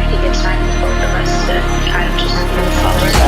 think it's time for both of us to kind of just move forward.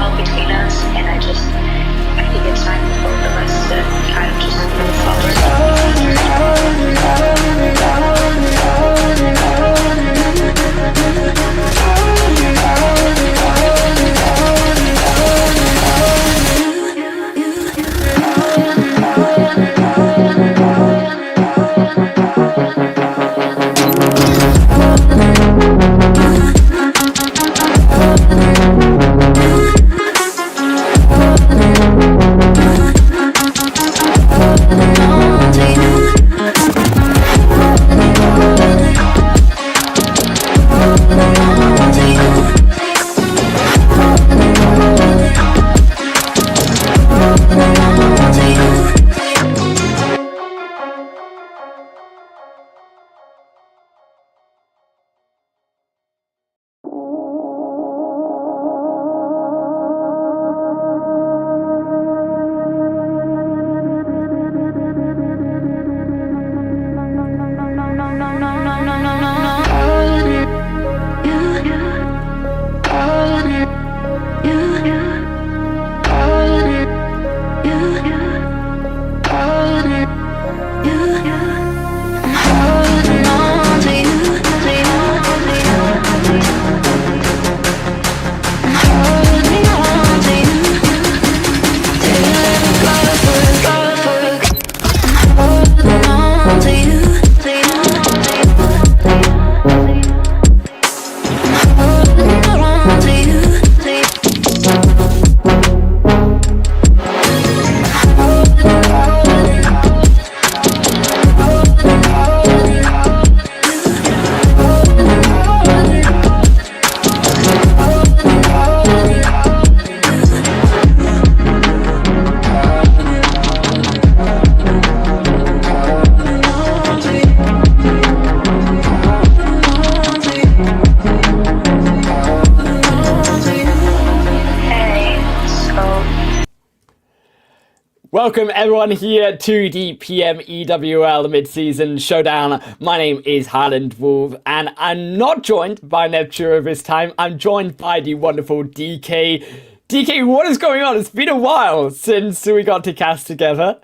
call between us, and I think it's time for both of us to kind of just move Welcome everyone here to the PMEWL mid-season showdown. My name is Highland Wolf and I'm not joined by Neptura this time. I'm joined by the wonderful DK. DK, what is going on? It's been a while since we got to cast together.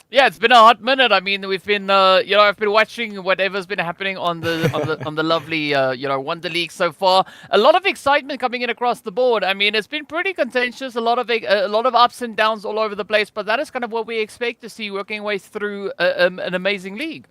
Yeah, it's been a hot minute. I mean, we've been, I've been watching whatever's been happening on the lovely, Wonder League so far. A lot of excitement coming in across the board. I mean, it's been pretty contentious. A lot of ups and downs all over the place. But that is kind of what we expect to see working our way through an amazing league.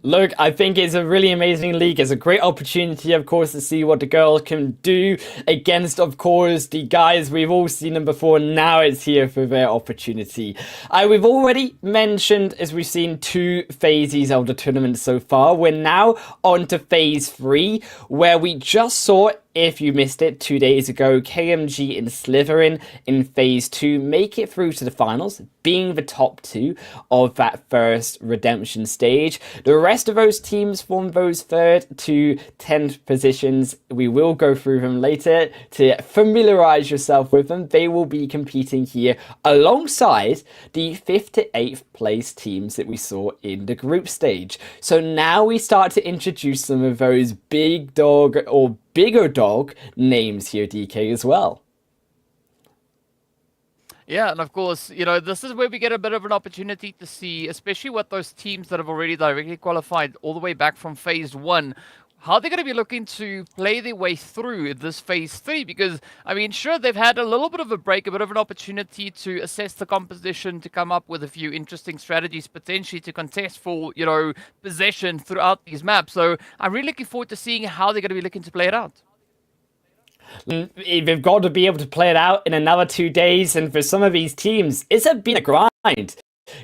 Look, I think it's a really amazing league. It's a great opportunity, of course, to see what the girls can do against, of course, the guys. We've all seen them before. Now it's here for their opportunity. We've already mentioned, as we've seen, 2 phases of the tournament so far. We're now on to phase 3, where we just saw, if you missed it 2 days ago, KMG and Slytherin in phase 2 make it through to the finals, being the top 2 of that first redemption stage. The rest of those teams from those 3rd to 10th positions, we will go through them later to familiarize yourself with them. They will be competing here alongside the 5th to 8th place teams that we saw in the group stage. So now we start to introduce some of those big dog or bigger dog names here, DK, as well. Yeah, and of course, this is where we get a bit of an opportunity to see, especially what those teams that have already directly qualified all the way back from phase 1, how they're going to be looking to play their way through this phase 3. Because, I mean, sure, they've had a little bit of a break, a bit of an opportunity to assess the composition, to come up with a few interesting strategies, potentially to contest for, possession throughout these maps. So I'm really looking forward to seeing how they're going to be looking to play it out. They've got to be able to play it out in another 2 days, and for some of these teams, it's been a grind.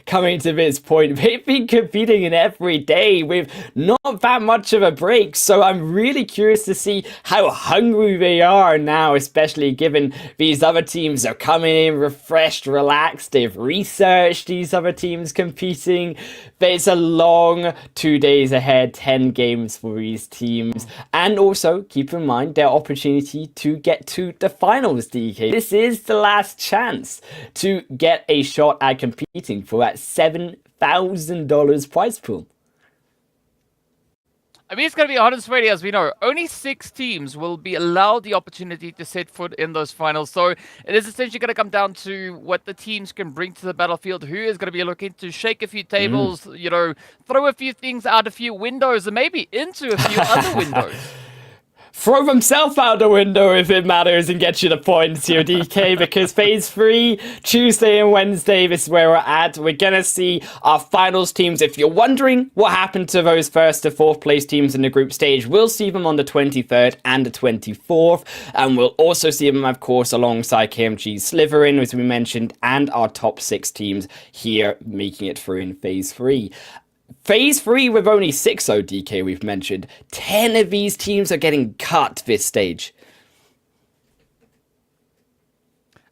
Coming to this point, they've been competing in every day with not that much of a break, so I'm really curious to see how hungry they are now, especially given these other teams are coming in refreshed, relaxed. They've researched these other teams competing. There's a long 2 days ahead, 10 games for these teams, and also keep in mind their opportunity to get to the finals, DK. This is the last chance to get a shot at competing for that $7,000 prize pool. I mean, it's going to be honest, really, as we know. Only 6 teams will be allowed the opportunity to set foot in those finals. So it is essentially going to come down to what the teams can bring to the battlefield. Who is going to be looking to shake a few tables, throw a few things out a few windows, and maybe into a few other windows. Throw himself out the window if it matters and get you the points here, DK, because phase 3, Tuesday and Wednesday, this is where we're at. We're going to see our finals teams. If you're wondering what happened to those first to fourth place teams in the group stage, we'll see them on the 23rd and the 24th. And we'll also see them, of course, alongside KMG's Slytherin, as we mentioned, and our top 6 teams here making it through in phase 3. Phase 3 with only 6 ODK we've mentioned. 10 of these teams are getting cut this stage.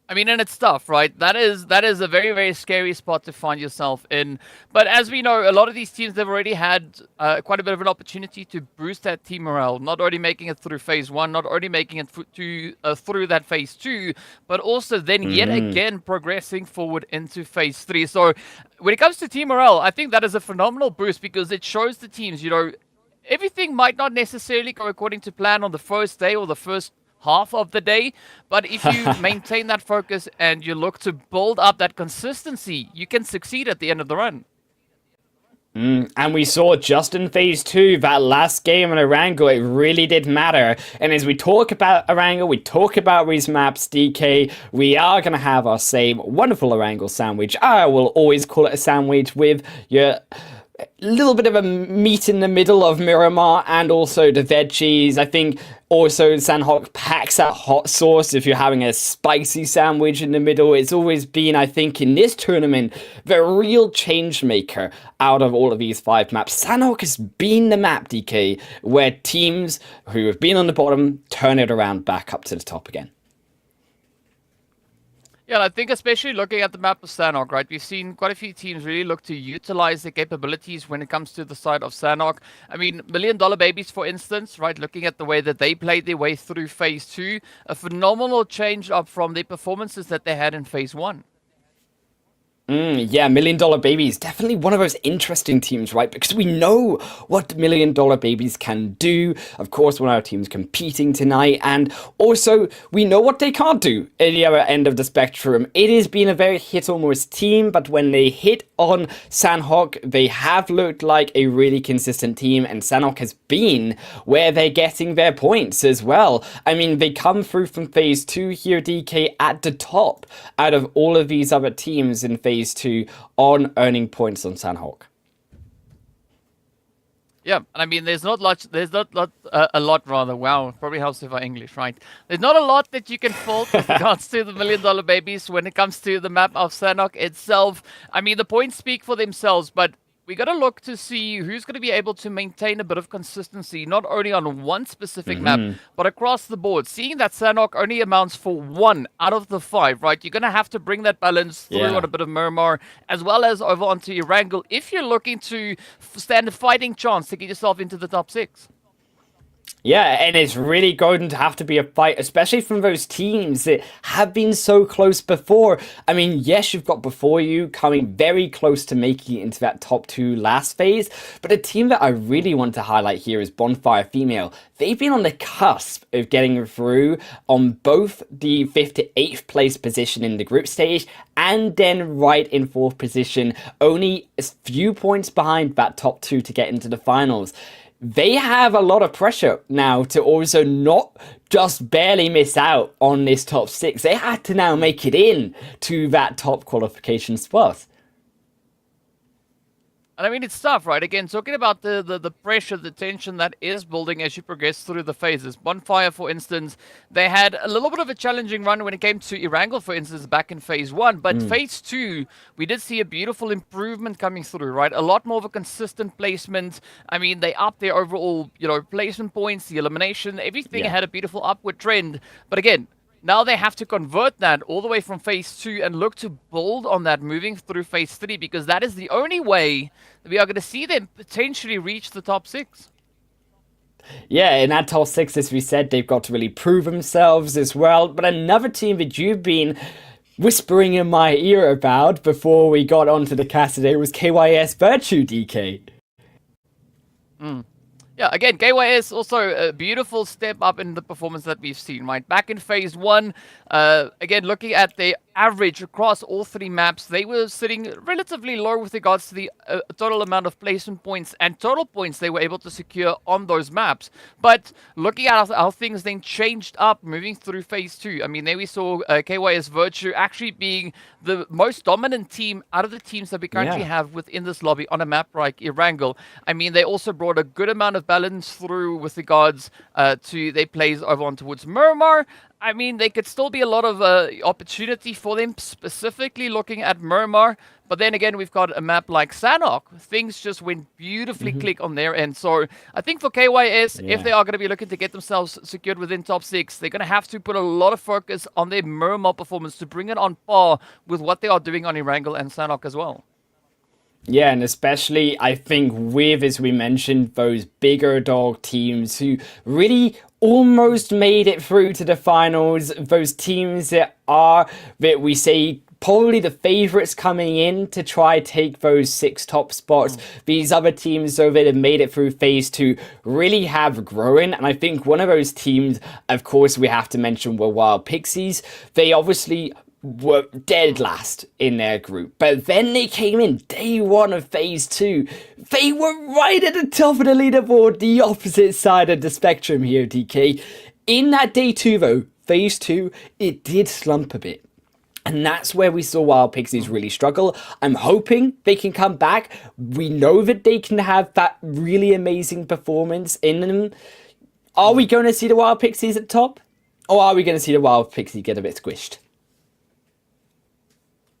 I mean, and it's tough, right? That is a very, very scary spot to find yourself in. But as we know, a lot of these teams, they've already had quite a bit of an opportunity to boost that team morale. Not only making it through phase 1, not only making it through that phase 2, but also then yet again progressing forward into phase 3. So when it comes to team morale, I think that is a phenomenal boost because it shows the teams, everything might not necessarily go according to plan on the first day or the first half of the day, but if you maintain that focus and you look to build up that consistency, you can succeed at the end of the run. And we saw just in phase 2, that last game in Erangel, it really did matter. And as we talk about Erangel, we talk about these maps, DK, we are going to have our same wonderful Erangel sandwich. I will always call it a sandwich with your little bit of a meat in the middle of Miramar and also the veggies. I think also Sanhok packs that hot sauce if you're having a spicy sandwich in the middle. It's always been, I think, in this tournament, the real change maker out of all of these 5 maps. Sanhok has been the map, DK, where teams who have been on the bottom turn it around back up to the top again. Yeah, I think especially looking at the map of Sanhok, right? We've seen quite a few teams really look to utilize their capabilities when it comes to the side of Sanhok. I mean, Million Dollar Babies, for instance, right? Looking at the way that they played their way through phase 2, a phenomenal change up from the performances that they had in phase 1. Yeah, Million Dollar Babies, definitely one of those interesting teams, right? Because we know what Million Dollar Babies can do. Of course, one of our teams competing tonight. And also, we know what they can't do at the other end of the spectrum. It has been a very hit-or-miss team, but when they hit on Sanhok, they have looked like a really consistent team. And Sanhok has been where they're getting their points as well. I mean, they come through from phase 2 here, DK, at the top out of all of these other teams in phase 2 on earning points on Sanhok. Yeah, and I mean, there's not a lot rather. Wow, probably helps if I English, right? There's not a lot that you can fault with regards to the Million Dollar Babies when it comes to the map of Sanhok itself. I mean, the points speak for themselves, but we got to look to see who's going to be able to maintain a bit of consistency, not only on one specific map, but across the board. Seeing that Sanhok only amounts for 1 out of the 5, right? You're going to have to bring that balance through on a bit of Miramar, as well as over onto Erangel, if you're looking to stand a fighting chance to get yourself into the top 6. Yeah, and it's really going to have to be a fight, especially from those teams that have been so close before. I mean, yes, you've got Before You coming very close to making it into that top 2 last phase, but a team that I really want to highlight here is Bonfire Female. They've been on the cusp of getting through on both the 5th to 8th place position in the group stage and then right in 4th position, only a few points behind that top 2 to get into the finals. They have a lot of pressure now to also not just barely miss out on this top 6. They had to now make it in to that top qualification spot. And I mean, it's tough, right? Again, talking about the pressure, the tension that is building as you progress through the phases. Bonfire, for instance, they had a little bit of a challenging run when it came to Erangel, for instance, back in phase 1. But phase 2, we did see a beautiful improvement coming through, right? A lot more of a consistent placement. I mean, they upped their overall, placement points, the elimination, everything had a beautiful upward trend. But again, now they have to convert that all the way from phase 2 and look to build on that moving through phase 3, because that is the only way that we are going to see them potentially reach the top 6. Yeah, in that top 6, as we said, they've got to really prove themselves as well. But another team that you've been whispering in my ear about before we got onto the cast today was KYS Virtue, DK. Yeah, again, KYS also a beautiful step up in the performance that we've seen, right? Back in phase one, again, looking at the average across all three maps, they were sitting relatively low with regards to the total amount of placement points and total points they were able to secure on those maps. But looking at how things then changed up moving through phase two, I mean, there we saw KYS Virtue actually being the most dominant team out of the teams that we currently have within this lobby on a map like Erangel. I mean, they also brought a good amount of balance through with regards to their plays over on towards Miramar. I mean, there could still be a lot of opportunity for them, specifically looking at Miramar. But then again, we've got a map like Sanhok. Things just went beautifully click on their end. So I think for KYS, if they are going to be looking to get themselves secured within top 6, they're going to have to put a lot of focus on their Miramar performance to bring it on par with what they are doing on Erangel and Sanhok as well. Yeah, and especially, I think, with, as we mentioned, those bigger dog teams who really almost made it through to the finals, those teams that we say, probably the favourites coming in to try take those 6 top spots. These other teams, though, that have made it through phase 2, really have grown. And I think one of those teams, of course, we have to mention were Wild Pixies. They obviously were dead last in their group, but then they came in day 1 of phase 2. They were right at the top of the leaderboard, the opposite side of the spectrum here, DK. In that day 2 though, phase 2, it did slump a bit. And that's where we saw Wild Pixies really struggle. I'm hoping they can come back. We know that they can have that really amazing performance in them. Are we going to see the Wild Pixies at top? Or are we going to see the Wild Pixie get a bit squished?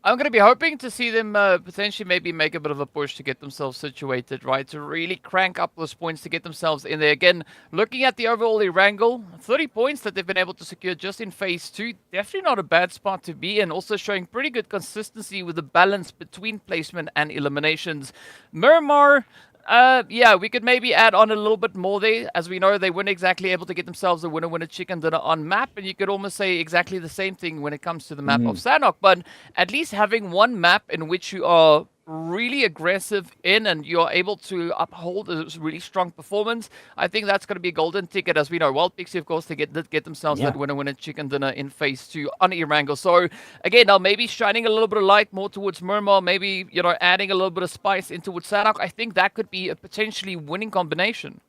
I'm going to be hoping to see them potentially maybe make a bit of a push to get themselves situated, right? To really crank up those points to get themselves in there. Again, looking at the overall Erangel, 30 points that they've been able to secure just in phase 2. Definitely not a bad spot to be in. Also showing pretty good consistency with the balance between placement and eliminations. Miramar, yeah, we could maybe add on a little bit more there. As we know, they weren't exactly able to get themselves a winner chicken dinner on map. And you could almost say exactly the same thing when it comes to the map of Sanhok. But at least having one map in which you are really aggressive in and you're able to uphold a really strong performance, I think that's going to be a golden ticket. As we know, Wild Pixie, of course, they get themselves that winner chicken dinner in phase 2 on Erangel. So again, now maybe shining a little bit of light more towards Miramar, maybe, you know, adding a little bit of spice into Sanhok. I think that could be a potentially winning combination.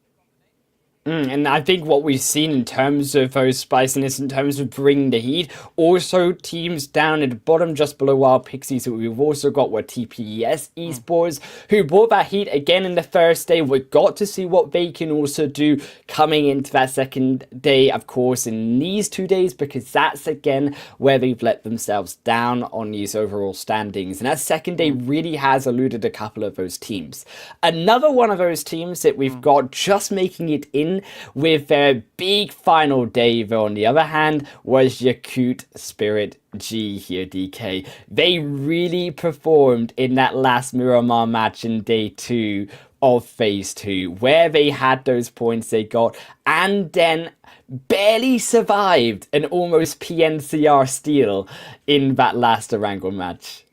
And I think what we've seen in terms of those spiciness, in terms of bringing the heat, also teams down at the bottom just below Wild Pixies that we've also got were TPES Esports, who brought that heat again in the first day. We got to see what they can also do coming into that second day, of course, in these 2 days, because that's again where they've let themselves down on these overall standings. And that second day really has eluded a couple of those teams. Another one of those teams that we've got just making it in with their big final day, though, on the other hand, was Yakut Spirit G here, DK. They really performed in that last Miramar match in day 2 of phase 2, where they had those points they got, and then barely survived an almost PNCR steal in that last Erangel match.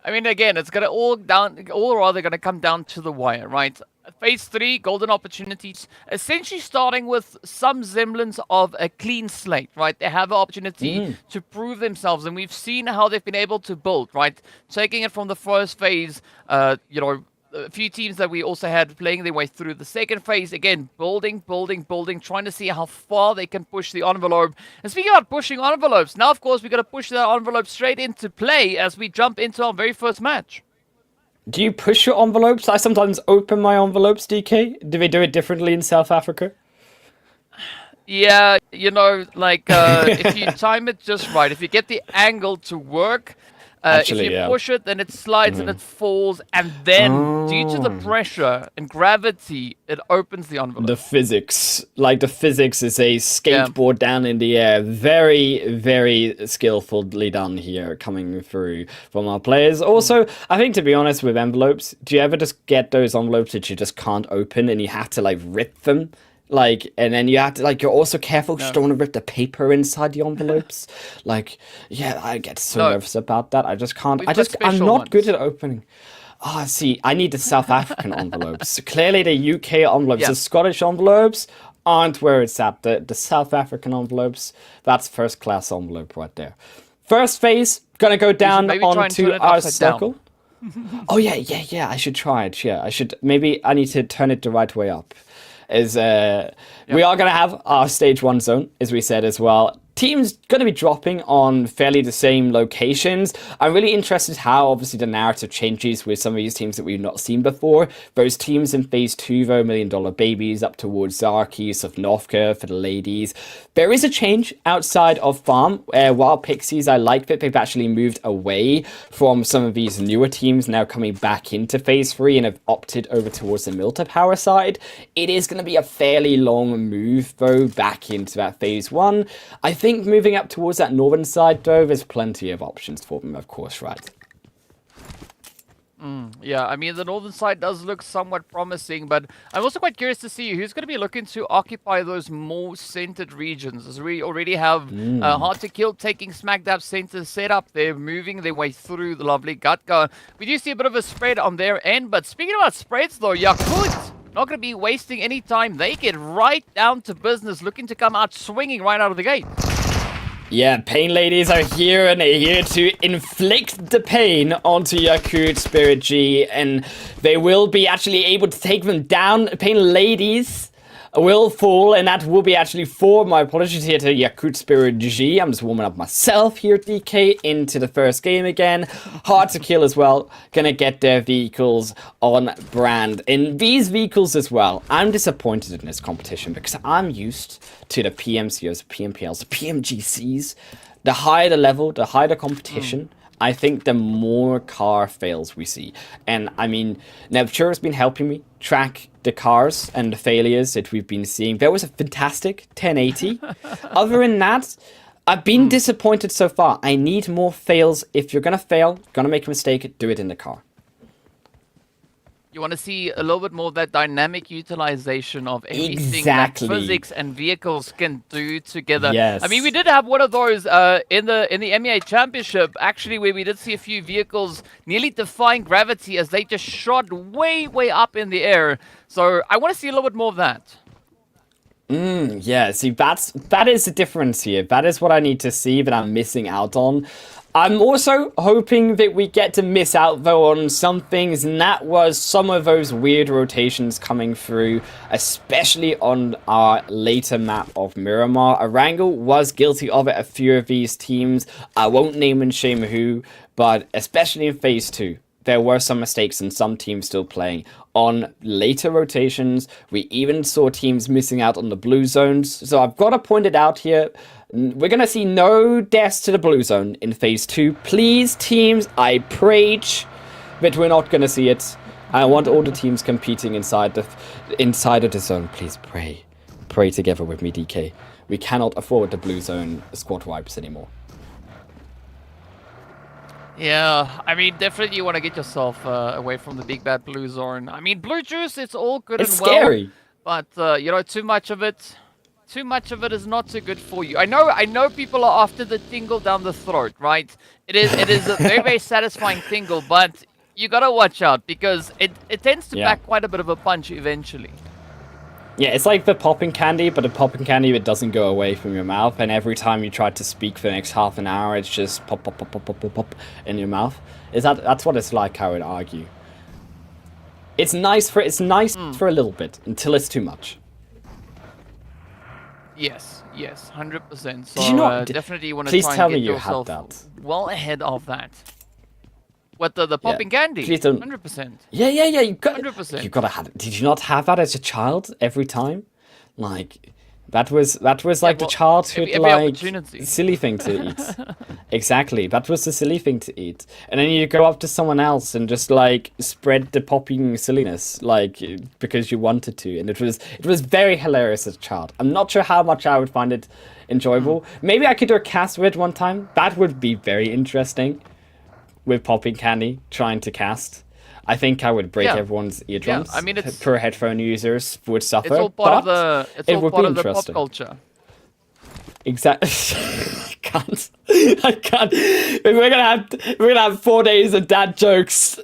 I mean, again, it's gonna gonna come down to the wire, right? Phase 3, golden opportunities, essentially starting with some semblance of a clean slate, right? They have an opportunity to prove themselves, and we've seen how they've been able to build, right? Taking it from the first phase, you know, a few teams that we also had playing their way through the second phase, again, building, trying to see how far they can push the envelope. And speaking about pushing envelopes, now, of course, we've got to push that envelope straight into play as we jump into our very first match. Do you push your envelopes? I sometimes open my envelopes, DK. Do they do it differently in South Africa? Yeah, you know, like, if you time it just right, if you get the angle to work, Actually, if you push it, then it slides and it falls, and then, due to the pressure and gravity, it opens the envelope. The physics. Like, the physics is a skateboard down in the air. Very, very skillfully done here, coming through from our players. Also, I think, to be honest, with envelopes, do you ever just get those envelopes that you just can't open, and you have to, like, rip them? Like, and then you have to, like, you're also careful because you don't want to rip the paper inside the envelopes. Like, yeah, I get so nervous about that. I just can't. I'm not good at opening. See, I need the South African envelopes. Clearly, the UK envelopes, Yeah. the Scottish envelopes aren't where it's at. The South African envelopes, that's first class envelope right there. First phase, gonna go down maybe try and turn onto it our upside down. circle. Oh yeah. I should try it. Yeah, I should. Maybe I need to turn it the right way up. We are gonna have our stage 1 zone, as we said as well. Teams going to be dropping on fairly the same locations. I'm really interested how, obviously, the narrative changes with some of these teams that we've not seen before. Those teams in Phase 2, though, $1 Million Babies, up towards Zarki, Sofnovka for the ladies. There is a change outside of Farm. While Pixies, I like that they've actually moved away from some of these newer teams now coming back into Phase 3 and have opted over towards the Milta Power side. It is going to be a fairly long move, though, back into that Phase 1. I think moving up towards that northern side, though, there's plenty of options for them, of course, right? Yeah, I mean, the northern side does look somewhat promising, but I'm also quite curious to see who's going to be looking to occupy those more centered regions, as we already have Hard to Kill taking SmackDab center set up. They're moving their way through the lovely Gatka. We do see a bit of a spread on their end, but speaking about spreads, though, Yakut not going to be wasting any time. They get right down to business, looking to come out swinging right out of the gate. Yeah, Pain Ladies are here, and they're here to inflict the pain onto Yakut, Spirit G, and they will be actually able to take them down. Pain Ladies will fall, and that will be actually 4. My apologies here to Yakut, Spirit G. I'm just warming up myself here, DK, into the first game again. Hard to Kill as well. Gonna get their vehicles on brand. In these vehicles as well, I'm disappointed in this competition because I'm used to the PMCOs, the PMPLs, the PMGCs. The higher the level, the higher the competition, I think the more car fails we see. And I mean, Nevture has been helping me track the cars and the failures that we've been seeing. There was a fantastic 1080. Other than that, I've been disappointed so far. I need more fails. If you're going to fail, going to make a mistake, do it in the car. You want to see a little bit more of that dynamic utilization of everything Exactly. that physics and vehicles can do together. Yes. I mean, we did have one of those in the MEA Championship, actually, where we did see a few vehicles nearly defying gravity as they just shot way, way up in the air. So I want to see a little bit more of that. Yeah, see, that is the difference here. That is what I need to see that I'm missing out on. I'm also hoping that we get to miss out, though, on some things, and that was some of those weird rotations coming through, especially on our later map of Miramar. Arango was guilty of it, a few of these teams. I won't name and shame who, but especially in Phase 2. There were some mistakes and some teams still playing on later rotations. We even saw teams missing out on the blue zones. So I've got to point it out here. We're going to see no deaths to the blue zone in Phase 2. Please, teams, I preach that we're not going to see it. I want all the teams competing inside of the zone. Please pray. Pray together with me, DK. We cannot afford the blue zone squad wipes anymore. Yeah, I mean, definitely you want to get yourself away from the big bad blue zone. I mean, blue juice, it's all good It's and well. scary. But, you know, too much of it is not so good for you. I know people are after the tingle down the throat, right? It is a very, very satisfying tingle, but you gotta watch out because it tends to pack quite a bit of a punch eventually. Yeah, it's like the popping candy, but the popping candy that doesn't go away from your mouth, and every time you try to speak for the next half an hour, it's just pop, pop, pop, pop, pop, pop, pop in your mouth. That's what it's like, I would argue. It's nice for a little bit, until it's too much. Yes, 100%. So Did you not? definitely you want to Please try tell and me get you yourself had that. well ahead of that. What, the popping candy? Please don't. 100%. Yeah, you got 100%. You gotta have it. Did you not have that as a child every time? Like that was like well, the childhood every like opportunity. silly thing to eat. Exactly, that was the silly thing to eat. And then you go up to someone else and just like spread the popping silliness, like because you wanted to. And it was very hilarious as a child. I'm not sure how much I would find it enjoyable. Maybe I could do a cast with it one time. That would be very interesting. With popping candy, trying to cast. I think I would break everyone's eardrums. Yeah, I mean, it's per headphone users would suffer. It's all part of the pop interesting. culture. Exactly. I can't. We're gonna have 4 days of dad jokes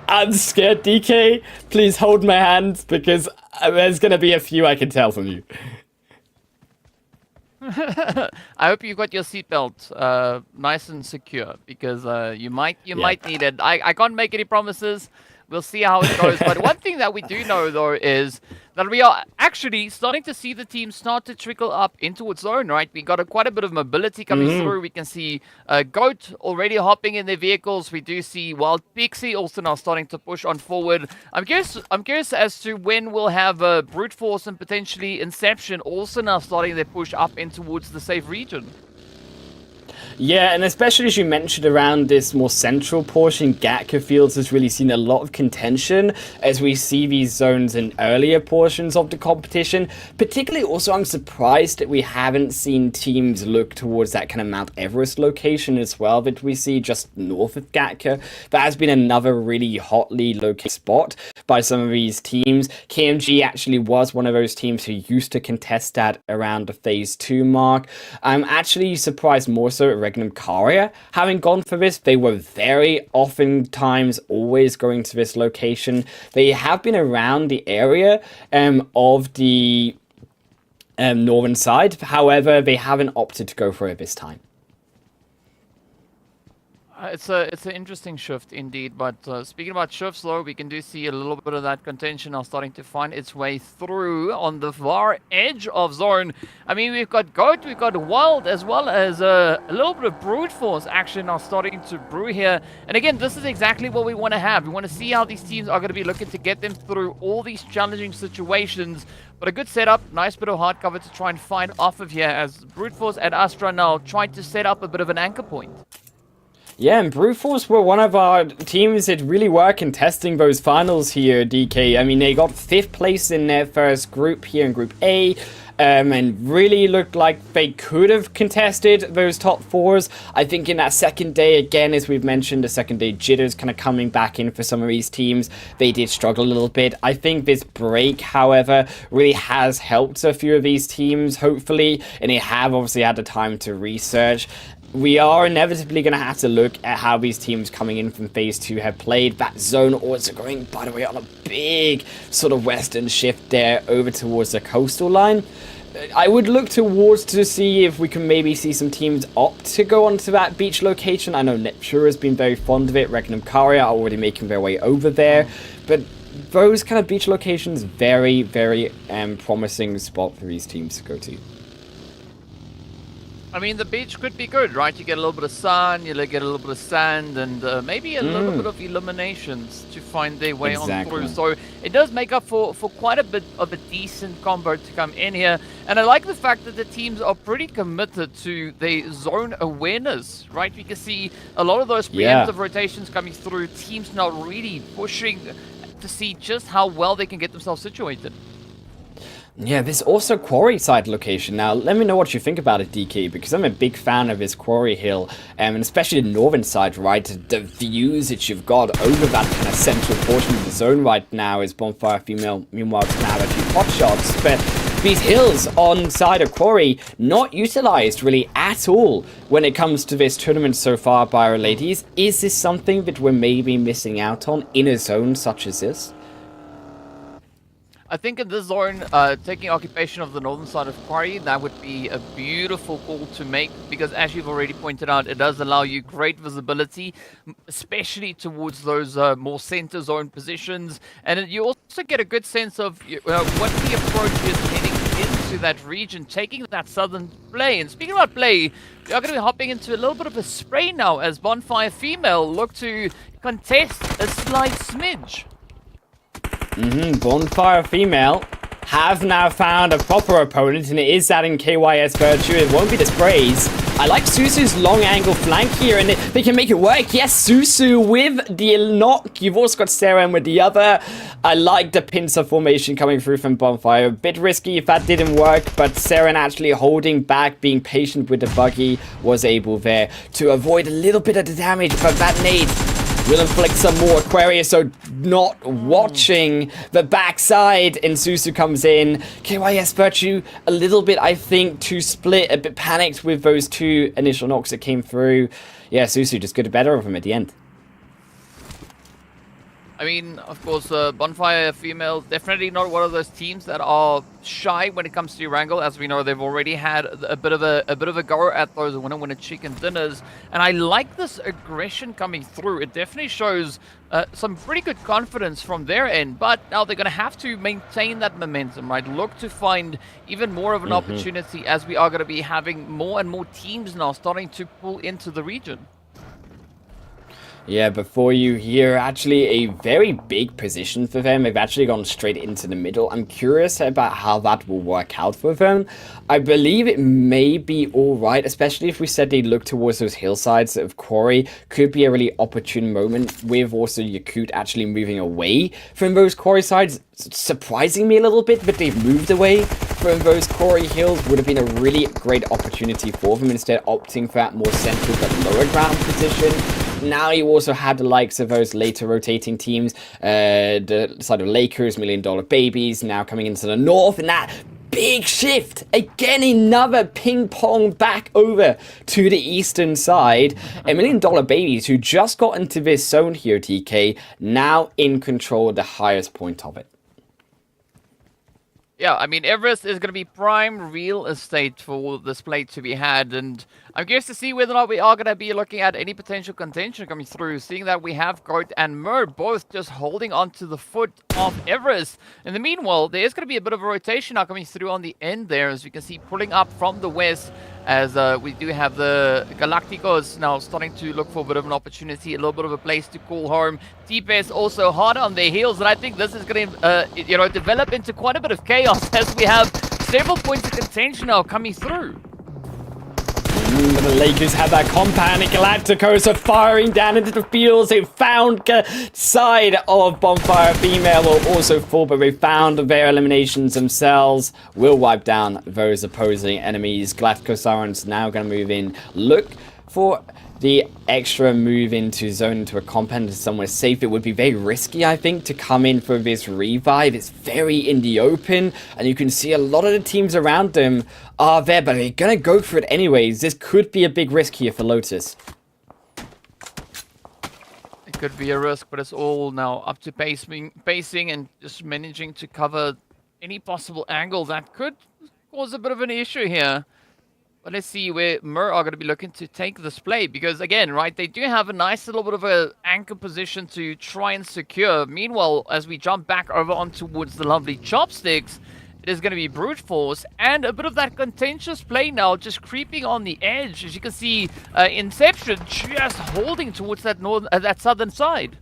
I'm scared, DK. Please hold my hand, because there's going to be a few I can tell from you. I hope you got your seatbelt nice and secure, because you might need it. I can't make any promises. We'll see how it goes. But one thing that we do know, though, is that we are actually starting to see the team start to trickle up into its own, right? We got quite a bit of mobility coming through. We can see Goat already hopping in their vehicles. We do see Wild Pixie also now starting to push on forward. I'm curious as to when we'll have Brute Force and potentially Inception also now starting their push up in towards the safe region. Yeah, and especially as you mentioned around this more central portion, Gatka Fields has really seen a lot of contention as we see these zones in earlier portions of the competition. Particularly also, I'm surprised that we haven't seen teams look towards that kind of Mount Everest location as well that we see just north of Gatka. That has been another really hotly located spot by some of these teams. KMG actually was one of those teams who used to contest that around the phase 2 mark. I'm actually surprised more so at Regnum Caria having gone for this. They were very oftentimes always going to this location. They have been around the area of the northern side. However, they haven't opted to go for it this time. It's an interesting shift indeed, but speaking about shifts, though, we can see a little bit of that contention now starting to find its way through on the far edge of zone. I mean, we've got Goat, we've got Wild, as well as a little bit of Brute Force action now starting to brew here. And again, this is exactly what we want to have. We want to see how these teams are going to be looking to get them through all these challenging situations. But a good setup, nice bit of hard cover to try and find off of here, as Brute Force and Astra now trying to set up a bit of an anchor point. Yeah, and Brute Force were one of our teams that really were contesting those finals here, DK. I mean, they got 5th place in their first group here in Group A, and really looked like they could have contested those top 4s. I think in that second day, again, as we've mentioned, the second day jitters kind of coming back in for some of these teams. They did struggle a little bit. I think this break, however, really has helped a few of these teams, hopefully, and they have obviously had the time to research. We are inevitably going to have to look at how these teams coming in from phase 2 have played. That zone also going, by the way, on a big sort of western shift there over towards the coastal line. I would look towards to see if we can maybe see some teams opt to go onto that beach location. I know Neptura has been very fond of it. Regnum Caria are already making their way over there. But those kind of beach locations, very, very promising spot for these teams to go to. I mean, the beach could be good, right? You get a little bit of sun, you get a little bit of sand, and maybe a little bit of eliminations to find their way on through. So it does make up for quite a bit of a decent combo to come in here. And I like the fact that the teams are pretty committed to their zone awareness, right? We can see a lot of those preemptive rotations coming through, teams now really pushing to see just how well they can get themselves situated. Yeah, there's also Quarry side location. Now, let me know what you think about it, DK, because I'm a big fan of this Quarry Hill, and especially the northern side, right? The views that you've got over that kind of central portion of the zone right now is Bonfire Female. Meanwhile, it's gonna have a few pot shots, but these hills on side of Quarry not utilized really at all when it comes to this tournament so far by our ladies. Is this something that we're maybe missing out on in a zone such as this? I think in this zone, taking occupation of the northern side of Quarry, that would be a beautiful call to make, because as you've already pointed out, it does allow you great visibility, especially towards those more center zone positions, and you also get a good sense of what the approach is heading into that region, taking that southern play. And speaking about play, we are going to be hopping into a little bit of a spray now as Bonfire Female look to contest a slight smidge. Bonfire Female have now found a proper opponent, and it is that in KYS Virtue. It won't be the sprays. I like Susu's long angle flank here, and they can make it work. Yes, Susu with the knock. You've also got Seren with the other. I like the pincer formation coming through from Bonfire. A bit risky if that didn't work, but Seren actually holding back, being patient with the buggy, was able there to avoid a little bit of the damage, but that nade will inflict some more. Aquarius, so not watching the backside, and Susu comes in. KYS Virtue, a little bit, I think, too split, a bit panicked with those 2 initial knocks that came through. Yeah, Susu just got the better of him at the end. I mean, of course, Bonfire Female, definitely not one of those teams that are shy when it comes to Wrangle. As we know, they've already had a bit of a go at those winner chicken dinners, and I like this aggression coming through. It definitely shows some pretty good confidence from their end. But now they're going to have to maintain that momentum, right? Look to find even more of an opportunity, as we are going to be having more and more teams now starting to pull into the region. Yeah, before you here, actually a very big position for them. They've actually gone straight into the middle. I'm curious about how that will work out for them. I believe it may be alright, especially if we said they look towards those hillsides of Quarry. Could be a really opportune moment with also Yakut actually moving away from those Quarry sides. Surprising me a little bit, but they've moved away from those Quarry hills. Would have been a really great opportunity for them, instead opting for that more central but lower ground position. Now you also have the likes of those later rotating teams, the side of Lakers, $1 Million Babies, now coming into the north, and that big shift. Again, another ping pong back over to the eastern side. $1 Million Babies, who just got into this zone here, TK, now in control of the highest point of it. Yeah, I mean, Everest is going to be prime real estate for this play to be had, and I'm curious to see whether or not we are going to be looking at any potential contention coming through, seeing that we have Goat and Mur both just holding on to the foot of Everest. In the meanwhile, there is going to be a bit of a rotation now coming through on the end there, as you can see, pulling up from the west, as we do have the Galacticos now starting to look for a bit of an opportunity, a little bit of a place to call home. TPS also hard on their heels, and I think this is going to, develop into quite a bit of chaos as we have several points of contention now coming through. The Lakers have that compound, and Galacticos are firing down into the fields. They found side of Bonfire Female will also fall, but they found their eliminations themselves. Will wipe down those opposing enemies. Galacticos are now going to move in. Look for the extra move into zone into a compound somewhere safe. It would be very risky, I think, to come in for this revive. It's very in the open, and you can see a lot of the teams around them are there, but they're gonna go for it anyways. This could be a big risk here for Lotus. It could be a risk, but it's all now up to pacing and just managing to cover any possible angle that could cause a bit of an issue here. But let's see where Mur are going to be looking to take this play, because again, right, they do have a nice little bit of a anchor position to try and secure. Meanwhile, as we jump back over on towards the lovely Chopsticks, it is going to be brute force and a bit of that contentious play now, just creeping on the edge. As you can see, Inception just holding towards that that southern side.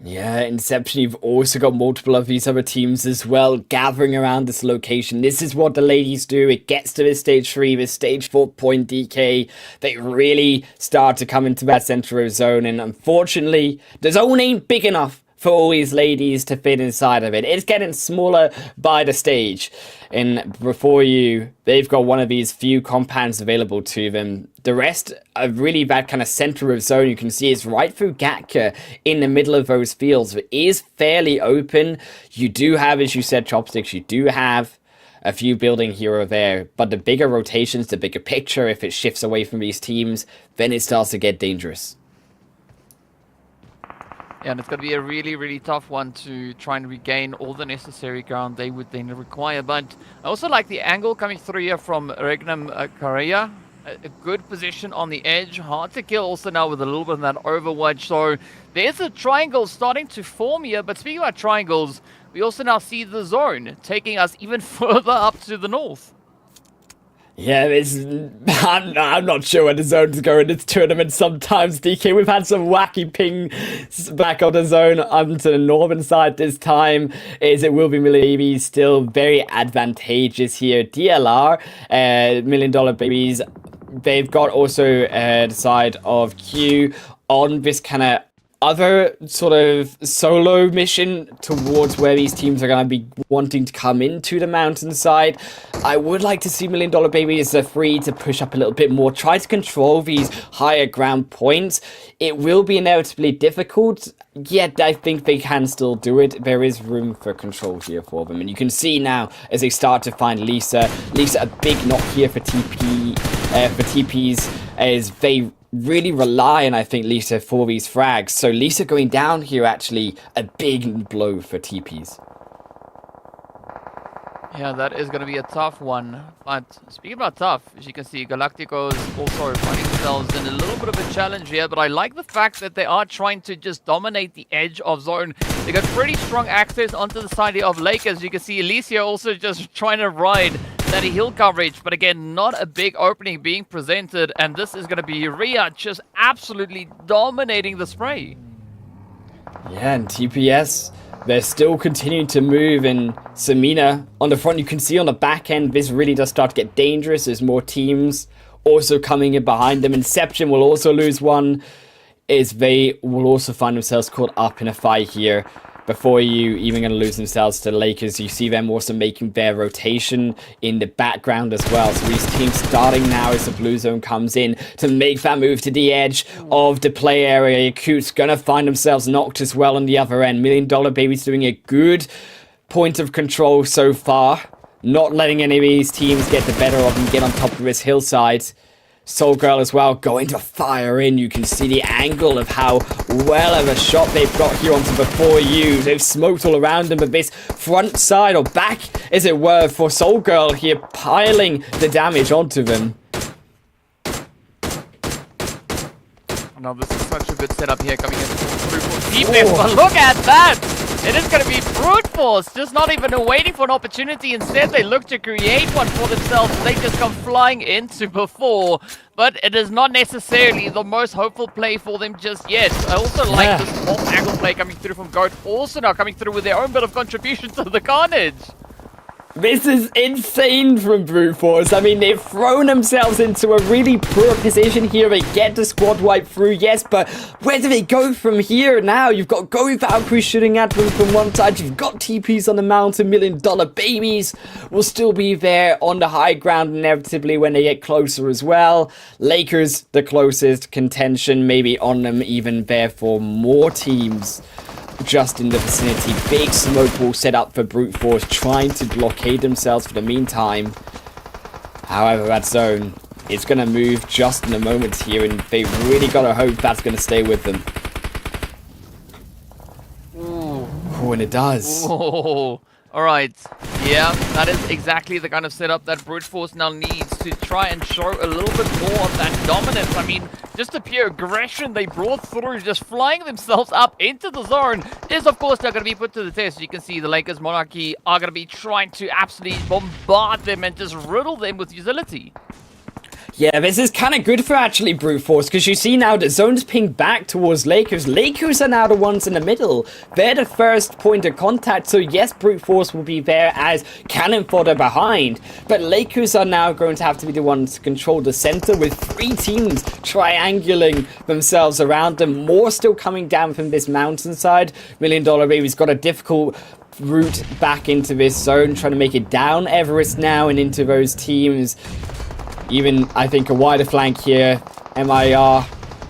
Yeah, Inception, you've also got multiple of these other teams as well gathering around this location. This is what the ladies do. It gets to this stage 3, this stage 4 point DK. They really start to come into that central zone, and unfortunately, the zone ain't big enough for all these ladies to fit inside of it. It's getting smaller by the stage. And before you, they've got one of these few compounds available to them. The rest are really that kind of center of zone. You can see it's right through Gatka in the middle of those fields. It is fairly open. You do have, as you said, Chopsticks, you do have a few building here or there. But the bigger rotations, the bigger picture, if it shifts away from these teams, then it starts to get dangerous. Yeah, and it's going to be a really, really tough one to try and regain all the necessary ground they would then require. But I also like the angle coming through here from Regnum Correa. A good position on the edge. Hard to kill also now with a little bit of that overwatch. So there's a triangle starting to form here. But speaking about triangles, we also now see the zone taking us even further up to the north. Yeah, I'm not sure where the zones go in this tournament sometimes, DK. We've had some wacky pings back on the zone onto the northern side this time. It will be maybe still very advantageous here. DLR, $1 Million Babies, they've got also the side of Q on this kind of other sort of solo mission towards where these teams are going to be wanting to come into the mountainside. I would like to see $1 Million Babies are free to push up a little bit more, try to control these higher ground points. It will be inevitably difficult, yet I think they can still do it. There is room for control here for them, and you can see now as they start to find Lisa, a big knock here for TPs as they really rely on, I think, Lisa for these frags. So Lisa going down here, actually, a big blow for TPs. Yeah, that is going to be a tough one. But speaking about tough, as you can see, Galacticos also finding themselves in a little bit of a challenge here. But I like the fact that they are trying to just dominate the edge of zone. They got pretty strong access onto the side here of Lake. As you can see, Alicia also just trying to ride that hill coverage. But again, not a big opening being presented. And this is going to be Ria just absolutely dominating the spray. Yeah, and TPS, they're still continuing to move, and Samina on the front, you can see on the back end, this really does start to get dangerous. There's more teams also coming in behind them. Inception will also lose one, as they will also find themselves caught up in a fight here. Before you even going to lose themselves to Lakers, you see them also making their rotation in the background as well. So these teams starting now as the blue zone comes in to make that move to the edge of the play area. Yakut's going to find themselves knocked as well on the other end. $1 Million Baby's doing a good point of control so far. Not letting any of these teams get the better of them, get on top of this hillside. Soul Girl as well going to fire in. You can see the angle of how well of a shot they've got here onto the 4U. They've smoked all around them, but this front side or back, as it were, for Soul Girl here, piling the damage onto them. Now this is such a good setup here coming in through for defense, but look at that! It is going to be brute force, just not even waiting for an opportunity. Instead, they look to create one for themselves. They just come flying into before, but it is not necessarily the most hopeful play for them just yet. I also like this off angle play coming through from Goat, also now coming through with their own bit of contribution to the carnage. This is insane from Brute Force. I mean, they've thrown themselves into a really poor position here. They get the squad wipe through, yes, but where do they go from here now? You've got Go Valkyrie shooting at them from one side. You've got TPs on the mountain. $1 Million Babies will still be there on the high ground inevitably when they get closer as well. Lakers, the closest contention, maybe on them even there for more teams just in the vicinity. Big smoke wall set up for Brute Force, trying to blockade themselves for the meantime. However, that zone is going to move just in a moment here, and they really got to hope that's going to stay with them. Oh, and it does. Oh, all right. Yeah, that is exactly the kind of setup that Brute Force now needs to try and show a little bit more of that dominance. I mean, just the pure aggression they brought through, just flying themselves up into the zone, is of course not going to be put to the test. You can see the Lakers Monarchy are going to be trying to absolutely bombard them and just riddle them with utility. Yeah, this is kind of good for actually Brute Force, because you see now the zone's pinged back towards Lakers. Lakers are now the ones in the middle. They're the first point of contact, so yes, Brute Force will be there as cannon fodder behind. But Lakers are now going to have to be the ones to control the center, with 3 teams triangulating themselves around them. More still coming down from this mountainside. $1 Million Baby's got a difficult route back into this zone, trying to make it down Everest now and into those teams. Even, I think, a wider flank here. MIR,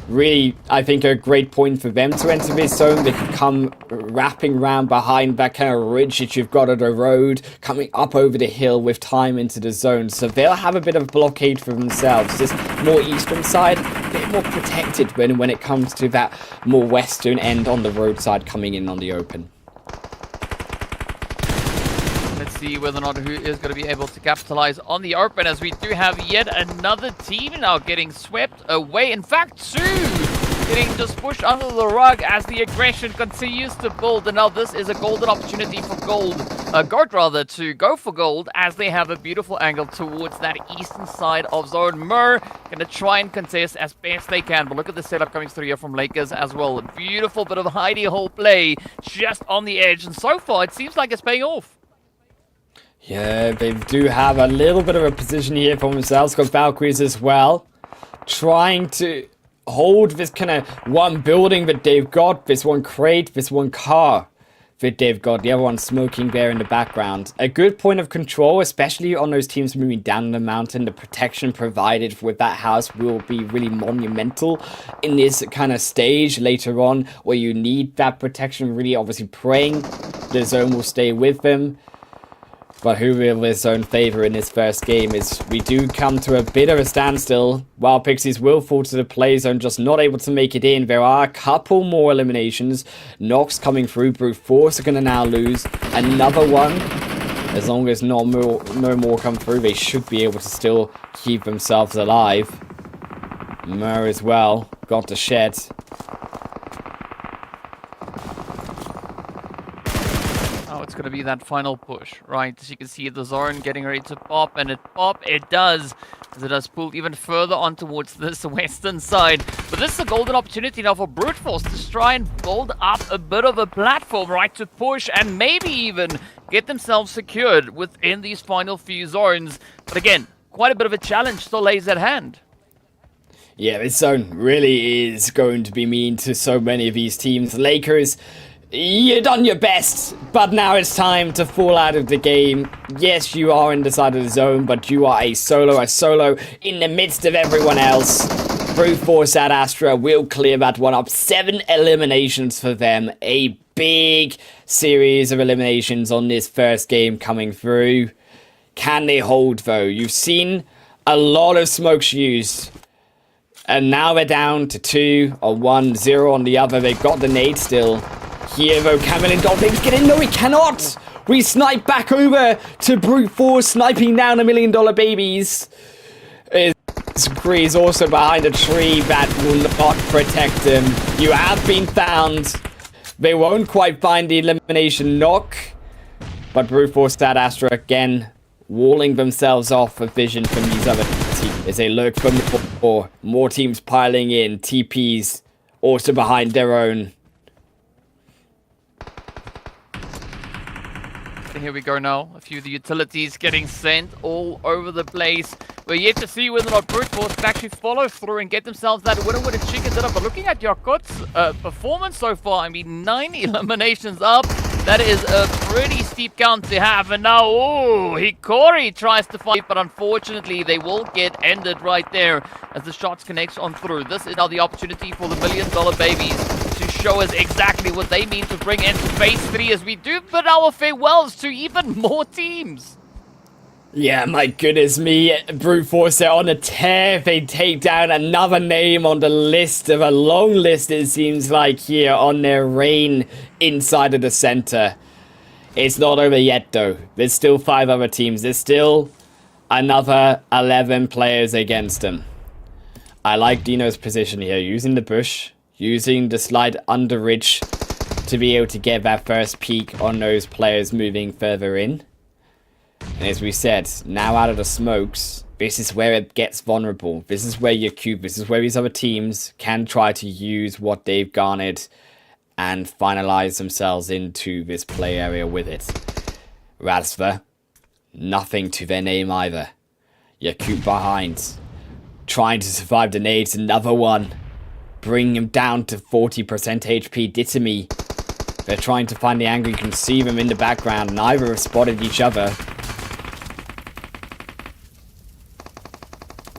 really, I think, a great point for them to enter this zone. They can come wrapping around behind that kind of ridge that you've got at the road, coming up over the hill with time into the zone. So they'll have a bit of a blockade for themselves. This more eastern side, a bit more protected when it comes to that more western end on the roadside coming in on the open. Let's see whether or not who is going to be able to capitalize on the open, as we do have yet another team now getting swept away. In fact, 2 getting just pushed under the rug as the aggression continues to build. And now this is a golden opportunity for Goat rather, to go for gold, as they have a beautiful angle towards that eastern side of zone. Mur going to try and contest as best they can, but look at the setup coming through here from Lakers as well. A beautiful bit of hidey hole play just on the edge, and so far it seems like it's paying off. Yeah, they do have a little bit of a position here for themselves. Got Valkyries as well, trying to hold this kind of one building that they've got, this one crate, this one car that they've got. The other one smoking there in the background. A good point of control, especially on those teams moving down the mountain. The protection provided with that house will be really monumental in this kind of stage later on, where you need that protection. Really, obviously praying the zone will stay with them. But who will his own favor in his first game is we do come to a bit of a standstill. While Pixies will fall to the play zone, just not able to make it in. There are a couple more eliminations. Nox coming through. Brute Force are going to now lose another one. As long as no more come through, they should be able to still keep themselves alive. Mer as well. Got the shed. It's going to be that final push, right? As you can see the zone getting ready to pop, and it does, as it does pull even further on towards this western side. But this is a golden opportunity now for Brute Force to try and build up a bit of a platform, right, to push and maybe even get themselves secured within these final few zones. But again, quite a bit of a challenge still lays at hand. Yeah, this zone really is going to be mean to so many of these teams. Lakers, you've done your best, but now it's time to fall out of the game. Yes, you are in the side of the zone, but you are a solo in the midst of everyone else. Brute Force at Astra will clear that one up. 7 eliminations for them. A big series of eliminations on this first game coming through. Can they hold, though? You've seen a lot of smokes used. And now they're down to 2 on one, 0 on the other. They've got the nade still. Here, though, can $1,000,000 get in? No, he cannot! We snipe back over to Brute Force, sniping down $1,000,000 babies. Grease also behind a tree that will not protect him. You have been found. They won't quite find the elimination knock. But Brute Force at Astra again, walling themselves off of vision from these other teams as they look for more teams piling in. TPs also behind their own. Here we go now. A few of the utilities getting sent all over the place. We're yet to see whether or not Brute Force can actually follow through and get themselves that winner with a chicken dinner. But looking at Yakut's performance so far, I mean, 9 eliminations up. That is a pretty steep count to have. And now, oh, Hikori tries to fight, but unfortunately, they will get ended right there as the shots connects on through. This is now the opportunity for the $1,000,000 babies to show us exactly what they mean to bring into phase 3 as we do bid our farewells to even more teams. Yeah, my goodness me, Brute Force are on a tear. They take down another name on the list of a long list, it seems like, here on their reign inside of the center. It's not over yet, though. There's still 5 other teams. There's still another 11 players against them. I like Dino's position here, using the bush, using the slide under ridge to be able to get that first peek on those players moving further in. And as we said, now out of the smokes, this is where it gets vulnerable. This is where your cube, this is where these other teams can try to use what they've garnered and finalize themselves into this play area with it. Razva, nothing to their name either. Your cube behind, trying to survive the nades, another one. Bring him down to 40% HP. Ditamy, they're trying to find the angle. You can see them in the background. Neither have spotted each other.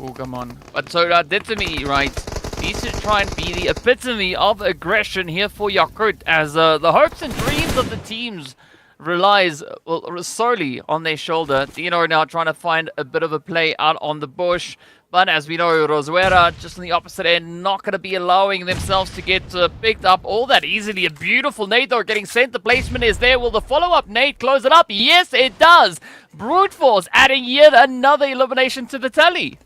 Oh, come on. But so Ditamy, right, needs to try and be the epitome of aggression here for Yakut, as the hopes and dreams of the teams relies solely on their shoulder. Dino now trying to find a bit of a play out on the bush. But as we know, Rosuera, just on the opposite end, not going to be allowing themselves to get picked up all that easily. A beautiful nade, though, getting sent. The placement is there. Will the follow-up nade close it up? Yes, it does. Brute Force adding yet another elimination to the tally.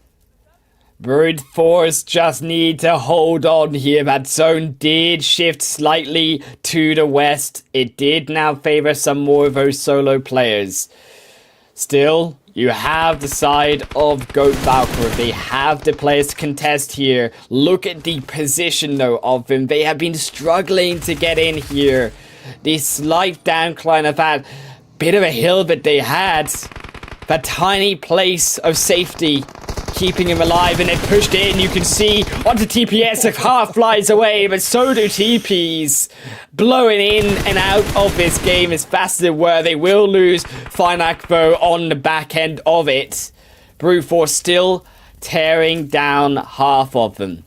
Brute Force just need to hold on here. That zone did shift slightly to the west. It did now favor some more of those solo players. Still, you have the side of Goat Valkyrie. They have the players to contest here. Look at the position, though, of them. They have been struggling to get in here. The slight downcline of that bit of a hill that they had. That tiny place of safety, keeping him alive, and then pushed in. You can see onto TPS, a half flies away, but so do TPs. Blowing in and out of this game as fast as it were. They will lose Finakvo on the back end of it. Brute Force still tearing down half of them.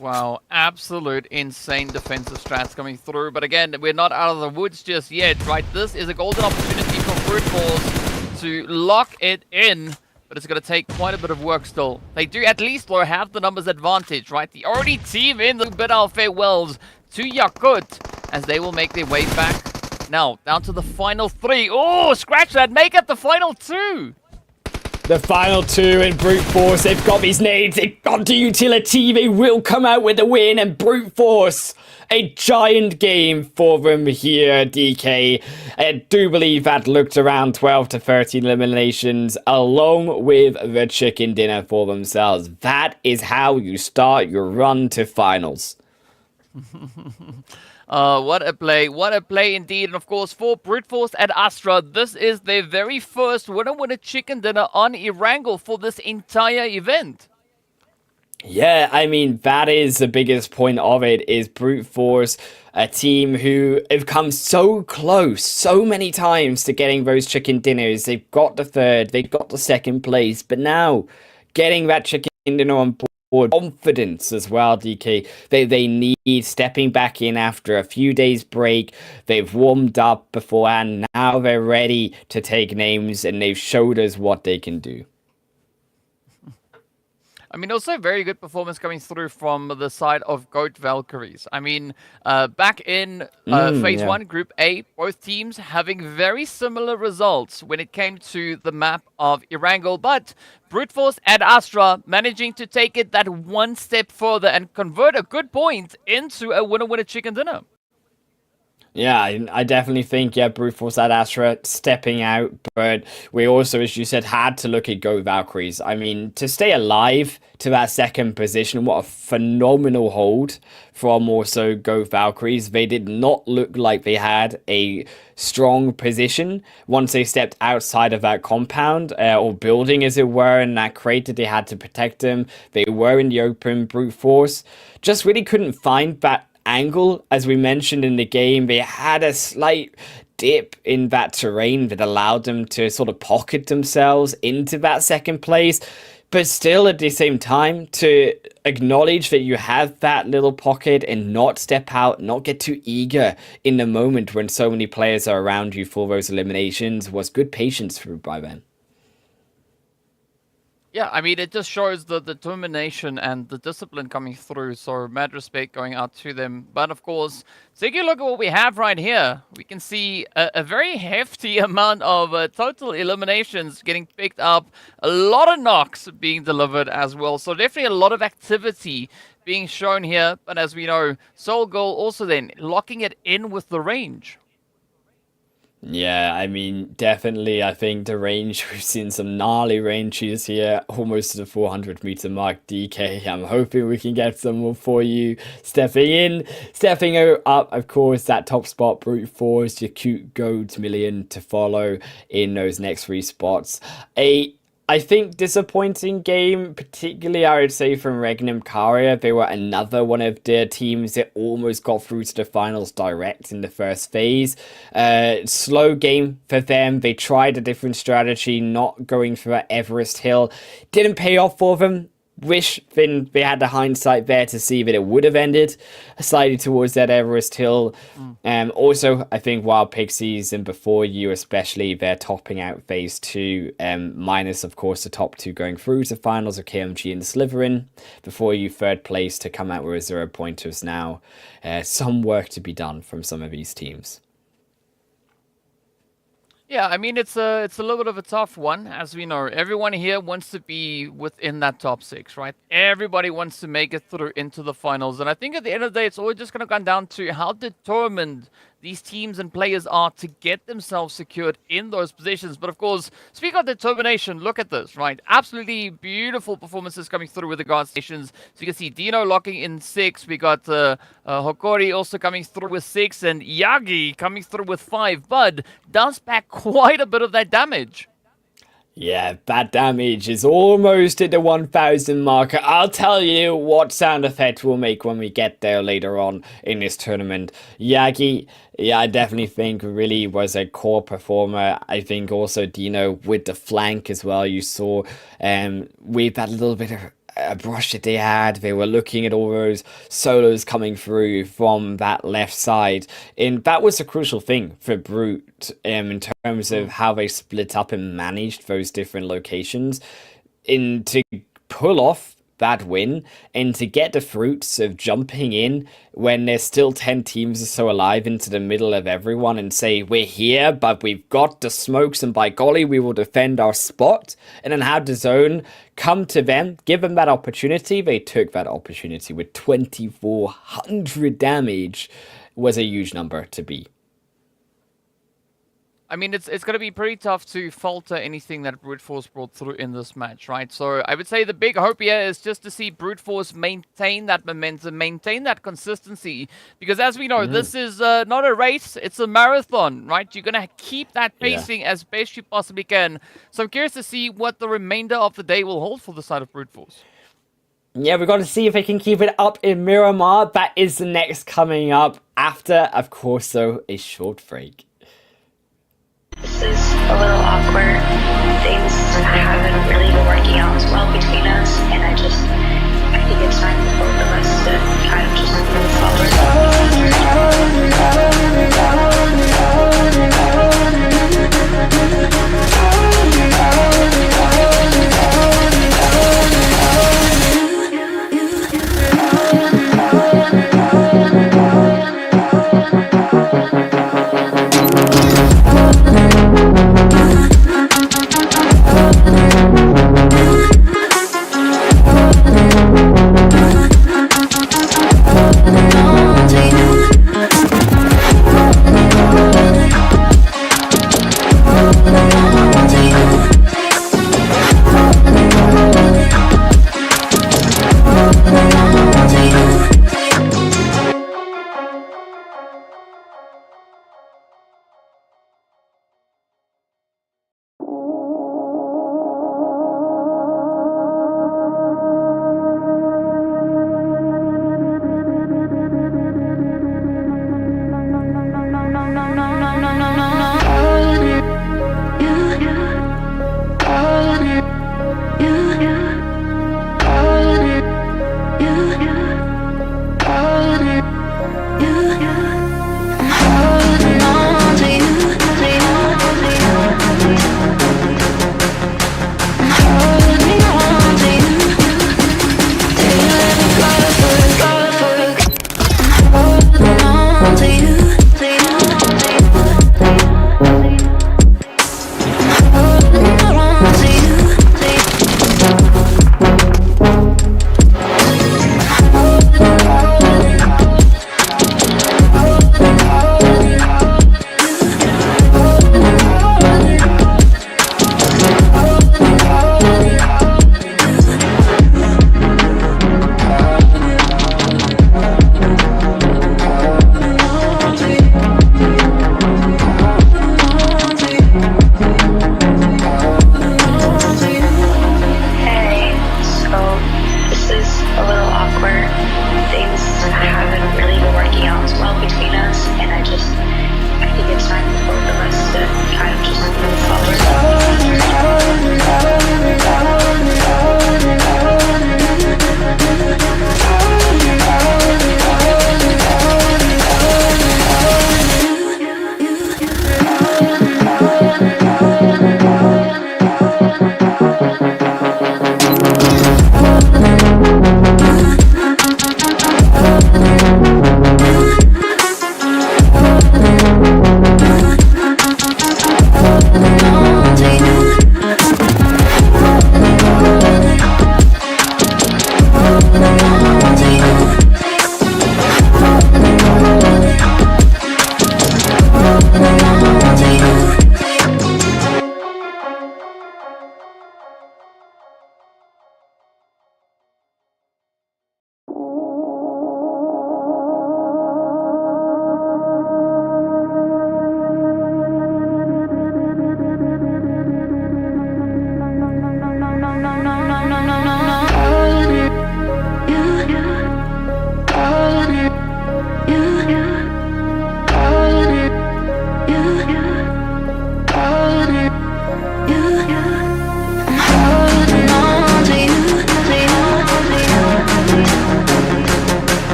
Wow, absolute insane defensive strats coming through. But again, we're not out of the woods just yet, right? This is a golden opportunity for Brute Force to lock it in. But it's going to take quite a bit of work still. They do at least have the numbers advantage, right? The already team in the bid our farewells to Yakut as they will make their way back. Now, down to the final 3. Oh, scratch that. Make it the final 2. The final 2 in Brute Force. They've got these nades. They've got the utility. They will come out with the win. And Brute Force, a giant game for them here, DK. I do believe that looked around 12 to 13 eliminations, along with the chicken dinner for themselves. That is how you start your run to finals. What a play indeed. And of course, for Brute Force and Astra, this is their very first winner chicken dinner on Erangel for this entire event. Yeah, I mean, that is the biggest point of it, is Brute Force, a team who have come so close so many times to getting those chicken dinners. They've got the 3rd, they got the 2nd place, but now getting that chicken dinner on board, confidence as well, DK. They need stepping back in after a few days break. They've warmed up beforehand. Now they're ready to take names, and they've showed us what they can do. I mean, also very good performance coming through from the side of Goat Valkyries. I mean, back in Phase 1, Group A, both teams having very similar results when it came to the map of Erangel, but Brute Force and Astra managing to take it that one step further and convert a good point into a winner chicken dinner. Yeah, I definitely think, Brute Force and Astra stepping out, but we also, as you said, had to look at Go Valkyries. I mean, to stay alive to that 2nd position, what a phenomenal hold from also Go Valkyries. They did not look like they had a strong position once they stepped outside of that compound, or building as it were, and that crate that they had to protect them. They were in the open. Brute Force just really couldn't find that angle. As we mentioned in the game, they had a slight dip in that terrain that allowed them to sort of pocket themselves into that 2nd place, but still at the same time to acknowledge that you have that little pocket and not step out, not get too eager in the moment when so many players are around you for those eliminations was good patience by them. Yeah, I mean, it just shows the determination and the discipline coming through, so mad respect going out to them. But of course, taking a look at what we have right here, we can see a very hefty amount of total eliminations getting picked up, a lot of knocks being delivered as well, so definitely a lot of activity being shown here. But as we know, Soul Girl also then locking it in with the range. Yeah, I mean, definitely, I think the range, we've seen some gnarly ranges here, almost to the 400 meter mark, DK. I'm hoping we can get some more for you. Stepping up, of course, that top spot, Brute Force, your cute gold million to follow in those next 3 spots. I think disappointing game, particularly I would say from Regnum Karia. They were another one of their teams that almost got through to the finals direct in the first phase. Slow game for them. They tried a different strategy, not going for that Everest Hill. Didn't pay off for them. Wish then they had the hindsight there to see that it would have ended slightly towards that Everest Hill. Also, I think Wild Pixies and Before You especially, they're topping out phase 2, minus of course the top 2 going through to finals of KMG and Slytherin. Before You 3rd place to come out with 0 pointers now. Some work to be done from some of these teams. Yeah, I mean, it's a little bit of a tough one. As we know, everyone here wants to be within that top 6, right? Everybody wants to make it through into the finals. And I think at the end of the day, it's always just going to come down to how determined these teams and players are to get themselves secured in those positions. But of course, speaking of determination, look at this, right? Absolutely beautiful performances coming through with the guard stations. So you can see Dino locking in 6. We got Hokori also coming through with 6, and Yagi coming through with 5. Bud does back quite a bit of that damage. Yeah, that damage is almost at the 1,000 marker. I'll tell you what sound effect we'll make when we get there later on in this tournament. Yagi, yeah, I definitely think really was a core performer. I think also Dino with the flank as well. You saw with that little bit of brush that they had. They were looking at all those solos coming through from that left side, and that was a crucial thing for Brute in terms of how they split up and managed those different locations, in to pull off that win and to get the fruits of jumping in when there's still 10 teams or so alive into the middle of everyone and say, we're here, but we've got the smokes, and by golly, we will defend our spot, and then have the zone come to them, give them that opportunity. They took that opportunity with 2,400 damage. Was a huge number to beat. I mean, it's going to be pretty tough to falter anything that Brute Force brought through in this match, right? So I would say the big hope here is just to see Brute Force maintain that momentum, maintain that consistency. Because as we know, this is not a race, it's a marathon, right? You're going to keep that pacing as best you possibly can. So I'm curious to see what the remainder of the day will hold for the side of Brute Force. Yeah, we've got to see if they can keep it up in Miramar. That is the next coming up after, of course, though, a short break. This is a little awkward. Things haven't really been working out as well between us, and I think it's time for both of us to kind of just move forward.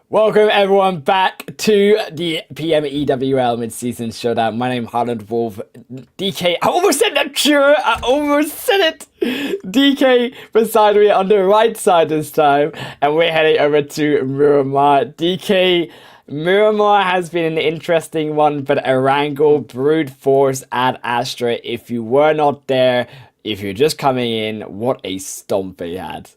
Welcome everyone back to the PMEWL mid-season showdown. My name is Harland Wolf. DK, I almost said that, sure. I almost said it. DK beside me on the right side this time, and we're heading over to Miramar. DK, Miramar has been an interesting one, but Erangel, Brute Force, and Astra, if you were not there, if you're just coming in, what a stomp they had.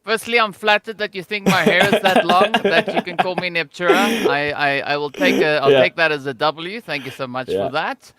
Firstly, I'm flattered that you think my hair is that long that you can call me Neptura. I will take take that as a W. Thank you so much for that.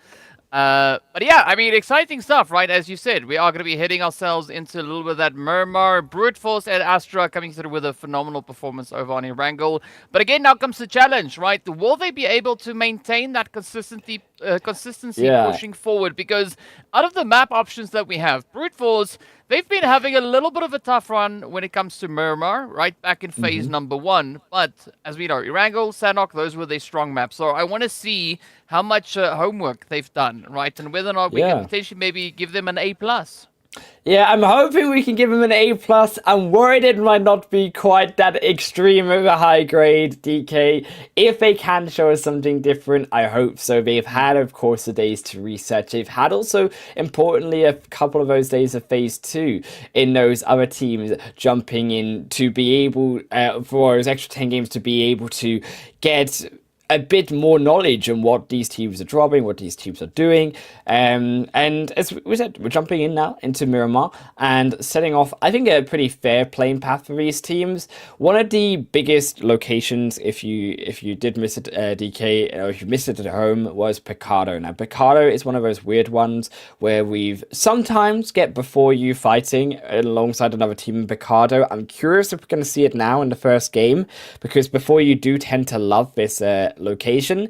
But yeah, I mean, exciting stuff, right? As you said, we are going to be heading ourselves into a little bit of that Miramar. Brute Force and Astra coming through with a phenomenal performance over on Erangel. But again, now comes the challenge, right? Will they be able to maintain that consistency pushing forward? Because out of the map options that we have, Brute Force, they've been having a little bit of a tough run when it comes to Miramar, right back in phase number 1. But as we know, Erangel, Sanhok, those were their strong maps. So I want to see how much homework they've done, right? And whether or not we can potentially maybe give them an A+. Yeah, I'm hoping we can give him an A+. I'm worried it might not be quite that extreme of a high grade, DK. If they can show us something different, I hope so. They've had, of course, the days to research. They've had also, importantly, a couple of those days of phase 2 in those other teams jumping in to be able, for those extra 10 games, to be able to get a bit more knowledge on what these teams are dropping, what these teams are doing. And as we said, we're jumping in now into Miramar and setting off, I think, a pretty fair playing path for these teams. One of the biggest locations, if you did miss it, DK, or if you missed it at home, was Picado. Now, Picado is one of those weird ones where we've sometimes get before you fighting alongside another team in Picado. I'm curious if we're going to see it now in the first game, because before you do tend to love this location.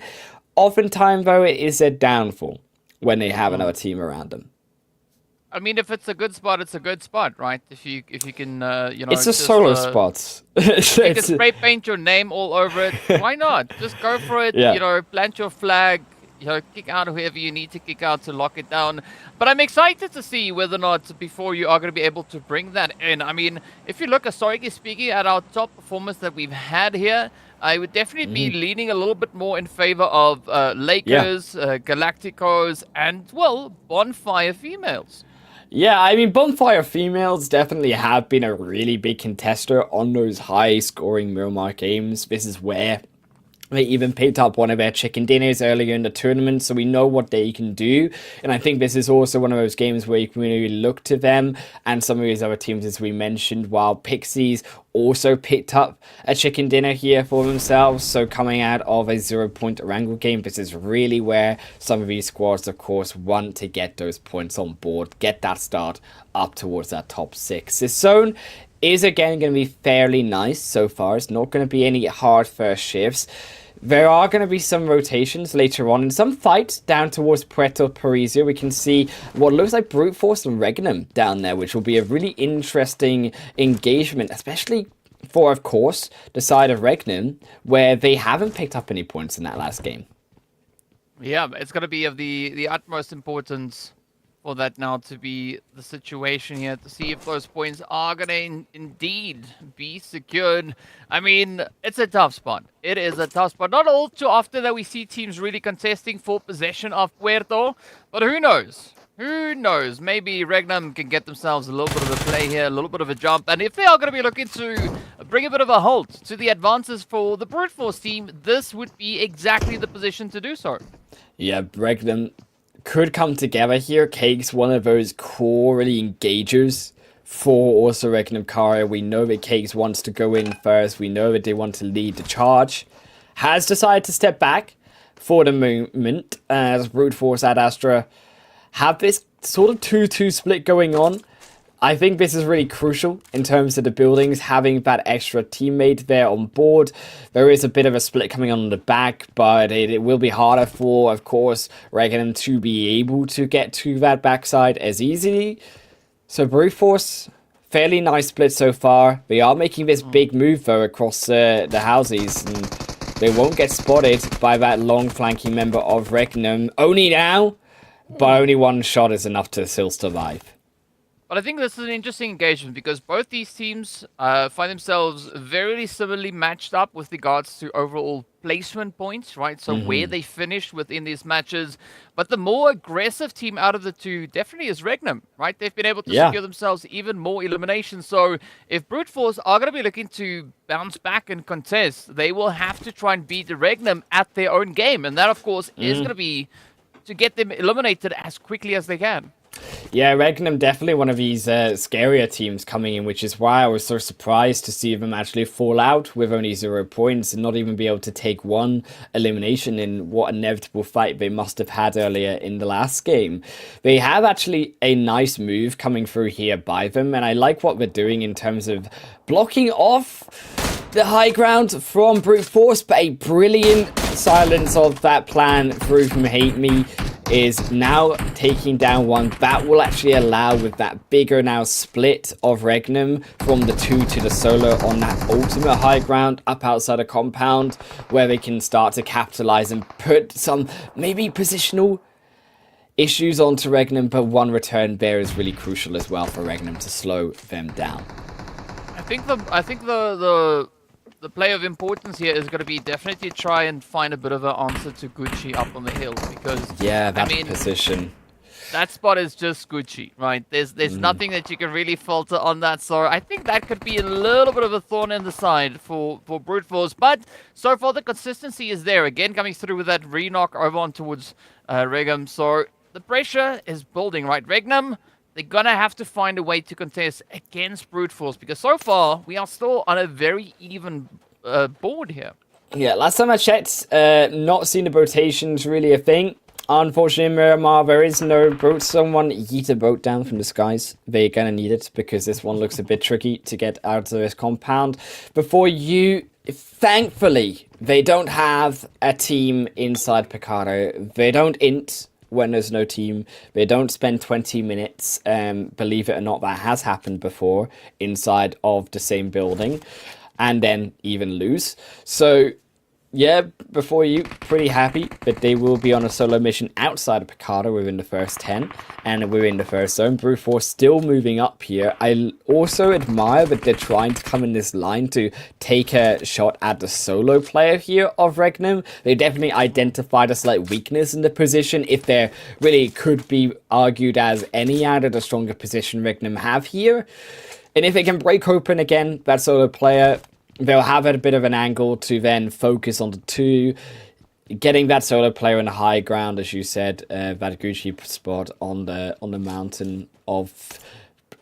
Oftentimes, though, it is a downfall when they have another team around them. I mean, if it's a good spot, it's a good spot, right? If you can, you know, it's a solo spot. You can spray paint your name all over it. Why not? Just go for it. You know, plant your flag. You know, kick out whoever you need to kick out to lock it down. But I'm excited to see whether or not before you are going to be able to bring that in. I mean, if you look historically speaking at our top performers that we've had here, I would definitely be leaning a little bit more in favor of Lakers, Galacticos, and, well, Bonfire females. Yeah, I mean, Bonfire females definitely have been a really big contester on those high-scoring Miramar games. This is where they even picked up one of their chicken dinners earlier in the tournament, so we know what they can do. And I think this is also one of those games where you can really look to them and some of these other teams, as we mentioned, while Pixies also picked up a chicken dinner here for themselves. So coming out of a 0-point Erangel game, this is really where some of these squads, of course, want to get those points on board, get that start up towards that top 6. This zone is again going to be fairly nice so far. It's not going to be any hard first shifts. There are going to be some rotations later on in some fights down towards Puerto Parisia. We can see what looks like Brute Force and Regnum down there, which will be a really interesting engagement, especially for, of course, the side of Regnum, where they haven't picked up any points in that last game. Yeah, it's going to be of the utmost importance for that now to be the situation here, to see if those points are going to indeed be secured. I mean, it's a tough spot. It is a tough spot. Not all too often that we see teams really contesting for possession of Puerto, but who knows? Who knows? Maybe Regnum can get themselves a little bit of a play here, a little bit of a jump. And if they are going to be looking to bring a bit of a halt to the advances for the Brute Force team, this would be exactly the position to do so. Yeah, Regnum could come together here. Cake's one of those core really engagers for also Regnum Kara. We know that Cakes wants to go in first. We know that they want to lead the charge. Has decided to step back for the moment as Brute Force and Astra have this sort of 2-2 split going on. I think this is really crucial in terms of the buildings, having that extra teammate there on board. There is a bit of a split coming on the back, but it will be harder for, of course, Regnum to be able to get to that backside as easily. So Brute Force, fairly nice split so far. They are making this big move, though, across the houses, and they won't get spotted by that long flanking member of Regnum. Only now, but only one shot is enough to still survive. But I think this is an interesting engagement because both these teams find themselves very similarly matched up with regards to overall placement points, right? So where they finished within these matches. But the more aggressive team out of the two definitely is Regnum, right? They've been able to Yeah. secure themselves even more eliminations. So if Brute Force are going to be looking to bounce back and contest, they will have to try and beat the Regnum at their own game. And that, of course, is going to be to get them eliminated as quickly as they can. Yeah, Regnum definitely one of these scarier teams coming in, which is why I was so surprised to see them actually fall out with only 0 points and not even be able to take one elimination in what inevitable fight they must have had earlier in the last game. They have actually a nice move coming through here by them, and I like what they're doing in terms of blocking off the high ground from Brute Force, but a brilliant silence of that plan through from Hate Me is now taking down one. That will actually allow, with that bigger now split of Regnum from the 2 to the solo on that ultimate high ground up outside a compound, where they can start to capitalize and put some maybe positional issues onto Regnum, but one return there is really crucial as well for Regnum to slow them down. I think the play of importance here is going to be definitely try and find a bit of an answer to Gucci up on the hill, because Yeah, that I mean, position. that spot is just Gucci, right? There's nothing that you can really filter on that, so I think that could be a little bit of a thorn in the side for Brute Force. But so far the consistency is there, again coming through with that re-knock over on towards Regnum. So the pressure is building, right? Regnum, they're going to have to find a way to contest against Brute Force, because so far we are still on a very even board here. Yeah, last time I checked, not seeing the rotations really a thing. Unfortunately, in Miramar, there is no boat. Someone yeet a boat down from the skies. They're gonna need it, because this one looks a bit tricky to get out of this compound. Before you, thankfully, they don't have a team inside Picado. They don't int when there's no team. They don't spend 20 minutes, believe it or not, that has happened before, inside of the same building, and then even lose. So yeah, before you, pretty happy that they will be on a solo mission outside of Picado within the first 10, and within the first zone. Brute Force still moving up here. I also admire that they're trying to come in this line to take a shot at the solo player here of Regnum. They definitely identified a slight weakness in the position, if there really could be argued as any out of the stronger position Regnum have here. And if they can break open again that solo player, they'll have a bit of an angle to then focus on the 2, getting that solo player in the high ground, as you said, that Gucci spot on the mountain of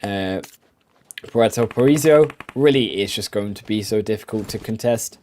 Puerto Paraiso really is just going to be so difficult to contest.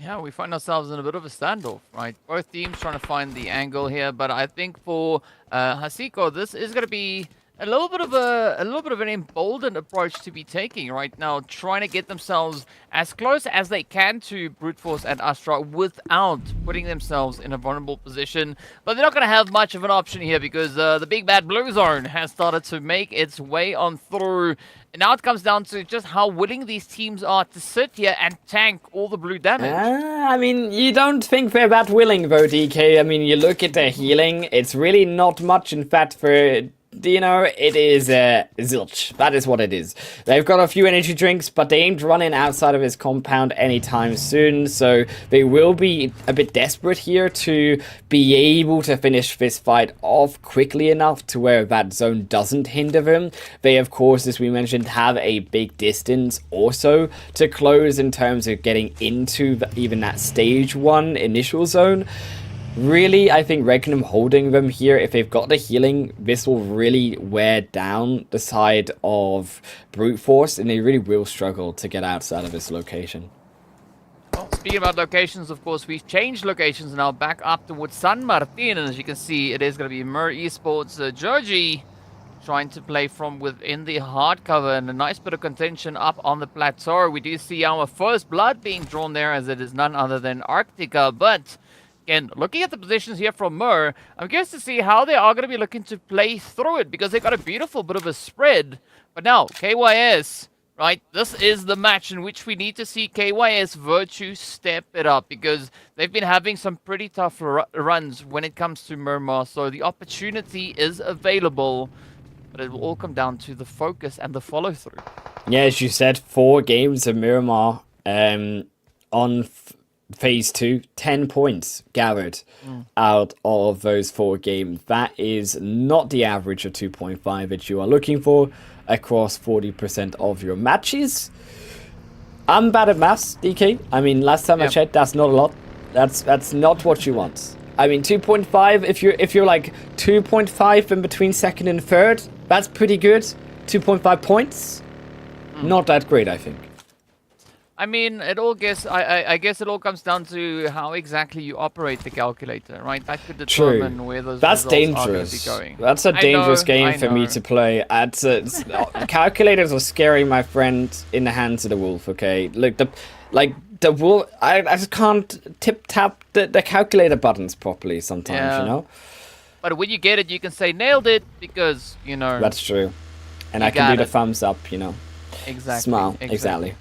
Yeah, we find ourselves in a bit of a standoff, right? Both teams trying to find the angle here, but I think for Hasiko, this is going to be a little bit of an emboldened approach to be taking right now, trying to get themselves as close as they can to Brute Force and Astra without putting themselves in a vulnerable position. But they're not going to have much of an option here, because the big bad blue zone has started to make its way on through. And now it comes down to just how willing these teams are to sit here and tank all the blue damage. I mean, you don't think they're that willing though, DK. I mean, you look at their healing, it's really not much. In fact, for, you know, it is zilch. That is what it is. They've got a few energy drinks, but they ain't running outside of his compound anytime soon, so they will be a bit desperate here to be able to finish this fight off quickly enough to where that zone doesn't hinder them. They, of course, as we mentioned, have a big distance also to close in terms of getting into even that stage 1 initial zone. Really, I think Regnum holding them here, if they've got the healing, this will really wear down the side of Brute Force, and they really will struggle to get outside of this location. Well, speaking about locations, of course, we've changed locations now back up towards San Martin, and as you can see, it is going to be Mer Esports Georgie trying to play from within the hard cover, and a nice bit of contention up on the plateau. We do see our first blood being drawn there, as it is none other than Arctica, but again, looking at the positions here from Mer, I'm curious to see how they are going to be looking to play through it, because they've got a beautiful bit of a spread. But now, KYS, right, this is the match in which we need to see KYS Virtue step it up, because they've been having some pretty tough runs when it comes to Miramar, so the opportunity is available. but it will all come down to the focus and the follow-through. Yeah, as you said, 4 games of Miramar on phase 2, 10 points gathered out of those 4 games. That is not the average of 2.5 that you are looking for across 40% of your matches. I'm bad at maths, DK. I mean, last time I checked, that's not a lot. That's not what you want. I mean, 2.5, if you're like 2.5 in between second and third, that's pretty good. 2.5 points, not that great, I think. I mean, I guess it all comes down to how exactly you operate the calculator, right? That could determine where those results are going to be going. That's a dangerous game for me to play. Calculators are scary, my friend, in the hands of the wolf. Okay, look, the wolf. I just can't tap the calculator buttons properly sometimes. You know. But when you get it, you can say nailed it because you know. That's true, and I can do the thumbs up. You know. Exactly. Smile. Exactly.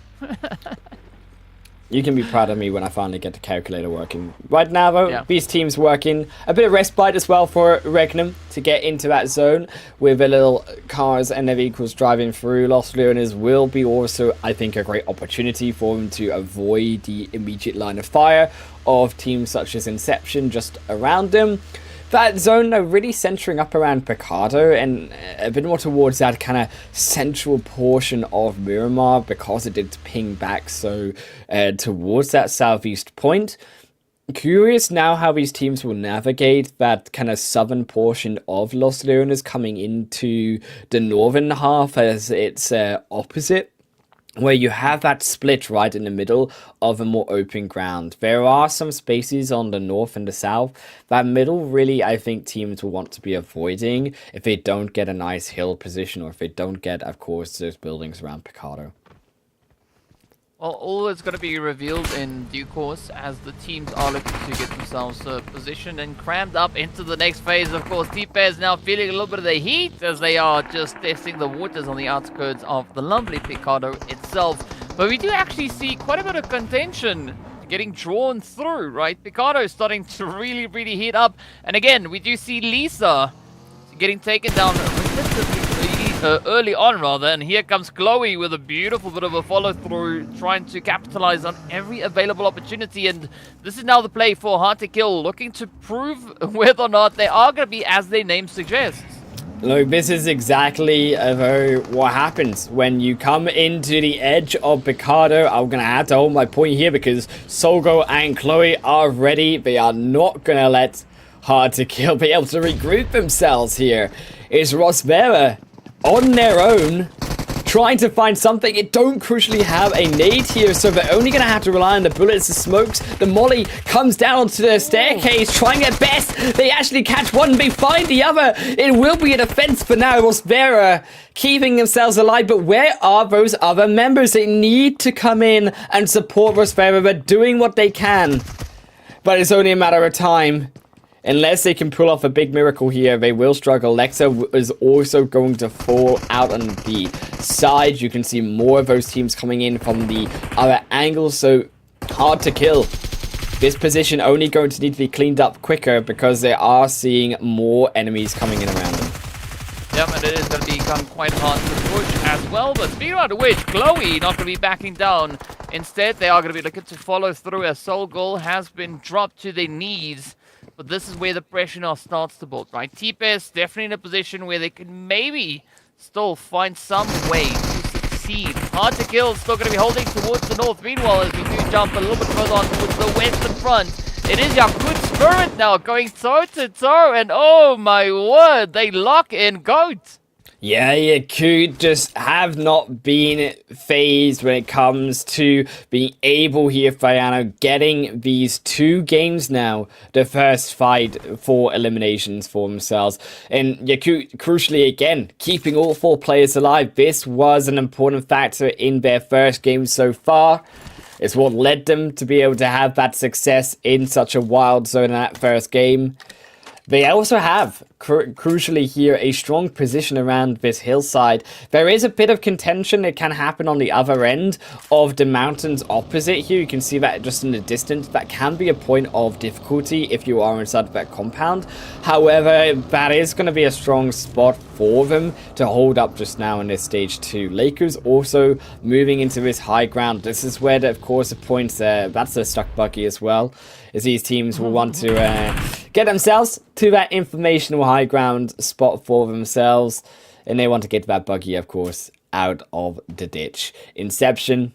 You can be proud of me when I finally get the calculator working. Right now, though, these teams working. A bit of respite as well for Regnum to get into that zone with the little cars and their vehicles driving through. Lost Learners will be also, I think, a great opportunity for them to avoid the immediate line of fire of teams such as Inception just around them. That zone, though, really centering up around Picardo and a bit more towards that kind of central portion of Miramar because it did ping back so towards that southeast point. Curious now how these teams will navigate that kind of southern portion of Los Leones coming into the northern half as its opposite, where you have that split right in the middle of a more open ground. There are some spaces on the north and the south. That middle, really, I think teams will want to be avoiding if they don't get a nice hill position or if they don't get, of course, those buildings around Picardo. Well, all is going to be revealed in due course as the teams are looking to get themselves positioned and crammed up into the next phase. Of course, Tipe is now feeling a little bit of the heat as they are just testing the waters on the outskirts of the lovely Picardo itself. But we do actually see quite a bit of contention getting drawn through, right? Picardo is starting to really, really heat up. And again, we do see Lisa getting taken down early on, rather, and here comes Chloe with a beautiful bit of a follow-through, trying to capitalize on every available opportunity, and this is now the play for Hard to Kill, looking to prove whether or not they are going to be as their name suggests. Look, this is exactly what happens when you come into the edge of Picardo. I'm going to have to hold my point here because Solgo and Chloe are ready. They are not going to let Hard to Kill be able to regroup themselves here. It's Rosvera on their own, trying to find something. It don't crucially have a nade here, so they're only going to have to rely on the bullets, the smokes. The molly comes down to the staircase, trying their best. They actually catch one, they find the other. It will be a defense for now. Rosvera keeping themselves alive, but where are those other members? They need to come in and support Rosvera. They're doing what they can, but it's only a matter of time. Unless they can pull off a big miracle here, they will struggle. Lexa is also going to fall out on the side. You can see more of those teams coming in from the other angles, so Hard to Kill. This position only going to need to be cleaned up quicker because they are seeing more enemies coming in around them. Yep, and it is going to become quite hard to push as well, but speaking of which, Chloe not going to be backing down. Instead, they are going to be looking to follow through as Soul Goal has been dropped to their knees. But this is where the pressure now starts to build, right? T-Pass definitely in a position where they can maybe still find some way to succeed. Hard to Kill, still going to be holding towards the north. Meanwhile, as we do jump a little bit further on towards the western front, it is Yakut Spirit now going toe-to-toe, and oh my word, they lock in Goat. Yeah, Yakut just have not been phased when it comes to being able here, Fiano, getting these 2 games now, the first fight for eliminations for themselves. And Yakut, crucially again, keeping all 4 players alive. This was an important factor in their first game so far. It's what led them to be able to have that success in such a wild zone in that first game. They also have, crucially here, a strong position around this hillside. There is a bit of contention that can happen on the other end of the mountains opposite here. You can see that just in the distance. That can be a point of difficulty if you are inside of that compound. However, that is going to be a strong spot for them to hold up just now in this stage 2. Lakers also moving into this high ground. This is where, of course, the points, that's a stuck buggy as well, as these teams will want to get themselves to that informational high ground spot for themselves, and they want to get that buggy, of course, out of the ditch. Inception,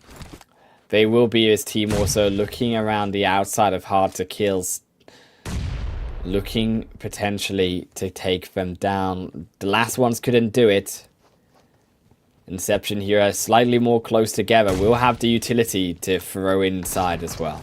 they will be his team also looking around the outside of hard to kills, looking potentially to take them down. The last ones couldn't do it. Inception here are slightly more close together. We'll have the utility to throw inside as well.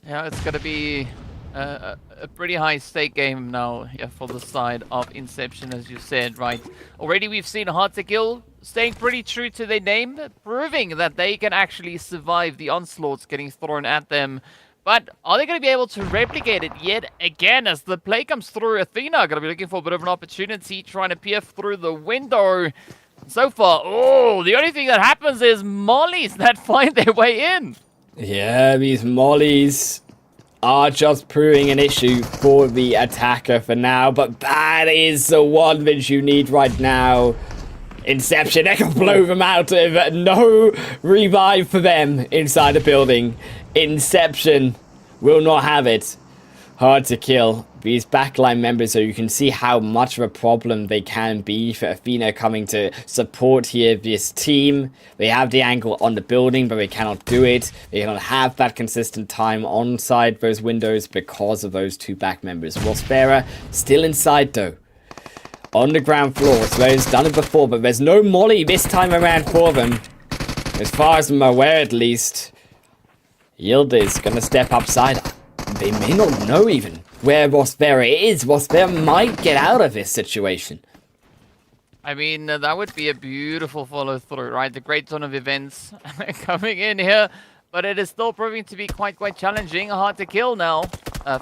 Yeah, it's going to be a pretty high stake game now for the side of Inception, as you said, right? Already we've seen Hard to Kill staying pretty true to their name, proving that they can actually survive the onslaughts getting thrown at them. But are they going to be able to replicate it yet again as the play comes through? Athena going to be looking for a bit of an opportunity, trying to peer through the window. So far, oh, the only thing that happens is mollies that find their way in. Yeah, these mollies are just proving an issue for the attacker for now, but that is the one that you need right now. Inception, they can blow them out of no revive for them inside the building. Inception will not have it. Hard to kill these backline members, so you can see how much of a problem they can be for Athena coming to support here this team. They have the angle on the building, but they cannot do it. They cannot have that consistent time onside those windows because of those two back members. Prospera still inside though, on the ground floor. So he's done it before, but there's no molly this time around for them, as far as I'm aware at least. Yildiz is gonna step upside. They may not know even where Prospera is. Prospera might get out of this situation. I mean, that would be a beautiful follow through, right? The great turn of events coming in here, but it is still proving to be quite challenging. Hard to kill now,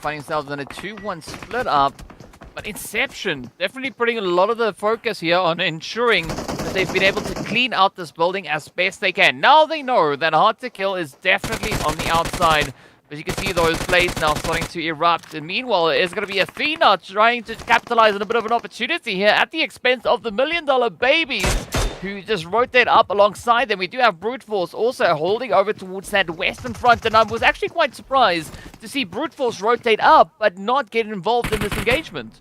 finding themselves in a 2-1 split up. But Inception definitely putting a lot of the focus here on ensuring that they've been able to clean out this building as best they can. Now they know that Hard to Kill is definitely on the outside. As you can see, those blades now starting to erupt. And meanwhile, it's going to be Athena trying to capitalize on a bit of an opportunity here at the expense of the $1 million babies, who just rotate up alongside them. We do have Brute Force also holding over towards that western front. And I was actually quite surprised to see Brute Force rotate up, but not get involved in this engagement.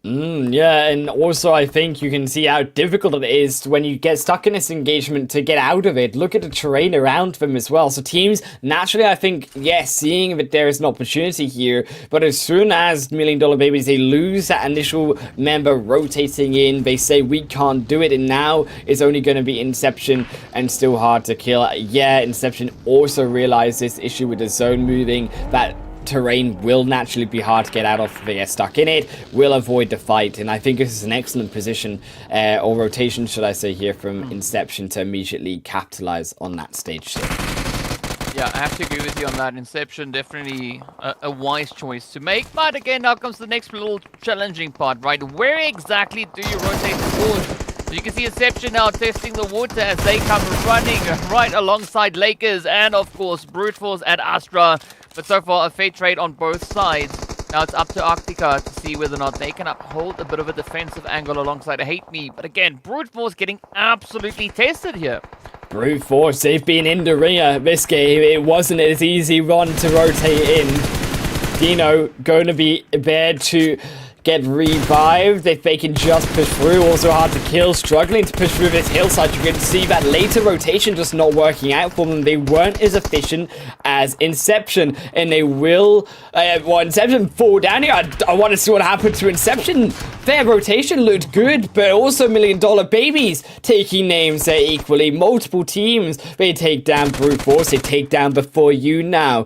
Yeah, and also I think you can see how difficult it is when you get stuck in this engagement to get out of it. Look at the terrain around them as well. So teams, naturally, I think, yes, seeing that there is an opportunity here, but as soon as $1 Million Babies, they lose that initial member rotating in, they say, we can't do it, and now it's only going to be Inception and still Hard to Kill. Yeah, Inception also realized this issue with the zone moving, that terrain will naturally be hard to get out of if they get stuck in it, will avoid the fight, and I think this is an excellent position, or rotation should I say here, from Inception to immediately capitalize on that stage shift. Yeah, I have to agree with you on that. Inception, definitely a wise choice to make, but again, now comes the next little challenging part, right? Where exactly do you rotate the board? So you can see Inception now testing the water as they come running right alongside Lakers and, of course, Brute Force at Astra. But so far, a fair trade on both sides. Now it's up to Arctica to see whether or not they can uphold a bit of a defensive angle alongside Hate Me. But again, Brute Force getting absolutely tested here. Brute Force, they've been in the ringer this game. It wasn't as easy run to rotate in. Dino going to be there to get revived if they can just push through. Also Hard to Kill, struggling to push through this hillside. You can see that later rotation just not working out for them. They weren't as efficient as Inception, and they will, Inception fall down here. I want to see what happened to Inception. Their rotation looked good, but also $1 Million Babies taking names there equally. Multiple teams, they take down Brute Force, they take down Before You now.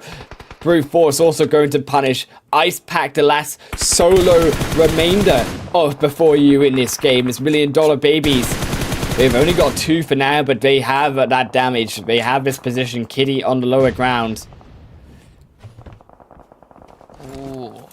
Brute Force also going to punish Ice Pack, the last solo remainder of Before You in this game. It's $1 Million Babies. They've only got 2 for now, but they have that damage. They have this position. Kitty on the lower ground. Ooh.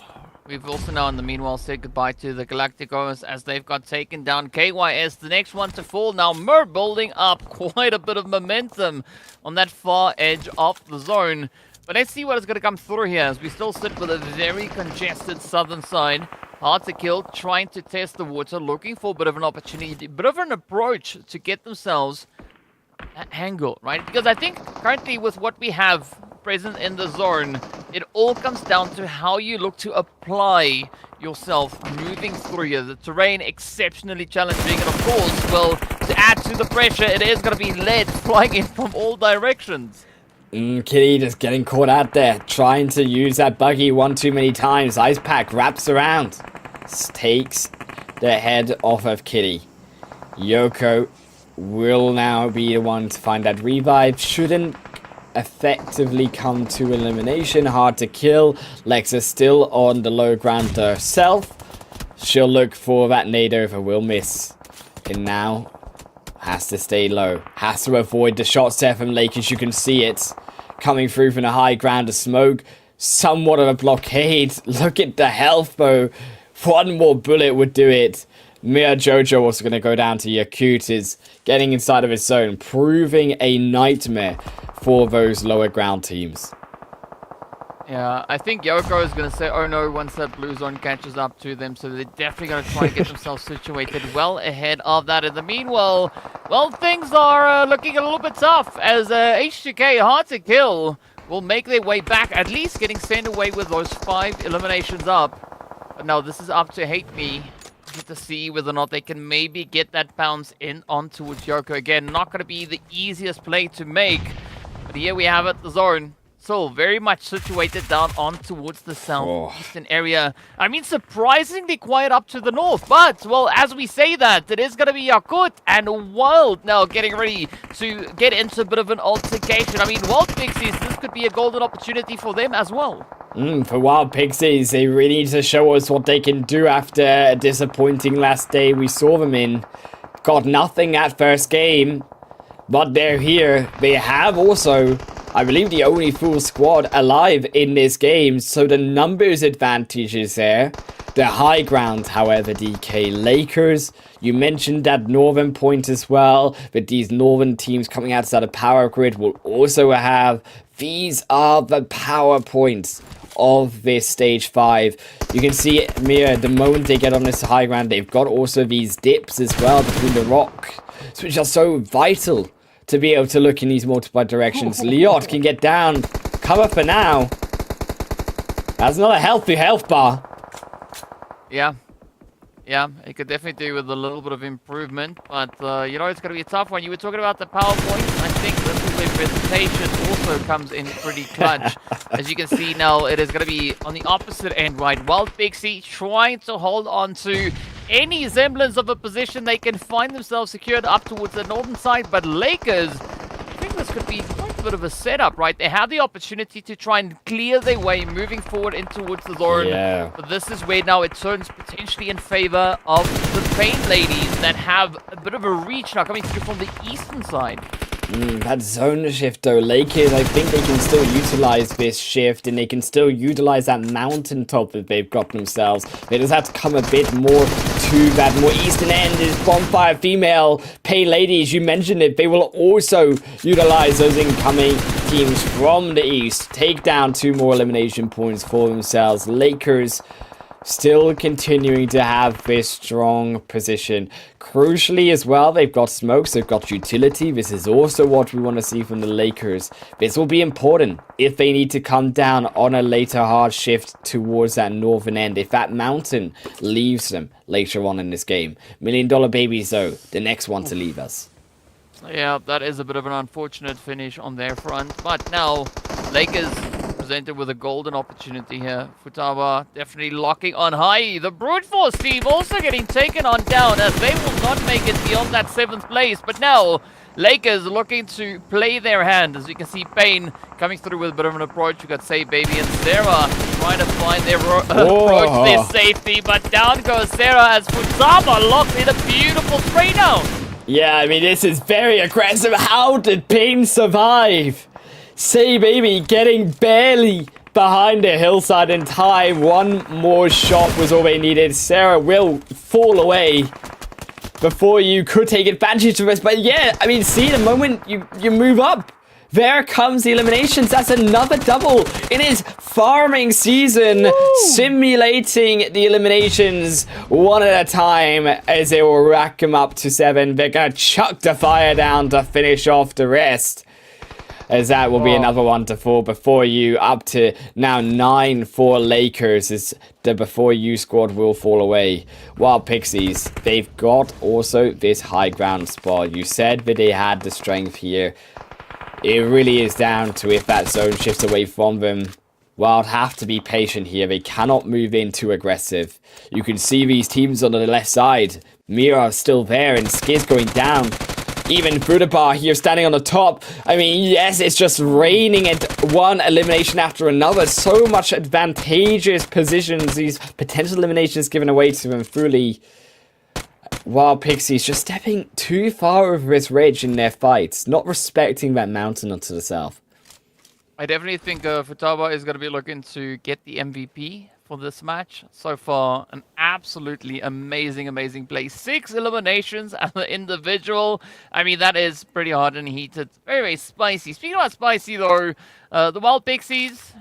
We've also now, in the meanwhile, said goodbye to the Galacticos as they've got taken down. KYS, the next one to fall. Now, Mer building up quite a bit of momentum on that far edge of the zone. But let's see what is going to come through here as we still sit with a very congested southern side. Hard to kill, trying to test the water, looking for a bit of an opportunity, a bit of an approach to get themselves that angle, right? Because I think currently with what we have present in the zone, it all comes down to how you look to apply yourself moving through here. The terrain exceptionally challenging, and of course, well, to add to the pressure, it is going to be lead flying in from all directions. Kitty just getting caught out there, trying to use that buggy one too many times. Ice Pack wraps around, takes the head off of Kitty. Yoko will now be the one to find that revive. Shouldn't effectively come to elimination. Hard to kill. Lexa still on the low ground herself. She'll look for that nade over. Will miss. And now has to stay low. Has to avoid the shots there from Lakers. You can see it coming through from the high ground of smoke. Somewhat of a blockade. Look at the health though. One more bullet would do it. Mia Jojo also going to go down to Yakut, is getting inside of his zone, proving a nightmare for those lower ground teams. Yeah, I think Yoko is going to say, oh no, once that blue zone catches up to them, so they're definitely going to try and get themselves situated well ahead of that. In the meanwhile, well, things are looking a little bit tough as H2K, hard to kill, will make their way back, at least getting sent away with those 5 eliminations up. But now this is up to Hate Me to see whether or not they can maybe get that bounce in on towards Yoko. Again, not going to be the easiest play to make, but here we have it, the zone. Still very much situated down on towards the southeastern area. I mean, surprisingly quiet up to the north. But, well, as we say that, it is going to be Yakut and Wild now getting ready to get into a bit of an altercation. I mean, Wild Pixies, this could be a golden opportunity for them as well. For Wild Pixies, they really need to show us what they can do after a disappointing last day we saw them in. Got nothing at first game, but they're here. They have also, I believe, the only full squad alive in this game, so the numbers advantage is there. The high ground, however, DK Lakers. You mentioned that northern point as well, but these northern teams coming outside of Power Grid will also have. These are the power points of this stage 5. You can see it, Mia, the moment they get on this high ground, they've got also these dips as well between the rocks, which are so vital to be able to look in these multiple directions. Liot can get down, cover for now. That's not a healthy health bar. Yeah, it could definitely do with a little bit of improvement, but you know, it's going to be a tough one. You were talking about the PowerPoint. I think this is where presentation also comes in pretty clutch. As you can see now, it is going to be on the opposite end, right? Wild Pixie trying to hold on to any semblance of a position they can find themselves secured up towards the northern side, but Lakers, I think this could be quite a bit of a setup, right? They have the opportunity to try and clear their way moving forward in towards the zone. Yeah. But this is where now it turns potentially in favor of the Pain Ladies that have a bit of a reach now coming through from the eastern side. That zone shift though, Lakers, I think they can still utilize this shift, and they can still utilize that mountaintop that they've got themselves. They just have to come a bit more to that more eastern end. Is Bonfire Female Pay Ladies, you mentioned it, they will also utilize those incoming teams from the east. Take down 2 more elimination points for themselves. Lakers still continuing to have this strong position. Crucially as well, they've got smokes, they've got utility. This is also what we want to see from the Lakers. This will be important if they need to come down on a later hard shift towards that northern end. If that mountain leaves them later on in this game. $1 Million Babies though, the next one to leave us. Yeah, that is a bit of an unfortunate finish on their front. But now, Lakers presented with a golden opportunity here. Futaba definitely locking on high. The Brute Force team also getting taken on down as they will not make it beyond that 7th place. But now, Lakers looking to play their hand. As you can see, Payne coming through with a bit of an approach. We got Say Baby and Sarah trying to find their approach, their safety. But down goes Sarah as Futaba locks in a beautiful spray down. Yeah, I mean, this is very aggressive. How did Payne survive? Say Baby getting barely behind the hillside in time. One more shot was all they needed. Sarah will fall away before you could take advantage of this. But yeah, I mean, see, the moment you move up, there comes the eliminations. That's another double in his farming season. Woo! Simulating the eliminations one at a time as they will rack them up to 7. They're going to chuck the fire down to finish off the rest. As that will be another one to fall before you. Up to now 9 for Lakers as the before you squad will fall away. While Pixies, they've got also this high ground spot. You said that they had the strength here. It really is down to if that zone shifts away from them. Wild have to be patient here. They cannot move in too aggressive. You can see these teams on the left side. Mira still there and Skiz going down. Even Fudabar here standing on the top. I mean, yes, it's just raining at one elimination after another. So much advantageous positions. These potential eliminations given away to them fully. While Pixies just stepping too far over this ridge in their fights. Not respecting that mountain onto the south. I definitely think Futaba is going to be looking to get the MVP for this match. So far, an absolutely amazing play. 6 eliminations as an individual. I mean, that is pretty hard and heated. Very spicy. Speaking about spicy, though, the Wild Pixies,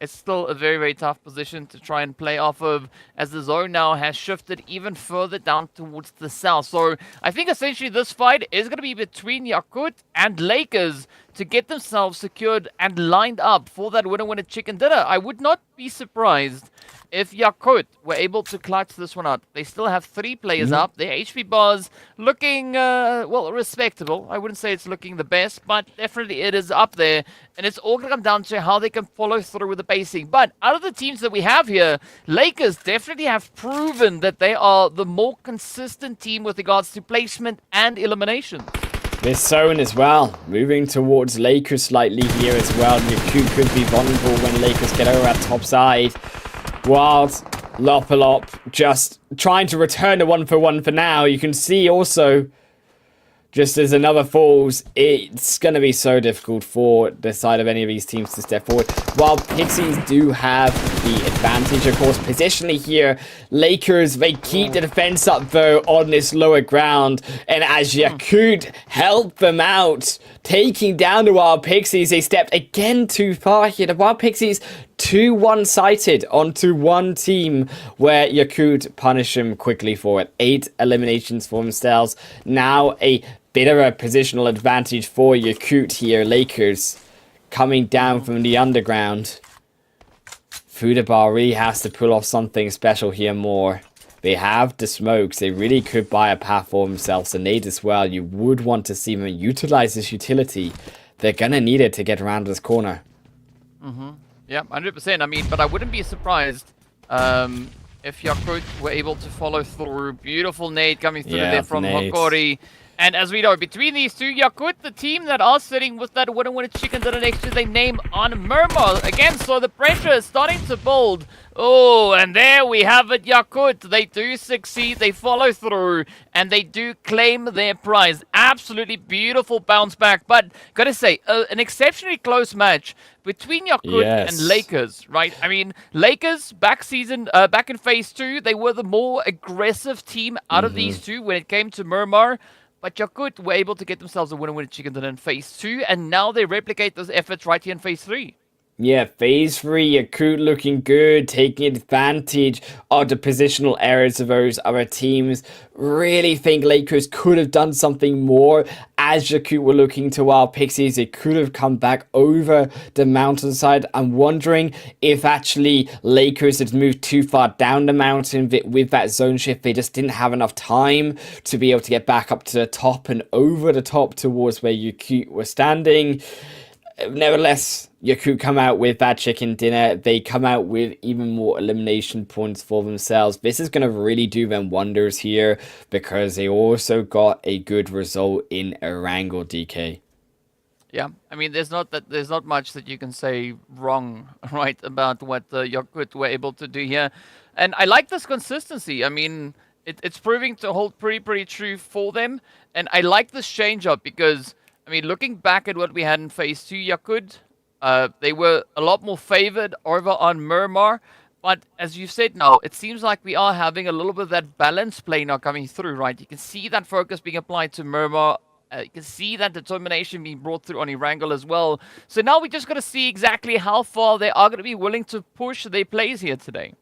it's still a very tough position to try and play off of, as the zone now has shifted even further down towards the south. So I think essentially this fight is going to be between Yakut and Lakers to get themselves secured and lined up for that winner chicken dinner. I would not be surprised if Yakut were able to clutch this one out. They still have 3 players up. Their HP bars looking, well, respectable. I wouldn't say it's looking the best, but definitely it is up there. And it's all going to come down to how they can follow through with the basing. But out of the teams that we have here, Lakers definitely have proven that they are the more consistent team with regards to placement and elimination. This zone as well, moving towards Lakers slightly here as well. Yakut could be vulnerable when Lakers get over at top side. Wild, Lopalop, just trying to return to 1-for-1 for now. You can see also, just as another falls, it's going to be so difficult for the side of any of these teams to step forward. While Pixies do have the advantage, of course, positionally here, Lakers, they keep the defense up, though, on this lower ground. And as Yakut help them out, taking down the Wild Pixies, they stepped again too far here. The Wild Pixies too one-sided onto one team, where Yakut punish them quickly for it. 8 eliminations for themselves. Now a bit of a positional advantage for Yakut here. Lakers coming down from the underground. Fudabar really has to pull off something special here more. They have the smokes. They really could buy a path for themselves. And Nate as well. You would want to see them utilize this utility. They're going to need it to get around this corner. Yeah, 100%. I mean, but I wouldn't be surprised if Yakut were able to follow through. Beautiful nade coming through there from Hokori. And as we know, between these two, Yakut, the team that are sitting with that winner chicken dinner next to their name on Miramar. Again, so the pressure is starting to build. Oh, and there we have it, Yakut. They do succeed, they follow through, and they do claim their prize. Absolutely beautiful bounce back. But, gotta say, an exceptionally close match between Yakut and Lakers, right? I mean, Lakers, back in Phase 2, they were the more aggressive team out of these two when it came to Miramar. But Yakut were able to get themselves a winner chicken dinner in Phase 2, and now they replicate those efforts right here in Phase 3. Yeah, Phase 3, Yakut looking good, taking advantage of the positional errors of those other teams. Really think Lakers could have done something more as Yakut were looking to Wild Pixies. They could have come back over the mountainside. I'm wondering if actually Lakers had moved too far down the mountain with that zone shift. They just didn't have enough time to be able to get back up to the top and over the top towards where Yakut were standing. Nevertheless, Yakut come out with that chicken dinner. They come out with even more elimination points for themselves. This is going to really do them wonders here because they also got a good result in Erangel, DK. Yeah, I mean, there's not much that you can say wrong, right, about what Yakut were able to do here. And I like this consistency. I mean, it's proving to hold pretty true for them. And I like this change-up because, I mean, looking back at what we had in Phase 2, Yakut, They were a lot more favored over on Miramar. But as you said now, it seems like we are having a little bit of that balance play now coming through, right? You can see that focus being applied to Miramar. You can see that determination being brought through on Erangel as well. So now we just got to see exactly how far they are going to be willing to push their plays here today.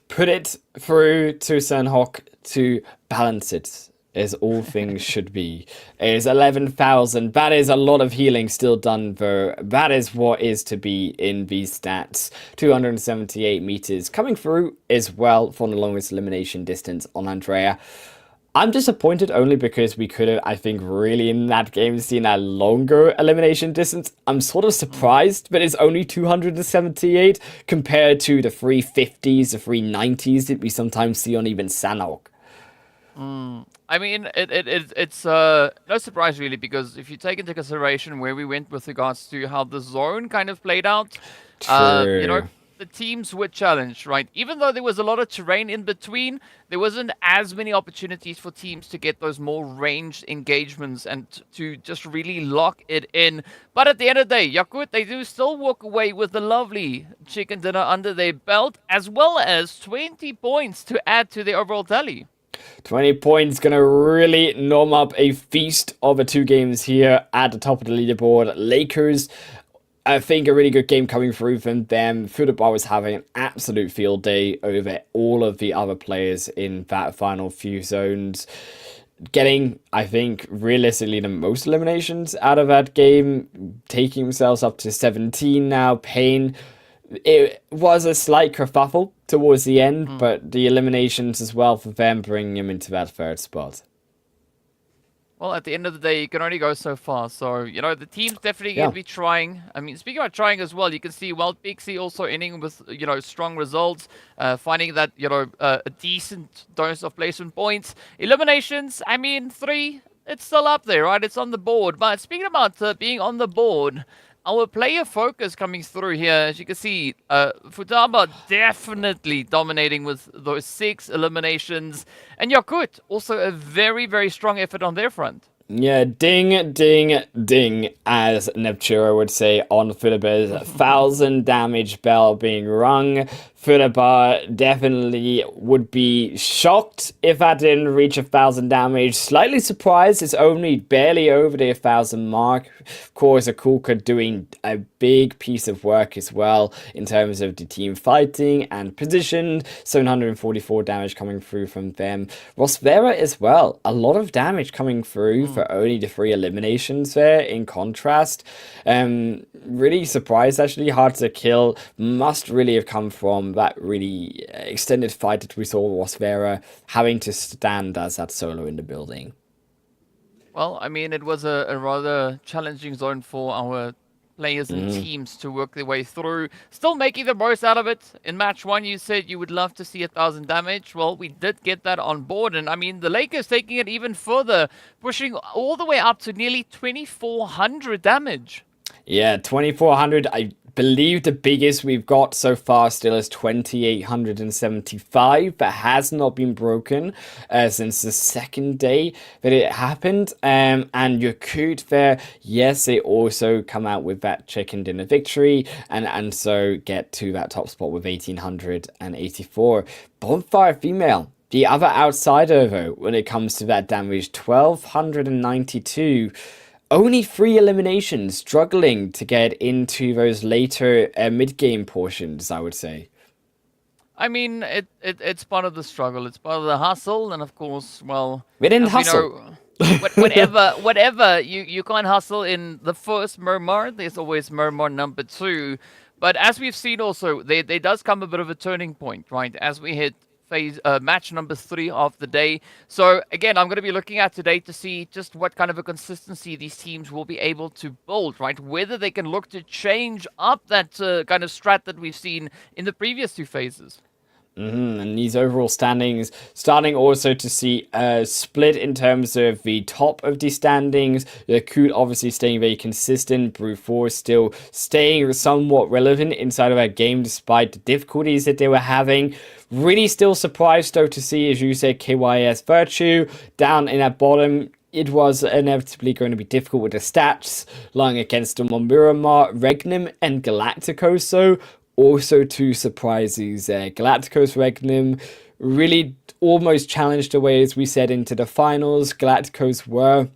Put it through to Sanhok to balance it, as all things should be. It is 11,000. That is a lot of healing still done, though. That is what is to be in these stats. 278 meters coming through as well for the longest elimination distance on Andrea. I'm disappointed only because we could have, I think, really in that game seen a longer elimination distance. I'm sort of surprised that it's only 278 compared to the 350s, the 390s that we sometimes see on even Sanhok. I mean, it's no surprise really, because if you take into consideration where we went with regards to how the zone kind of played out, you know, the teams were challenged, right? Even though there was a lot of terrain in between, there wasn't as many opportunities for teams to get those more ranged engagements and to just really lock it in. But at the end of the day, Yakut, they do still walk away with a lovely chicken dinner under their belt, as well as 20 points to add to their overall tally. 20 points, gonna really norm up a feast of 2 games here at the top of the leaderboard. Lakers, I think a really good game coming through from them. Football was having an absolute field day over all of the other players in that final few zones. Getting, I think, realistically the most eliminations out of that game. Taking themselves up to 17 now. Pain. It was a slight kerfuffle towards the end, but the eliminations as well for them bringing him into that 3rd spot. Well, at the end of the day, you can only go so far. So, you know, the team's definitely going to be trying. I mean, speaking about trying as well, you can see Wild Pixie also ending with, you know, strong results, finding that, you know, a decent dose of placement points. Eliminations, I mean, 3, it's still up there, right? It's on the board. But speaking about being on the board, our player focus coming through here, as you can see, Futaba definitely dominating with those 6 eliminations. And Yakut, also a very, very strong effort on their front. Yeah, ding, ding, ding, as Nepturo would say on Futaba's 1,000 damage bell being rung. Futaba definitely would be shocked if that didn't reach 1,000 damage. Slightly surprised it's only barely over the 1,000 mark. Of course, Akulka doing a big piece of work as well in terms of the team fighting and position. 744 damage coming through from them. Rosvera as well. A lot of damage coming through for only the 3 eliminations there in contrast. Really surprised actually. Hard to kill. Must really have come from that really extended fight that we saw Rosvera having to stand as that solo in the building. Well, I mean, it was a rather challenging zone for our players and teams to work their way through. Still making the most out of it. In match 1, you said you would love to see 1,000 damage. Well, we did get that on board. And I mean, the Lakers taking it even further, pushing all the way up to nearly 2,400 damage. Yeah, 2,400. I believe the biggest we've got so far still is 2,875. That has not been broken since the 2nd day that it happened. And Yakut there, yes, they also come out with that chicken dinner victory and so get to that top spot with 1,884. Bonfire Female, the other outsider though, when it comes to that damage, 1,292. Only 3 eliminations, struggling to get into those later mid-game portions, I would say. I mean, it's part of the struggle. It's part of the hustle. And of course, well... We didn't hustle. Whatever, you can't hustle in the first Miramar. There's always Miramar number 2. But as we've seen also, there does come a bit of a turning point, right? As we hit match number 3 of the day. So again, I'm going to be looking at today to see just what kind of a consistency these teams will be able to build, right? Whether they can look to change up that kind of strat that we've seen in the previous 2 phases. And these overall standings, starting also to see a split in terms of the top of the standings. Yakut obviously staying very consistent. Brute Force still staying somewhat relevant inside of our game despite the difficulties that they were having. Really still surprised though to see, as you said, KYS Virtue down in that bottom. it was inevitably going to be difficult with the stats lying against them on Miramar, Regnum, and Galacticos. So also two surprises there. Galacticos, Regnum really almost challenged away, as we said, into the finals. Galacticos were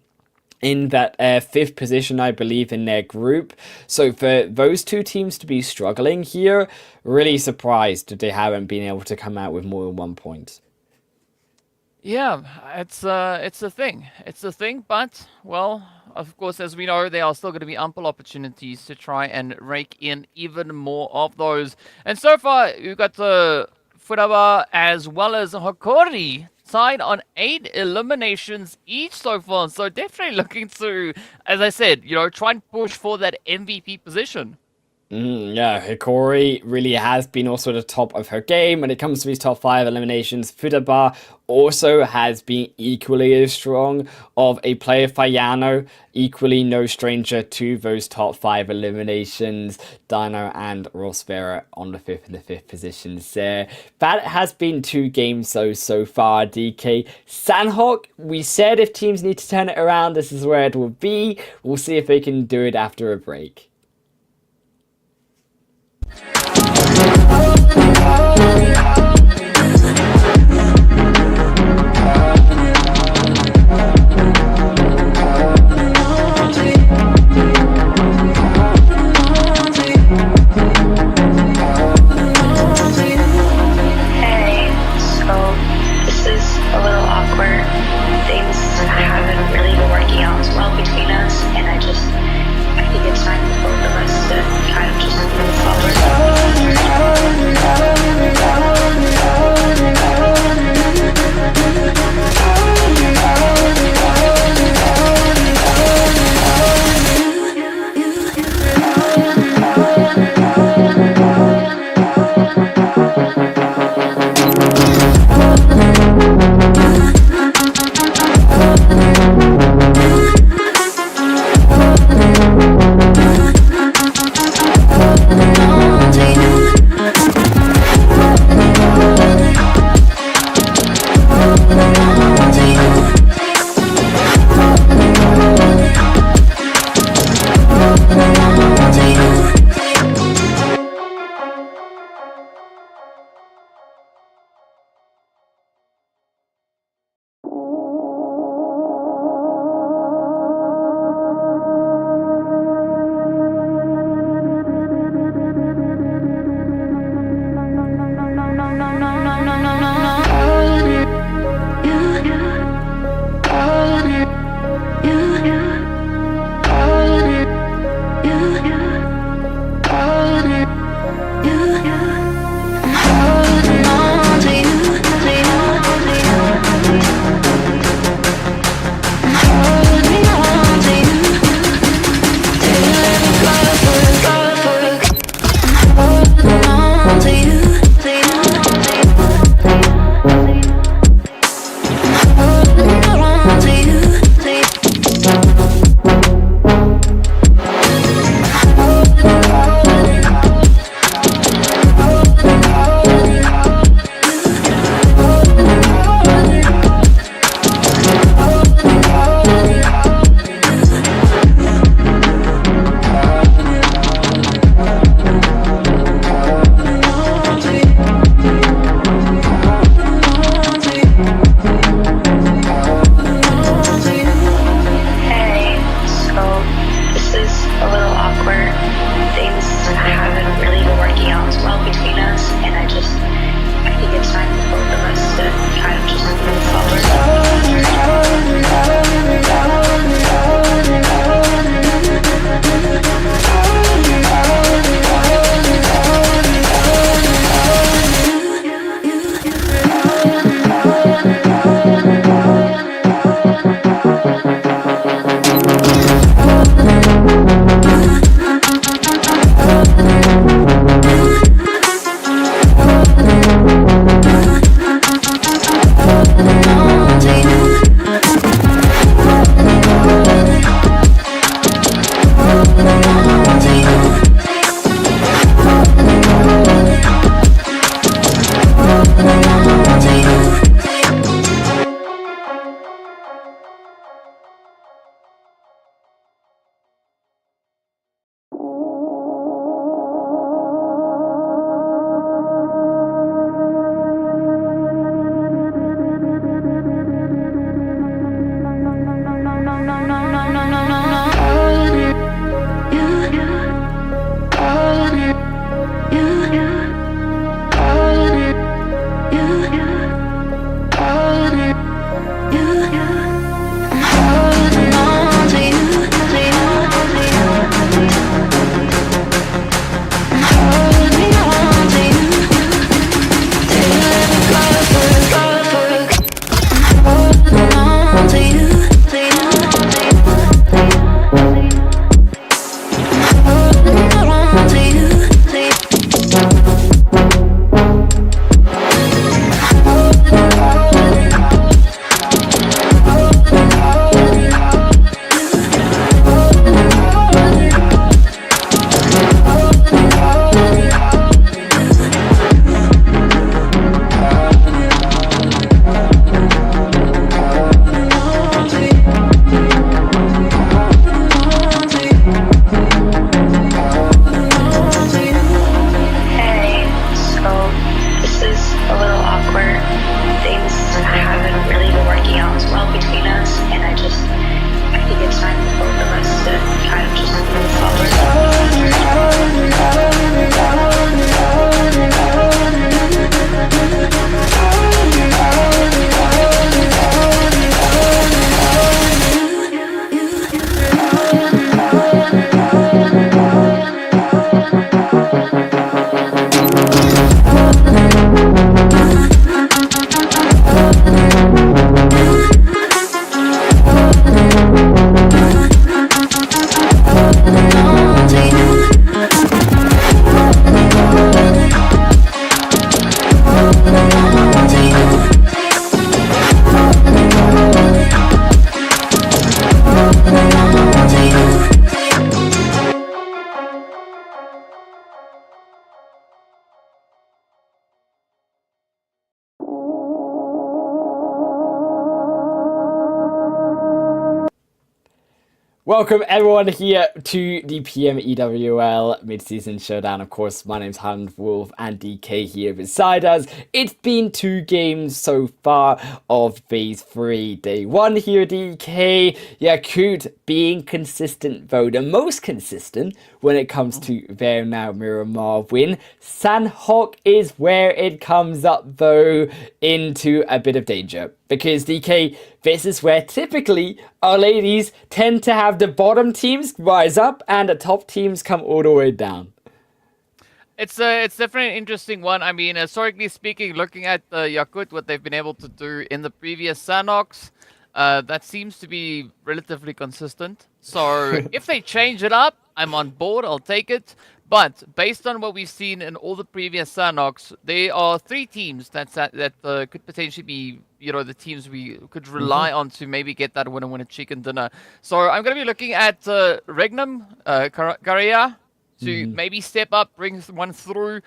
in that 5th position, I believe, in their group. So for those two teams to be struggling here, really surprised that they haven't been able to come out with more than 1 point. Yeah, it's a thing. It's a thing, but, well, of course, as we know, there are still going to be ample opportunities to try and rake in even more of those. And so far, you've got the Furaba as well as Hokori tied on 8 eliminations each so far. So definitely looking to, as I said, try and push for that MVP position. Yeah, Hikori really has been also the top of her game when it comes to these top 5 eliminations. Fudaba also has been equally as strong of a player. Fayano, equally no stranger to those top 5 eliminations. Dino and Rosvera on the 5th and the 5th positions there. That has been 2 games so far, DK. Sanhok, we said if teams need to turn it around, this is where it will be. We'll see if they can do it after a break. Haven't really been working out as well between us, and I think it's time to Hey, so this is a little awkward. Things haven't really been working out as well between us, and I think it's time for both of us to kind of just move Welcome everyone here to the PMEWL mid-season showdown. Of course, my name's Hand Wolf and DK here beside us. It's been 2 games so far of phase 3. Day 1 here, DK. Yakut being consistent though, the most consistent when it comes to their now Miramar win. Sanhok is where it comes up though into a bit of danger. Because DK, this is where typically our ladies tend to have the bottom teams rise up and the top teams come all the way down. It's definitely an interesting one. I mean, historically speaking, looking at Yakut, what they've been able to do in the previous Sanhoks, that seems to be relatively consistent. So if they change it up, I'm on board. I'll take it. But based on what we've seen in all the previous Sanhoks, there are 3 teams that could potentially be, the teams we could rely on to maybe get that winner chicken dinner. So I'm going to be looking at Regnum, Korea, to maybe step up, bring one through.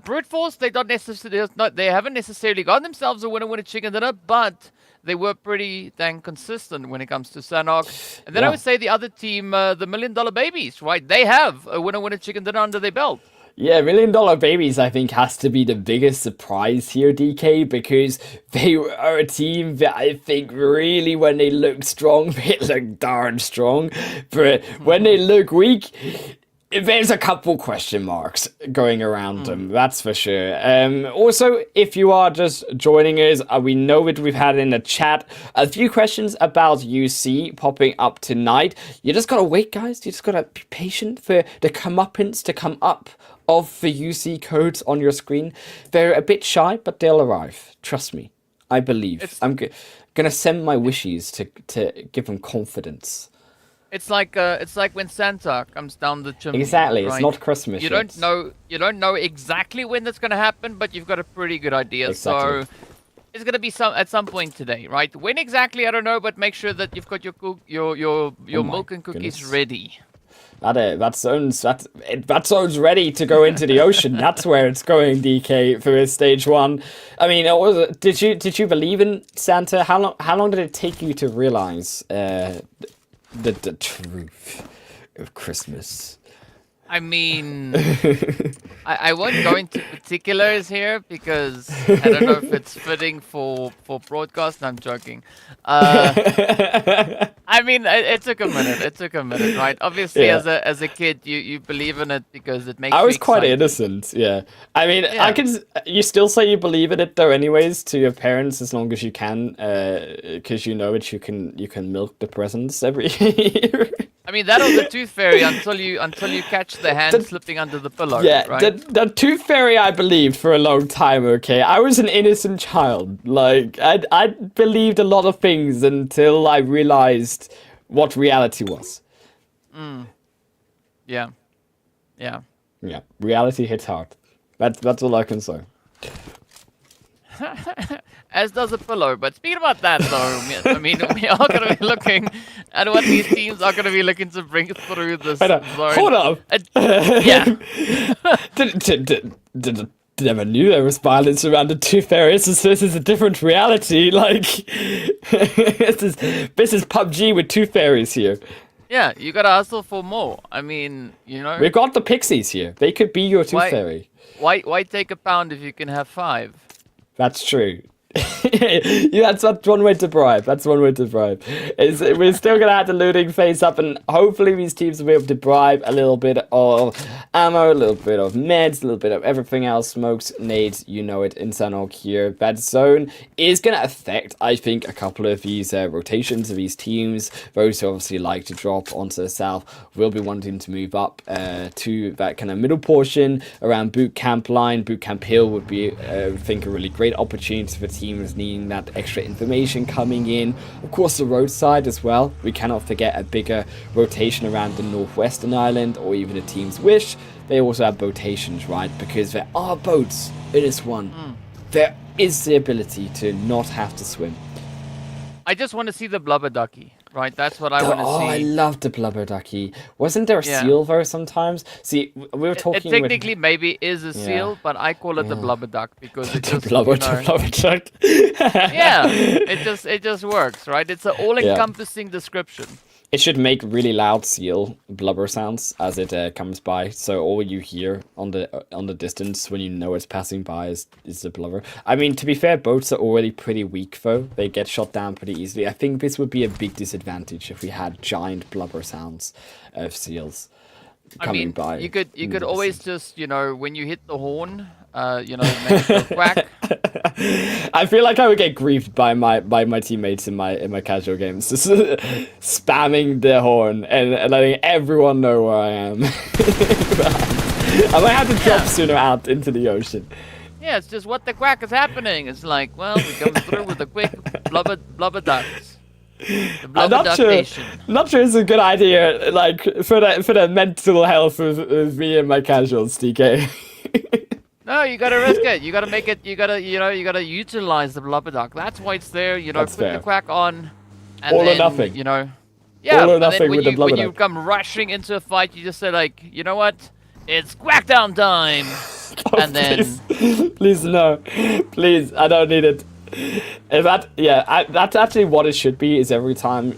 Brute Force, they haven't necessarily got themselves a winner chicken dinner, but they were pretty dang consistent when it comes to Sanhok. And then I would say the other team, the $1 Million Babies, right? They have a winner chicken dinner under their belt. Yeah, $1 Million Babies, I think, has to be the biggest surprise here, DK, because they are a team that I think really, when they look strong, they look darn strong. But when they look weak, there's a couple question marks going around them, that's for sure. Also, if you are just joining us, we know that we've had in the chat a few questions about UC popping up tonight. You just gotta wait, guys. You just gotta be patient for the comeuppance to come up of the UC codes on your screen. They're a bit shy, but they'll arrive. Trust me. I believe. I'm gonna send my wishes to give them confidence. It's like when Santa comes down the chimney. Exactly, right? It's not Christmas. You don't know exactly when that's going to happen, but you've got a pretty good idea. Exactly. So it's going to be at some point today, right? When exactly, I don't know, but make sure that you've got your milk and cookies ready. That sounds ready to go into the ocean. That's where it's going, DK, for stage 1. I mean, did you believe in Santa? How long did it take you to realize the truth of Christmas? I mean, I won't go into particulars here because I don't know if it's fitting for broadcast. I'm joking. I mean, it took a minute. It took a minute, right? Obviously, Yeah. as a kid, you believe in it because it makes. I you was quite excited. innocent, yeah. I mean, Yeah. I can. You still say you believe in it though, anyways, to your parents as long as you can, because you know it. You can milk the presents every year. I mean, that was the tooth fairy until you catch the hand slipping under the pillow, Yeah, right? the tooth fairy I believed for a long time. Okay, I was an innocent child. Like I believed a lot of things until I realized what reality was. Yeah, yeah. Yeah, reality hits hard. That's all I can say. As does a pillow. But speaking about that, though, I mean, we are going to be looking at what these teams are going to be looking to bring through this zone. Hold up. Yeah. Never knew there was violence around the tooth fairies. This is a different reality. Like this is PUBG with tooth fairies here. Yeah, you got to hustle for more. I mean, you know. We've got the pixies here. They could be your tooth fairy. Why take a pound if you can have 5? That's true. Yeah, that's one way to bribe. That's one way to bribe. We're still gonna have the looting phase up, and hopefully these teams will be able to bribe a little bit of ammo, a little bit of meds, a little bit of everything else, smokes, nades, you know it, in Sanhok here. That zone is gonna affect, I think, a couple of these rotations of these teams. Those who obviously like to drop onto the south will be wanting to move up to that kind of middle portion around boot camp line. Boot camp hill would be, I think, a really great opportunity for teams needing that extra information coming in. Of course, the roadside as well. We cannot forget a bigger rotation around the northwestern island, or even a team's wish. They also have rotations, right? Because there are boats in this one. There is the ability to not have to swim. I just want to see the blubber ducky, right? That's what I want to see. I love the blubber ducky. Wasn't there a Yeah. seal though sometimes? See, we were talking It technically maybe is a seal, but I call it the blubber duck because it just, blubber duck. yeah, it just works, right? It's an all-encompassing description. It should make really loud seal blubber sounds as it comes by, so all you hear on the distance when you know it's passing by is the blubber. I mean, to be fair, boats are already pretty weak though. They get shot down pretty easily. I think this would be a big disadvantage if we had giant blubber sounds of seals coming by. You could always just, you know, when you hit the horn, you know, make it go quack. I feel like I would get griefed by my teammates in my casual games, just spamming the horn and letting everyone know where I am. I might have to drop sooner out into the ocean. Yeah, it's just what the quack is happening. It's like, well, we come through with a quick blubber ducks. The blubber duck nation. Not sure it's a good idea, like for the mental health of me and my casuals, DK. No, you gotta risk it. You gotta make it. You gotta utilize the blubber duck. That's why it's there. You know, That's put fair. the quack on, and All or then, nothing. you know, yeah. All or But nothing then with the blubber when you duck. come rushing into a fight, you just say like, you know what? It's quack down time, and then Please no, please, I don't need it. If that's actually what it should be. Is every time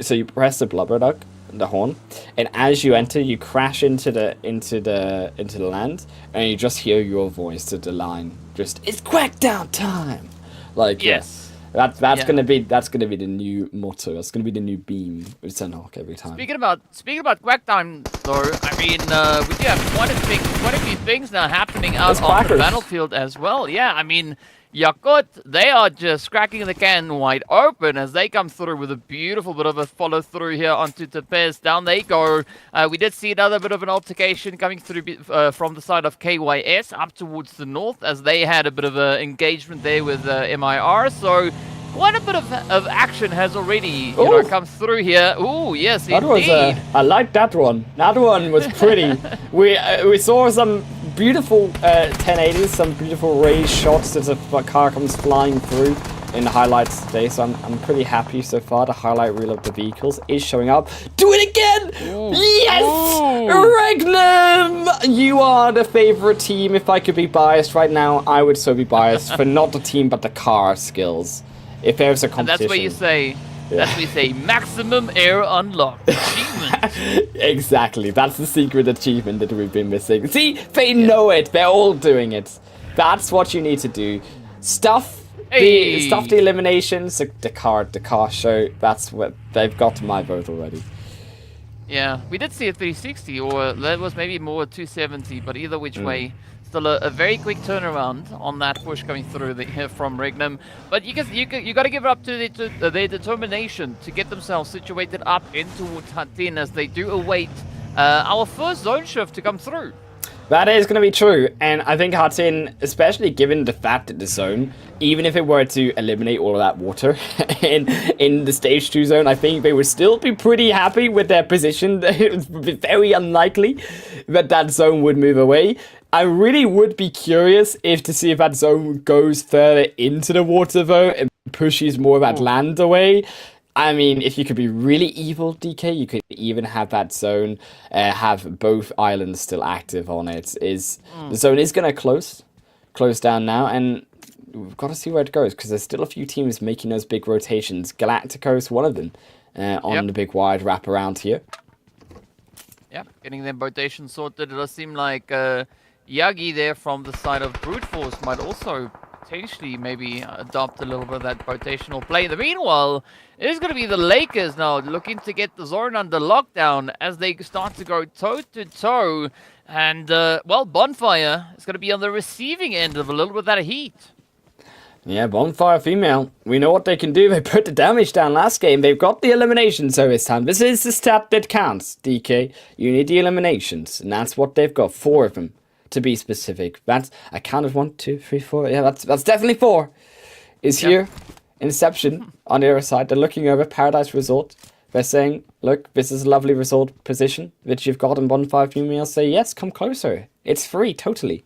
so you press the blubber duck, the horn, and as you enter, you crash into the land, and you just hear your voice to the line. Just it's quack down time. Like yes. That's gonna be the new motto. That's gonna be the new beam with Sanhok every time. Speaking about quack time, though, I mean, we do have quite a few things now happening out There's on the quackers. battlefield as well. Yeah, I mean, Yakut, they are just cracking the can wide open as they come through with a beautiful bit of a follow through here onto Tepes. Down they go. We did see another bit of an altercation coming through from the side of KYS up towards the north as they had a bit of an engagement there with MIR. So quite a bit of action has already come through here. Ooh, yes, That indeed. was I like that one. That one was pretty. we saw some beautiful 1080s, some beautiful raised shots as a car comes flying through in the highlights today. So I'm pretty happy so far. The highlight reel of the vehicles is showing up. Do it again! Ooh. Yes! Ooh. Regnum! You are the favorite team. If I could be biased right now, I would so be biased for not the team but the car skills. If there's a And competition. that's where you say, As we say, maximum air unlocked. Achievement. Exactly. That's the secret achievement that we've been missing. See, they know it. They're all doing it. That's what you need to do. Stuff the eliminations, the car show. That's what they've got my vote already. Yeah, we did see a 360, or that was maybe more 270, but either which way, still a very quick turnaround on that push coming through from Regnum. But you got to give it up to their determination to get themselves situated up into Hatin as they do await our first zone shift to come through. That is going to be true, and I think Hatin, especially given the fact that the zone, even if it were to eliminate all of that water in the stage 2 zone, I think they would still be pretty happy with their position. It would be very unlikely that that zone would move away. I really would be curious to see if that zone goes further into the water though and pushes more of that land away. I mean, if you could be really evil, DK, you could even have that zone have both islands still active on it. The zone is going to close down now, and we've got to see where it goes because there's still a few teams making those big rotations. Galactico's one of them on the big wide wrap around here. Yeah, getting them rotation sorted. It does seem like Yagi there from the side of Brute Force might also potentially maybe adopt a little bit of that rotational play. In the meanwhile, it is going to be the Lakers now looking to get the zone under lockdown as they start to go toe-to-toe. And, well, Bonfire is going to be on the receiving end of a little bit of that heat. Yeah, Bonfire female. We know what they can do. They put the damage down last game. They've got the eliminations so this time. This is the stat that counts, DK. You need the eliminations, and that's what they've got. 4 of them. To be specific, I counted 1, 2, 3, 4. Yeah, that's definitely 4. Here, Inception on the other side. They're looking over Paradise Resort. They're saying, "Look, this is a lovely resort position that you've got." And Bonfire females say, "Yes, come closer. It's free, totally."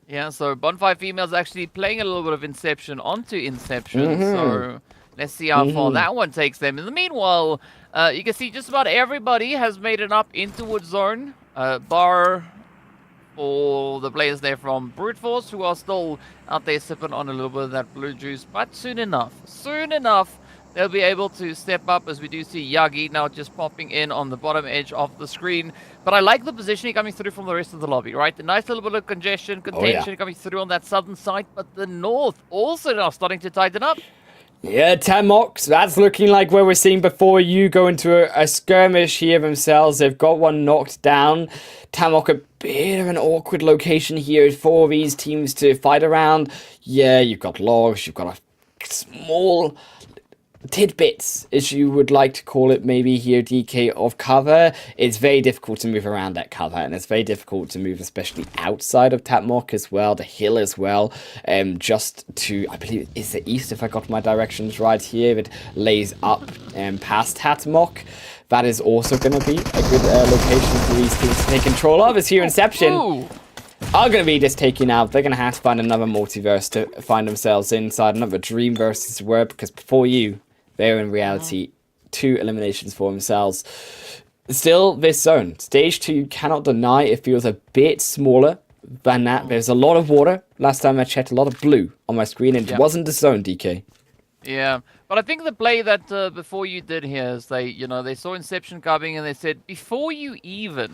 Yeah, so Bonfire females actually playing a little bit of Inception onto Inception. So let's see how far that one takes them. In the meanwhile, you can see just about everybody has made it up into Wood Zone, bar for the players there from Brute Force who are still out there sipping on a little bit of that blue juice. But soon enough, they'll be able to step up as we do see Yagi now just popping in on the bottom edge of the screen. But I like the positioning coming through from the rest of the lobby, right? The nice little bit of contention coming through on that southern side, but the north also now starting to tighten up. Yeah, Tamox, that's looking like where we're seeing before you go into a skirmish here themselves. They've got one knocked down. Tamok, a bit of an awkward location here for these teams to fight around. Yeah, you've got logs, you've got a small tidbits, as you would like to call it, maybe here, DK, of cover. It's very difficult to move around that cover, and it's very difficult to move, especially outside of Tatmok as well, the hill as well, just to, I believe it's the east, if I got my directions right here. It lays up past Tatmok. That is also going to be a good location for these teams to take control of. As here, Inception are going to be just taken out. They're going to have to find another multiverse to find themselves inside, another Dreamverse as well, because before you, they're in reality 2 eliminations for themselves. Still, this zone, stage 2, you cannot deny it feels a bit smaller than that. There's a lot of water. Last time I checked, a lot of blue on my screen, and it wasn't the zone, DK. Yeah, but I think the play that before you did here is they saw Inception coming and they said, before you even,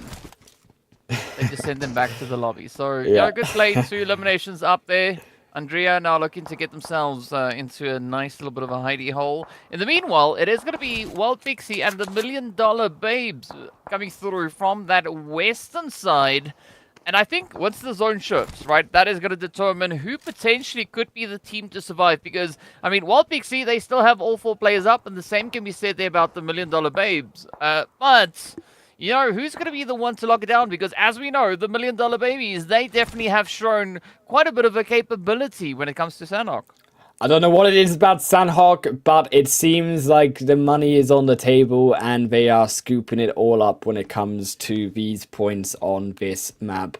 they just sent them back to the lobby. So, a good play, 2 eliminations up there. Andrea now looking to get themselves into a nice little bit of a hidey hole. In the meanwhile, it is going to be Wild Pixie and the $1 Million Babes coming through from that western side. And I think once the zone shifts, right, that is going to determine who potentially could be the team to survive. Because, I mean, Wild Pixie, they still have all 4 players up, and the same can be said there about the $1 Million Babes. But you know, who's going to be the one to lock it down? Because as we know, the $1 Million Babies, they definitely have shown quite a bit of a capability when it comes to Sanhok. I don't know what it is about Sanhok, but it seems like the money is on the table and they are scooping it all up when it comes to these points on this map.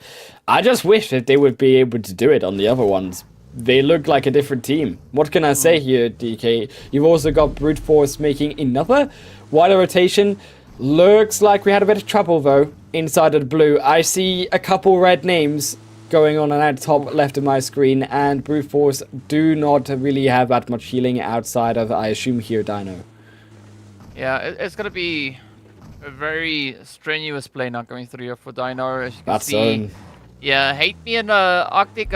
I just wish that they would be able to do it on the other ones. They look like a different team. What can I say here, DK? You've also got Brute Force making another wider rotation. Looks like we had a bit of trouble, though, inside of the blue. I see a couple red names going on at top left of my screen, and Brute Force do not really have that much healing outside of, I assume, here Dino. Yeah, it's gonna be a very strenuous play now going through here for Dino. As you can see, yeah, hate me in Arctic.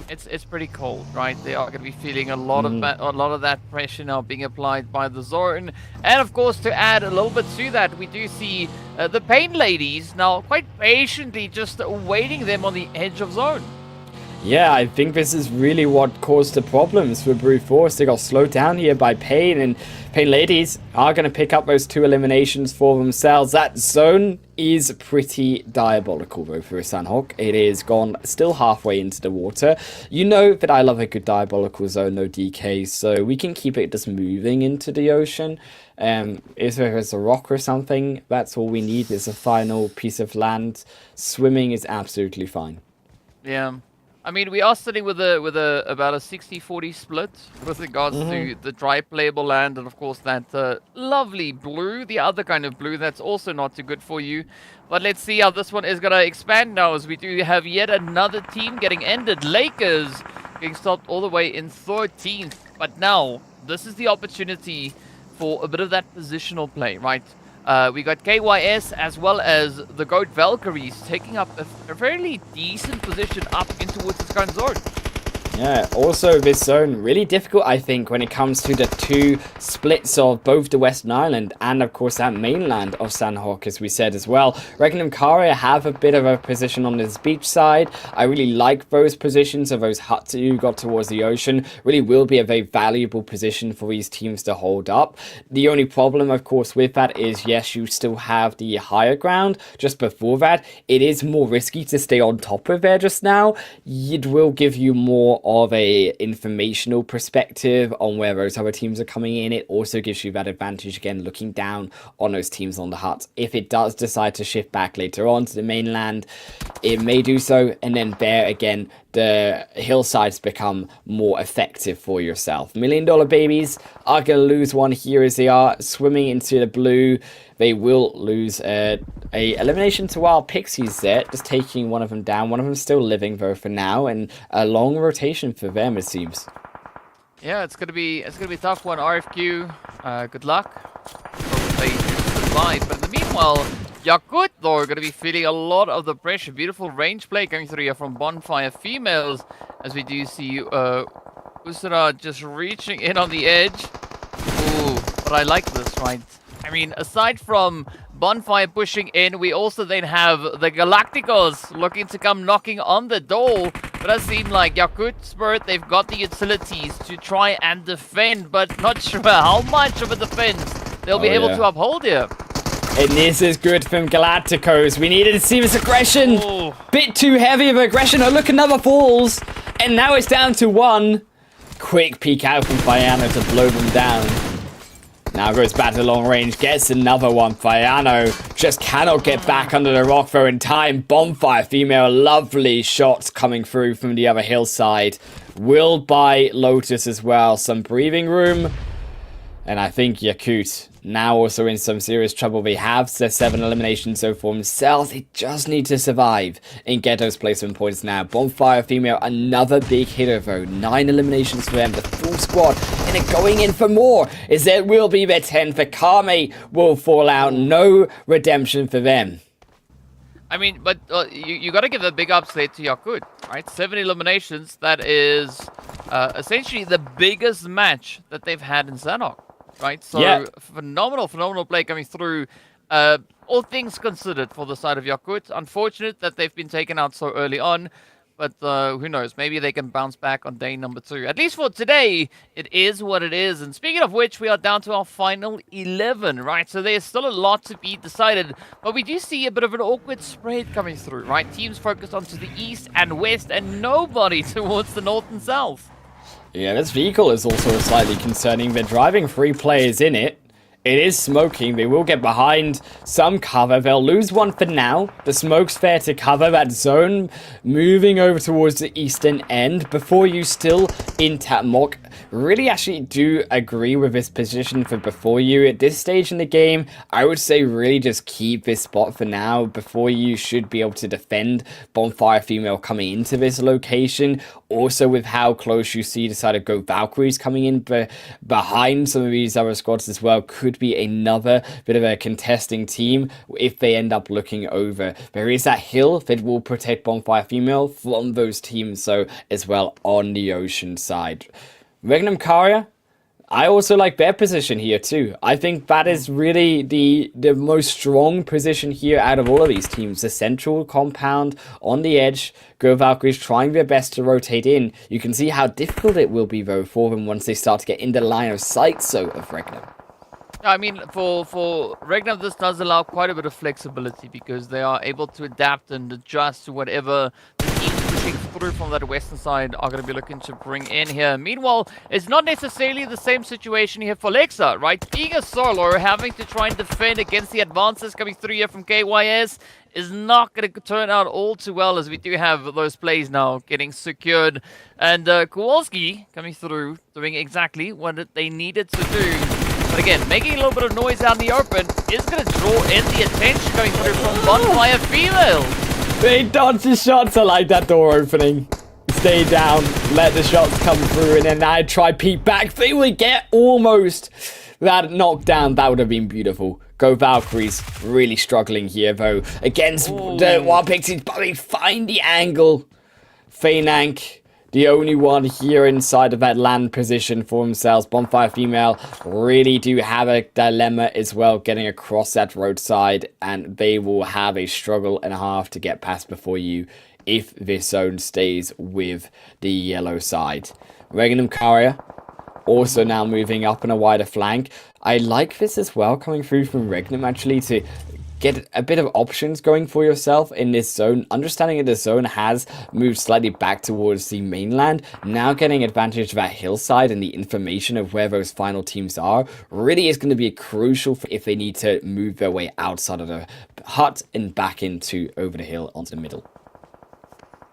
It's pretty cold, right? They are gonna be feeling a lot of that pressure now being applied by the zone, and of course, to add a little bit to that, we do see the Pain Ladies now quite patiently just waiting them on the edge of zone. Yeah, I think this is really what caused the problems for Brute Force. They got slowed down here by Pain, and Pain Ladies are going to pick up those 2 eliminations for themselves. That zone is pretty diabolical, though, for Sanhok. It is gone still halfway into the water. You know that I love a good diabolical zone, no DK, so we can keep it just moving into the ocean. If there's a rock or something, that's all we need is a final piece of land. Swimming is absolutely fine. Yeah. I mean, we are sitting with about a 60-40 split with regards to the dry playable land, and of course that lovely blue, the other kind of blue that's also not too good for you. But let's see how this one is going to expand now, as we do have yet another team getting ended. Lakers getting stopped all the way in 13th. But now, this is the opportunity for a bit of that positional play, right? We got KYS as well as the Goat Valkyries taking up a fairly decent position up in towards this current zone. Yeah, also this zone really difficult, I think, when it comes to the 2 splits of both the Western Island and, of course, that mainland of Sanhok, as we said as well. Reckon and Kare have a bit of a position on this beach side. I really like those positions of those huts that you got towards the ocean. Really will be a very valuable position for these teams to hold up. The only problem, of course, with that is, yes, you still have the higher ground. Just before that, it is more risky to stay on top of there just now. It will give you more of a informational perspective on where those other teams are coming in. It also gives you that advantage, again, looking down on those teams on the hut. If it does decide to shift back later on to the mainland, it may do so, and then there again, the hillsides become more effective for yourself. $1 Million Babies are going to lose one here as they are swimming into the blue. They will lose a elimination to Wild Pixies there, just taking one of them down. One of them still living though for now, and a long rotation for them, it seems. Yeah, it's gonna be a tough one. RFQ, good luck. Hope they survive. But in the meanwhile, Yakut, though, are going to be feeling a lot of the pressure. Beautiful range play coming through here from Bonfire Females, as we do see Usura just reaching in on the edge. Ooh, but I like this, right? I mean, aside from Bonfire pushing in, we also then have the Galacticos looking to come knocking on the door. But it does seem like Yakut, Spirit, they've got the utilities to try and defend, but not sure how much of a defense they'll be able to uphold here. And this is good from Galacticos. We needed to see this aggression. Ooh. Bit too heavy of aggression. Oh, look, another falls. And now it's down to 1. Quick peek out from Fiano to blow them down. Now goes back to long range. Gets another one. Fiano just cannot get back under the rock though in time. Bonfire Female. Lovely shots coming through from the other hillside. Will buy Lotus as well some breathing room. And I think Yakut now also in some serious trouble. They have their 7 eliminations so for themselves. They just need to survive and get those placement points now. Bonfire Female, another big hitter though. 9 eliminations for them, the full squad. And they're going in for more, as there will be their 10 for Kame will fall out. No redemption for them. I mean, but you got to give a big upstate to Yakut, right? 7 eliminations, that is essentially the biggest match that they've had in Sanhok. Right, so phenomenal play coming through. All things considered for the side of Yakut. Unfortunate that they've been taken out so early on, but who knows? Maybe they can bounce back on day number 2. At least for today, it is what it is. And speaking of which, we are down to our final 11, right? So there's still a lot to be decided, but we do see a bit of an awkward spread coming through, right? Teams focused onto the east and west, and nobody towards the north and south. Yeah, this vehicle is also slightly concerning. They're driving 3 players in it. It is smoking. They will get behind some cover. They'll lose one for now. The smoke's there to cover that zone. Moving over towards the eastern end. Before you still in Tatmok. really actually do agree with this position for before you. At this stage in the game, I would say really just keep this spot for now. Before you should be able to defend Bonfire Female coming into this location. Also with how close you see decide to go Valkyries coming in behind some of these other squads as well, could be another bit of a contesting team if they end up looking over. There is that hill that will protect Bonfire Female from those teams, so as well on the ocean side. Regnum Karya, I also like their position here too. I think that is really the most strong position here out of all of these teams. The central compound on the edge, Go Valkyries trying their best to rotate in. You can see how difficult it will be though for them once they start to get in the line of sight of Regnum. I mean, for Regnum, this does allow quite a bit of flexibility because they are able to adapt and adjust to whatever the teams pushing through from that western side are going to be looking to bring in here. Meanwhile, it's not necessarily the same situation here for Lexa, right? Being a solo, having to try and defend against the advances coming through here from KYS is not going to turn out all too well, as we do have those plays now getting secured. And Kowalski coming through, doing exactly what they needed to do. But again, making a little bit of noise out in the open is going to draw in the attention coming through from Bonfire Female. They dodge the shots. I like that door opening. Stay down, let the shots come through, and then I try peek back. They would get almost that knockdown. That would have been beautiful. Go Valkyries really struggling here though against the Wild Pixies, but they find the angle. Fainank, the only one here inside of that land position for themselves. Bonfire Female really do have a dilemma as well getting across that roadside, and they will have a struggle and a half to get past before you if this zone stays with the yellow side. Regnum Karya also now moving up on a wider flank. I like this as well coming through from Regnum actually to get a bit of options going for yourself in this zone. Understanding that the zone has moved slightly back towards the mainland. Now getting advantage of that hillside and the information of where those final teams are really is going to be crucial for if they need to move their way outside of the hut and back into over the hill onto the middle.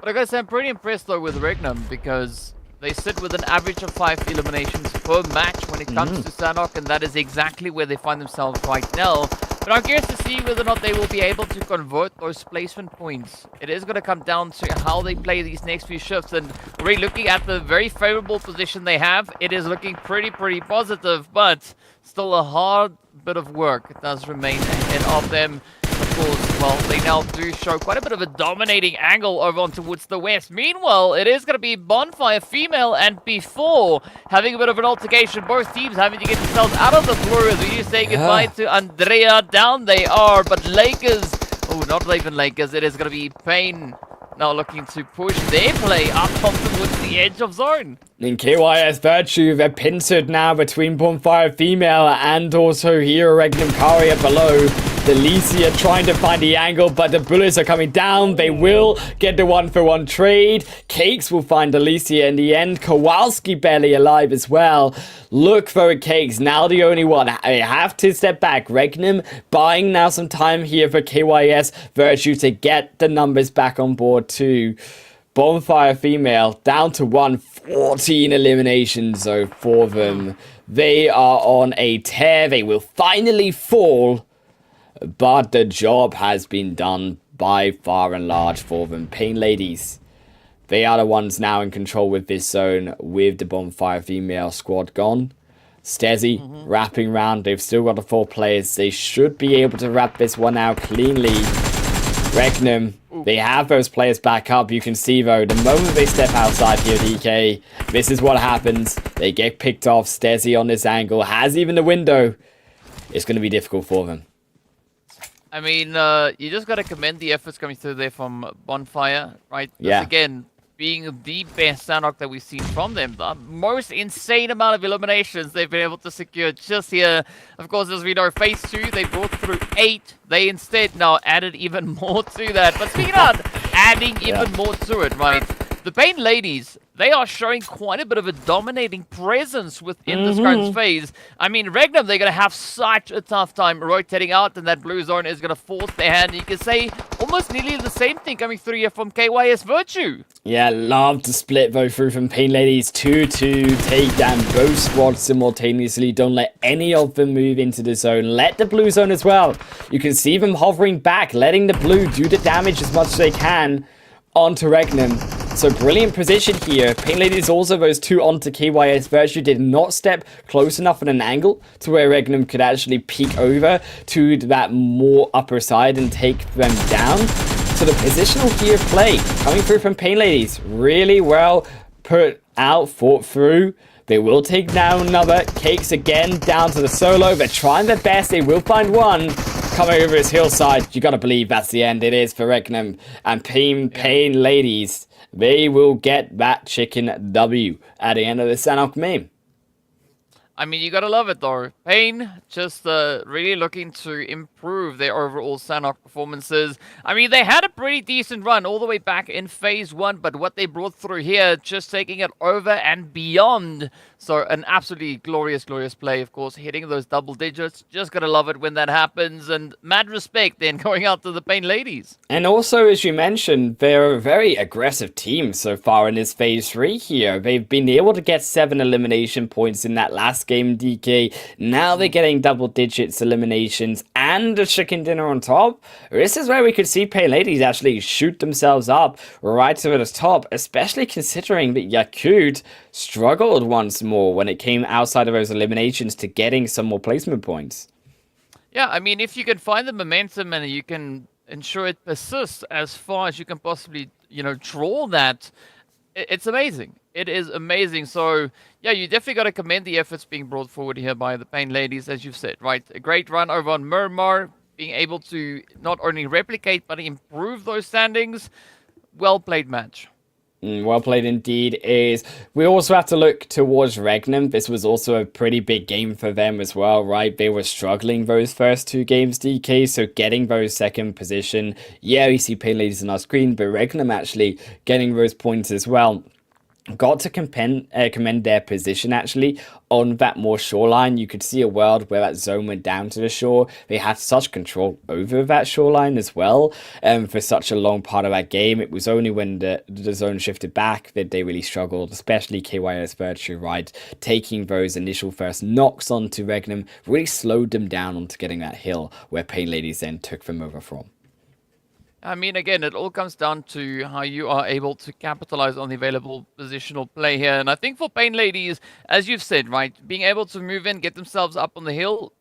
But I gotta say, I'm pretty impressed though with Regnum because they sit with an average of 5 eliminations per match when it comes to Sanhok, and that is exactly where they find themselves right now. But I'm curious to see whether or not they will be able to convert those placement points. It is going to come down to how they play these next few shifts, and really looking at the very favorable position they have, it is looking pretty positive, but still a hard bit of work. It does remain ahead of them. Of course, well, they now do show quite a bit of a dominating angle over on towards the west. Meanwhile, it is going to be Bonfire Female, and before having a bit of an altercation, both teams having to get themselves out of the blue as we do say goodbye to Andrea. Down they are, but Lakers, oh, not even Lakers, it is going to be Payne now looking to push their play up towards the edge of zone. In KYS Virtue, they're pincered now between Bonfire Female and also here Regnum Karya below. Delicia trying to find the angle, but the bullets are coming down. They will get the 1-for-1 trade. Cakes will find Delicia in the end. Kowalski barely alive as well. Look for Cakes, now the only one. They have to step back. Regnum buying now some time here for KYS Virtue to get the numbers back on board too. Bonfire Female down to 14 eliminations though for them. They are on a tear. They will finally fall. But the job has been done by far and large for them. Pain Ladies, they are the ones now in control with this zone with the Bonfire Female squad gone. Stezzy wrapping around. They've still got the 4 players. They should be able to wrap this one out cleanly. Regnum, they have those players back up. You can see though, the moment they step outside here, DK, this is what happens. They get picked off. Stezzy on this angle has even the window. It's going to be difficult for them. I mean, you just got to commend the efforts coming through there from Bonfire, right? Yeah. This, again, being the best Sanhok that we've seen from them. The most insane amount of eliminations they've been able to secure just here. Of course, as we know, Phase 2, they brought through 8. They instead now added even more to that. But speaking of adding even more to it, right? The Pain Ladies, they are showing quite a bit of a dominating presence within this current phase. I mean, Regnum, they're going to have such a tough time rotating out, and that blue zone is going to force their hand. You can say almost nearly the same thing coming through here from KYS Virtue. Yeah, love to split both through from Pain Ladies 2-2, take down both squads simultaneously. Don't let any of them move into the zone. Let the blue zone as well. You can see them hovering back, letting the blue do the damage as much as they can onto Regnum. So brilliant position here. Pain Ladies also, those two onto KYS Virtue, did not step close enough at an angle to where Regnum could actually peek over to that more upper side and take them down. So the positional here play coming through from Pain Ladies, really well put out, thought through. They will take down another. Cakes again down to the solo. They're trying their best. They will find one coming over his hillside. You gotta believe that's the end. It is for Regnum and Pain Ladies. They will get that chicken W at the end of the Sanhok meme. I mean, you gotta love it though. Pain just really looking to improve their overall Sanhok performances. I mean, they had a pretty decent run all the way back in phase 1, but what they brought through here, just taking it over and beyond. So an absolutely glorious, glorious play, of course, hitting those double digits. Just gotta love it when that happens, and mad respect then going out to the Pain Ladies. And also, as you mentioned, they're a very aggressive team so far in this phase 3 here. They've been able to get 7 elimination points in that last game, DK. Now they're getting double digits eliminations and a chicken dinner on top. This is where we could see Pain Ladies actually shoot themselves up right to the top, especially considering that Yakut struggled once more when it came outside of those eliminations to getting some more placement points. Yeah, I mean, if you can find the momentum and you can ensure it persists as far as you can possibly, draw that, it's amazing. It is amazing. So, yeah, you definitely got to commend the efforts being brought forward here by the Pain Ladies, as you've said, right? A great run over on Miramar, being able to not only replicate, but improve those standings. Well played match. Well played indeed. We also have to look towards Regnum. This was also a pretty big game for them as well, right? They were struggling those first 2 games, DK, so getting those second position. Yeah, we see Pain Ladies on our screen, but Regnum actually getting those points as well. Got to commend their position actually on that more shoreline. You could see a world where that zone went down to the shore. They had such control over that shoreline as well for such a long part of that game. It was only when the zone shifted back that they really struggled, especially KYS Virtue, right? Taking those initial first knocks onto Regnum really slowed them down onto getting that hill where Pain Ladies then took them over from. I mean, again, it all comes down to how you are able to capitalize on the available positional play here. And I think for Pain Ladies, as you've said, right, being able to move in, get themselves up on the hill,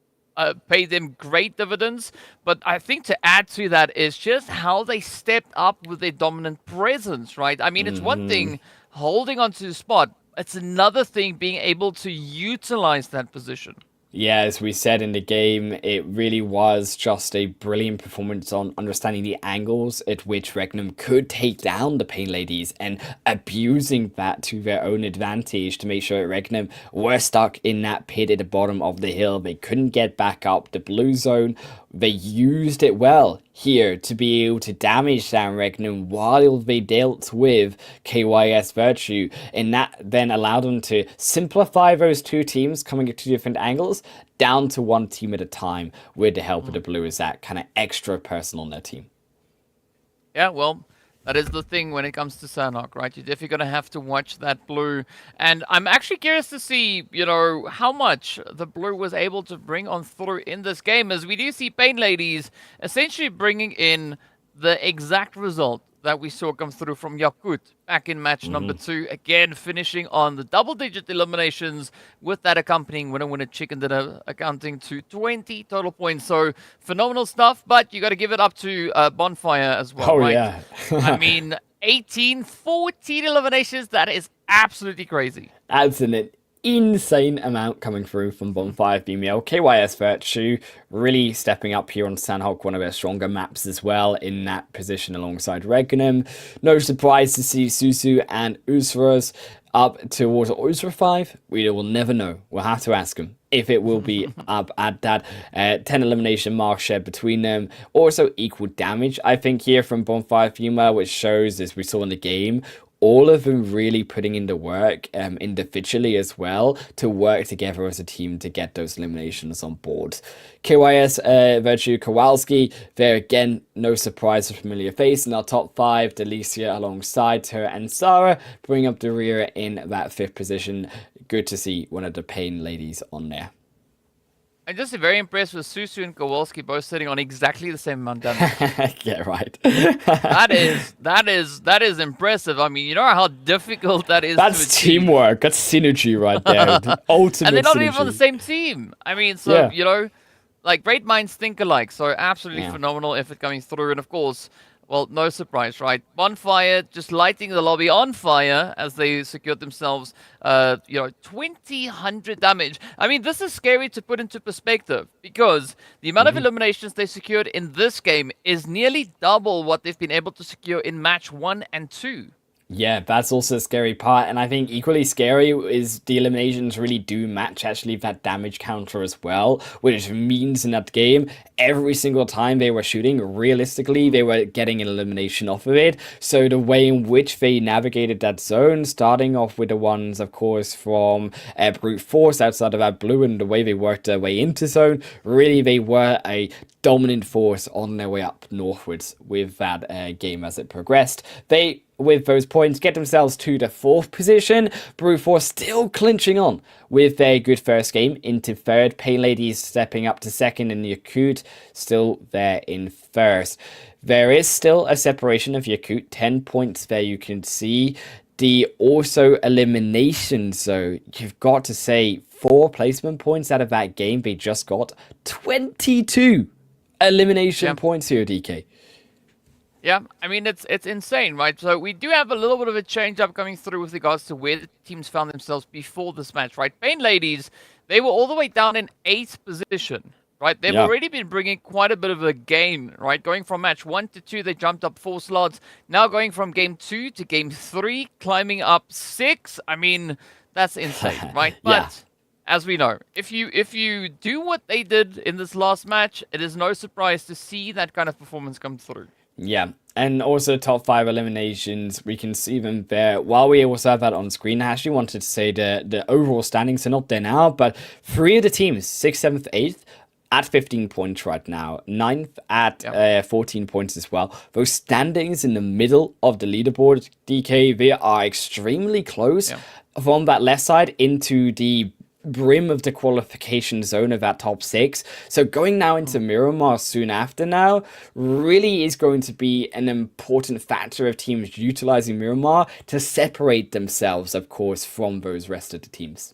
pay them great dividends. But I think to add to that is just how they stepped up with their dominant presence, right? I mean, it's one thing holding onto the spot. It's another thing being able to utilize that position. Yeah, as we said in the game, it really was just a brilliant performance on understanding the angles at which Regnum could take down the Pain Ladies and abusing that to their own advantage to make sure that Regnum were stuck in that pit at the bottom of the hill. They couldn't get back up the blue zone. They used it well here to be able to damage down Regnum while they dealt with KYS Virtue, and that then allowed them to simplify those 2 teams coming at 2 different angles down to 1 team at a time with the help of the blue as that kind of extra person on their team. Yeah, well, that is the thing when it comes to Sanhok, right? You're definitely going to have to watch that blue. And I'm actually curious to see, how much the blue was able to bring on through in this game, as we do see Pain Ladies essentially bringing in the exact result that we saw come through from Yakut back in match number 2. Again, finishing on the double-digit eliminations with that accompanying winner chicken dinner, accounting to 20 total points. So phenomenal stuff, but you got to give it up to Bonfire as well, right? Yeah. I mean, 14 eliminations. That is absolutely crazy. That's an insane amount coming through from Bonfire PMEWL. KYS Virtue really stepping up here on Sanhok, one of their stronger maps as well in that position alongside Regnum. No surprise to see Susu and Usras up towards Usra 5. We will never know. We'll have to ask him if it will be up at that 10 elimination mark shared between them. Also equal damage, I think, here from Bonfire PMEWL, which shows, as we saw in the game, all of them really putting in the work individually as well to work together as a team to get those eliminations on board. KYS, Virtue, Kowalski, there again, no surprise, a familiar face in our top 5. Delicia alongside her and Sarah bring up the rear in that 5th position. Good to see one of the Pain ladies on there. I'm just very impressed with Susu and Kowalski both sitting on exactly the same amount of damage. Yeah, right. that is impressive. I mean, you know how difficult that is. That's teamwork. That's synergy right there. The ultimate. And they're not synergy. even on the same team. I mean, so Yeah. you know, like great minds think alike. So absolutely phenomenal effort coming through, and of course. Well, no surprise, right? Bonfire just lighting the lobby on fire as they secured themselves, 2,000 damage. I mean, this is scary to put into perspective because the amount of eliminations they secured in this game is nearly double what they've been able to secure in match 1 and 2. Yeah, that's also a scary part, and I think equally scary is the eliminations really do match actually that damage counter as well, which means in that game, every single time they were shooting, realistically, they were getting an elimination off of it. So the way in which they navigated that zone, starting off with the ones, of course, from Brute Force outside of that blue, and the way they worked their way into zone, really they were a dominant force on their way up northwards with that game as it progressed. They, with those points, get themselves to the 4th position. Brute Force still clinching on with their good first game into 3rd. Pain Ladies stepping up to 2nd, and Yakut still there in 1st. There is still a separation of Yakut, 10 points there you can see. The also elimination, so you've got to say 4 placement points out of that game. They just got 22 elimination points here, DK. Yeah, I mean, it's insane, right? So we do have a little bit of a change up coming through with regards to where the teams found themselves before this match, right? Pain Ladies, they were all the way down in 8th position, right? They've already been bringing quite a bit of a gain, right? Going from match 1 to 2, they jumped up 4 slots. Now going from game 2 to game 3, climbing up 6. I mean, that's insane, right? But as we know, if you do what they did in this last match, it is no surprise to see that kind of performance come through. Yeah, and also top 5 eliminations, we can see them there. While we also have that on screen, I actually wanted to say the overall standings are not there now, but 3 of the teams, 6th, 7th, 8th, at 15 points right now. 9th at 14 points as well. Those standings in the middle of the leaderboard, DK, they are extremely close from that left side into the brim of the qualification zone of that top 6. So going now into Miramar soon after now really is going to be an important factor of teams utilizing Miramar to separate themselves, of course, from those rest of the teams.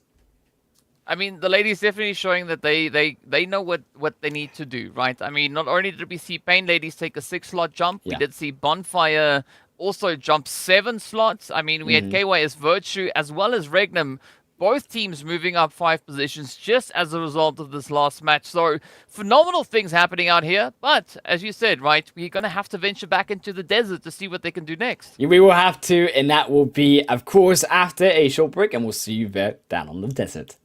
I mean, the ladies definitely showing that they know what they need to do, right? I mean, not only did we see Pain Ladies take a 6-slot jump, we did see Bonfire also jump 7 slots. I mean, we had KYS Virtue as well as Regnum, both teams moving up 5 positions just as a result of this last match. So phenomenal things happening out here. But as you said, right, we're going to have to venture back into the desert to see what they can do next. We will have to, and that will be, of course, after a short break, and we'll see you there down on the desert.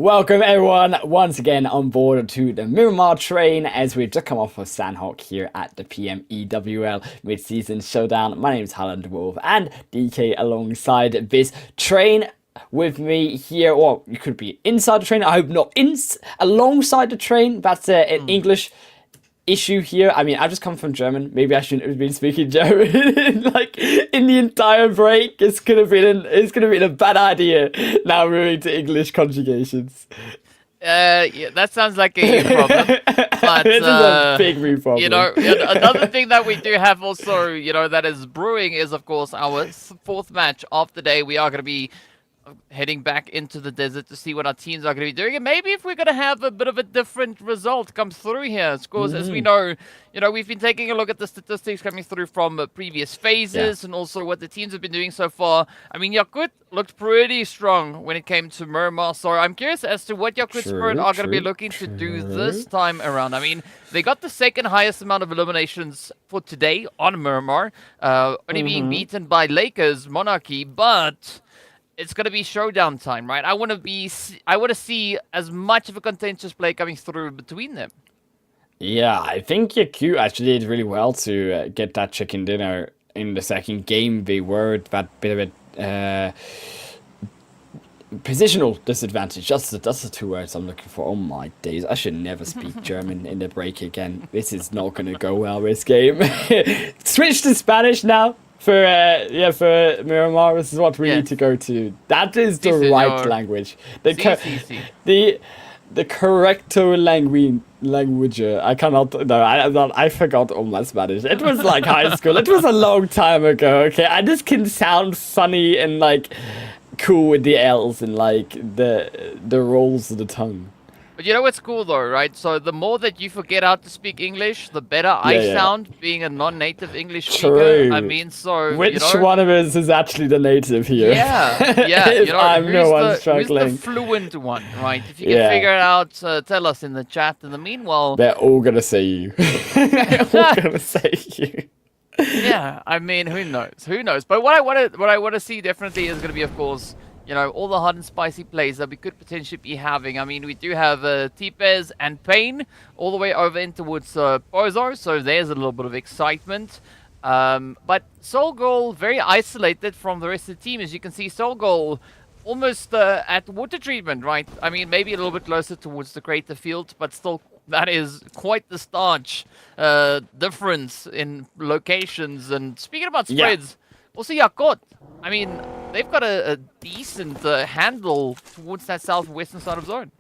Welcome everyone once again on board to the Miramar train as we've just come off of Sanhok here at the PMEWL mid-season showdown. My name is Holland Wolf and DK alongside this train. With me here, or you could be inside the train, I hope not alongside the train. That's an English issue here. I mean, I've just come from German. Maybe I shouldn't have been speaking German like in the entire break. It's gonna be a bad idea now moving to English conjugations. Yeah, that sounds like a problem. But This is a big move problem. you know, another thing that we do have also, that is brewing is of course our fourth match of the day. We are going to be heading back into the desert to see what our teams are going to be doing, and maybe if we're going to have a bit of a different result come through here. Of course, as we know, we've been taking a look at the statistics coming through from previous phases and also what the teams have been doing so far. I mean, Yakut looked pretty strong when it came to Miramar, so I'm curious as to what Yakut Spirit are going to be looking to do this time around. I mean, they got the second highest amount of eliminations for today on Miramar, only being beaten by Lakers, Monarchy, but it's going to be showdown time, right? I want to see as much of a contentious play coming through between them. Yeah, I think Yaku actually did really well to get that chicken dinner in the second game. They were that bit of a positional disadvantage. That's the two words I'm looking for. Oh my days, I should never speak German in the break again. This is not going to go well, this game. Switch to Spanish now. For Miramar, this is what we need to go to. That is the right language. The correcto language. I cannot. No, I forgot all my Spanish. It was like high school. It was a long time ago. Okay, I just can sound funny and like cool with the L's and like the rolls of the tongue. But you know what's cool though, right? So the more that you forget how to speak English, the better I sound being a non-native English speaker. I mean, so which one of us is actually the native here? Yeah. I'm no one struggling. Who's the fluent one, right? If you can figure it out, tell us in the chat. In the meanwhile, they're all gonna say you. They're all gonna say you. Yeah, I mean, who knows? Who knows? But what I want to see definitely is going to be, of course, all the hot and spicy plays that we could potentially be having. I mean, we do have T-Pez and Pain all the way over in towards Bozo, so there's a little bit of excitement. But Soul Goal very isolated from the rest of the team. As you can see, Soul Goal almost at water treatment, right? I mean, maybe a little bit closer towards the creative field, but still, that is quite the starch difference in locations. And speaking about spreads, also Yakut. I mean, they've got a decent handle towards that southwestern side of zone.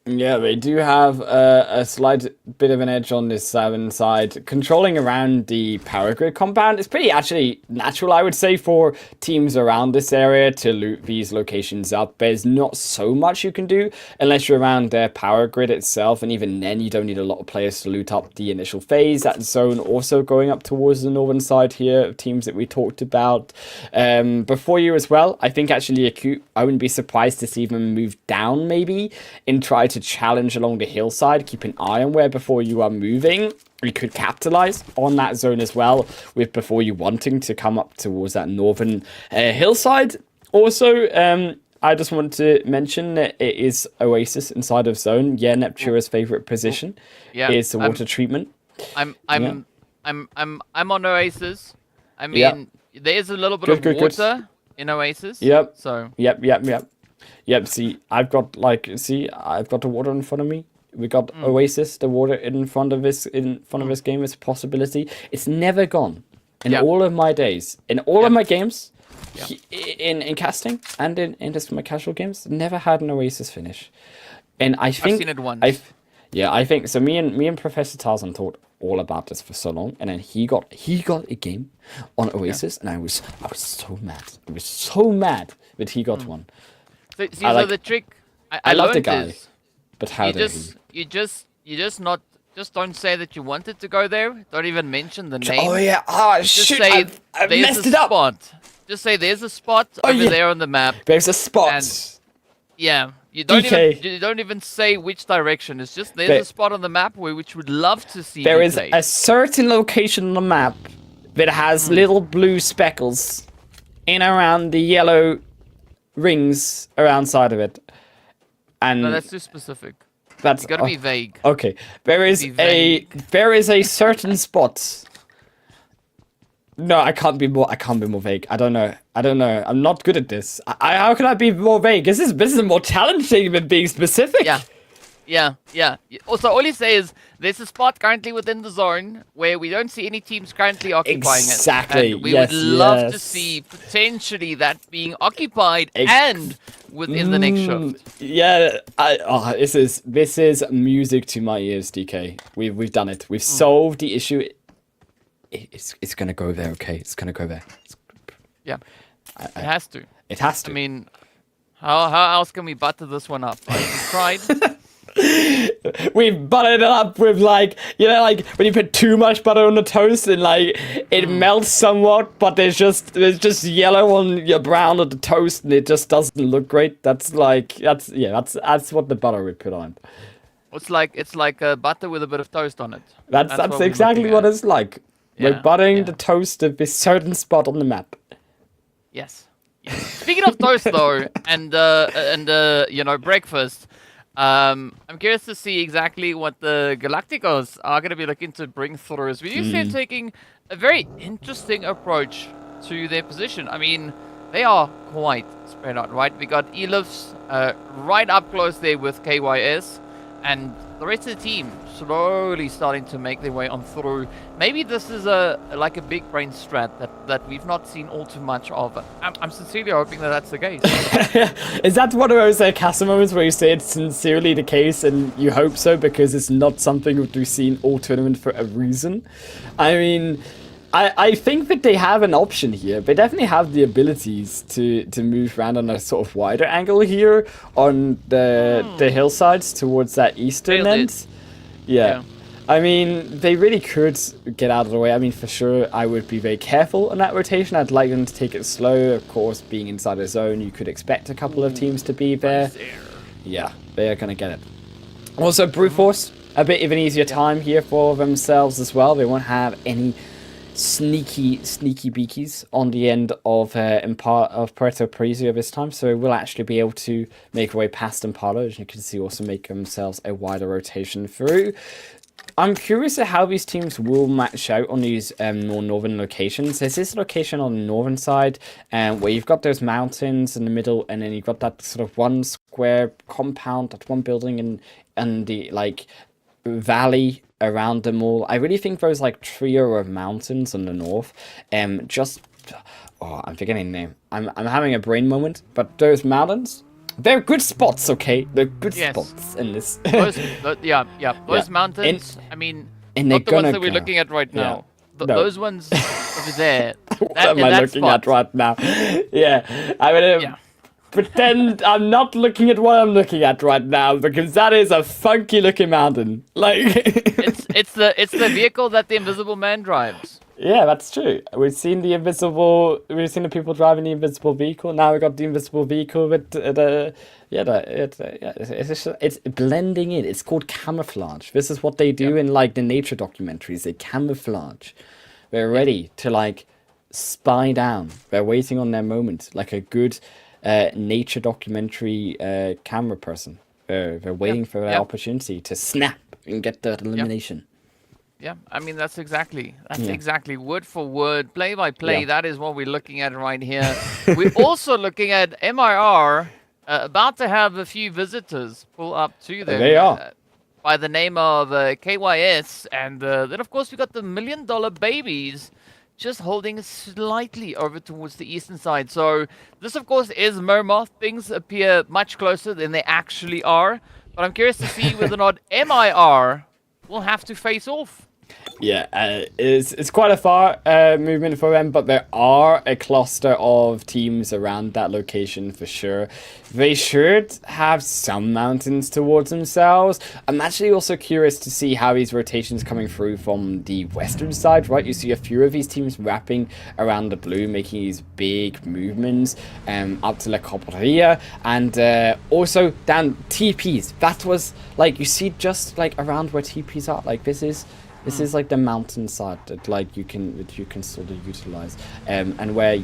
Yeah, they do have a slight bit of an edge on this 7 side. Controlling around the power grid compound is pretty actually natural, I would say, for teams around this area to loot these locations up. There's not so much you can do unless you're around their power grid itself, and even then you don't need a lot of players to loot up the initial phase. That zone also going up towards the northern side here of teams that we talked about before you as well. I think actually Acute, I wouldn't be surprised to see them move down maybe and try to challenge along the hillside. Keep an eye on where before you are moving. You could capitalize on that zone as well with before you wanting to come up towards that northern hillside. Also, I just want to mention that it is Oasis inside of zone. Yeah, Neptura's favorite position is the water treatment. I'm on Oasis. I mean, there's a little bit of water in Oasis. Yep. So. Yep, see, I've got the water in front of me. We got Oasis, the water in front of this game is a possibility. It's never gone. In all of my days, in all of my games, in casting and in just my casual games, never had an Oasis finish. And I think I've seen it once. I think so. Me and Professor Tarzan talked all about this for so long, and then he got a game on Oasis, and I was so mad. I was so mad that he got one. So the trick I love the learned guy, is but how dare he? You just don't say that you wanted to go there. Don't even mention the name. Oh yeah, just shoot! say I there's messed a it up. spot. Just say there's a spot over there on the map. There's a spot. And you don't even say which direction. It's just there's a spot on the map which would love to see. There is a certain location on the map that has little blue speckles in around the yellow rings around side of it. And No, that's too specific. that's You gotta be vague. okay. There is Be vague. a certain spot. No, I can't be more vague. I don't know. I'm not good at this. How can I be more vague? This is more challenging than being specific. Yeah. Also, all you say is there's a spot currently within the zone where we don't see any teams currently occupying Exactly. it. And we Yes, would love to yes. see potentially that being occupied and within the next shift. Yeah. This is music to my ears, DK. We've done it. We've solved the issue. It's gonna go there. Okay, it's gonna go there. Yeah, it has to. It has to. I mean, how else can we butter this one up? Like, we tried. We've buttered it up with like when you put too much butter on the toast and like it melts somewhat, but there's just yellow on your brown of the toast and it just doesn't look great. That's what the butter we put on it. It's like butter with a bit of toast on it. That's what we're exactly looking what at. it's like. We're Yeah, buttering yeah. the toast of this certain spot on the map. Yes. Speaking of toast though, and breakfast, I'm curious to see exactly what the Galacticos are going to be looking to bring through. As we do see them taking a very interesting approach to their position. I mean, they are quite spread out, right? We got Elifs right up close there with KYS, and the rest of the team slowly starting to make their way on through. Maybe this is a big brain strat that we've not seen all too much of. I'm sincerely hoping that that's the case. Is that one of those Casa moments where you say it's sincerely the case and you hope so because it's not something that we've seen all tournament for a reason? I mean, I think that they have an option here. They definitely have the abilities to move around on a sort of wider angle here on the hillsides towards that eastern Nailed end. it. Yeah. I mean, they really could get out of the way. I mean, for sure, I would be very careful on that rotation. I'd like them to take it slow. Of course, being inside a zone, you could expect a couple of teams to be there. Yeah, they are going to get it. Also, Brute Force, a bit of an easier time here for themselves as well. They won't have any sneaky beakies on the end of Puerto Parisia this time, so we'll actually be able to make our way past Impala, as you can see, also make themselves a wider rotation through. I'm curious at how these teams will match out on these more northern locations. There's this location on the northern side where you've got those mountains in the middle, and then you've got that sort of one square compound, that one building, and the like valley around them all. I really think those like trio of mountains on the north, I'm forgetting the name. I'm having a brain moment, but those mountains, they're good spots, okay? They're good spots in this. Those mountains. I mean, and not the ones that we're looking at right now. No. Those ones over there. What am I looking at right now? Yeah, I mean, pretend I'm not looking at what I'm looking at right now, because that is a funky looking mountain. Like it's the vehicle that the Invisible Man drives. Yeah, that's true. We've seen the people driving the invisible vehicle. Now we've got the invisible vehicle with it's blending in. It's called camouflage. This is what they do in like the nature documentaries. They camouflage. They're ready to like spy down. They're waiting on their moment, like a good nature documentary camera person. They're waiting for their opportunity to snap and get that elimination. Yeah, I mean, that's exactly word for word, play by play. That is what we're looking at right here. We're also looking at MIR about to have a few visitors pull up to them. They are. By the name of KYS. And then, of course, we got the $1 Million Babies just holding slightly over towards the eastern side. So this, of course, is Miramar. Things appear much closer than they actually are. But I'm curious to see whether or not MIR will have to face off. Yeah, it's quite a far movement for them, but there are a cluster of teams around that location for sure. They should have some mountains towards themselves. I'm actually also curious to see how these rotations coming through from the western side, right? You see a few of these teams wrapping around the blue, making these big movements up to La Coparia, and also down TPs. That was like, you see just like around where TPs are, like this is like the mountainside that like you can sort of utilize, and where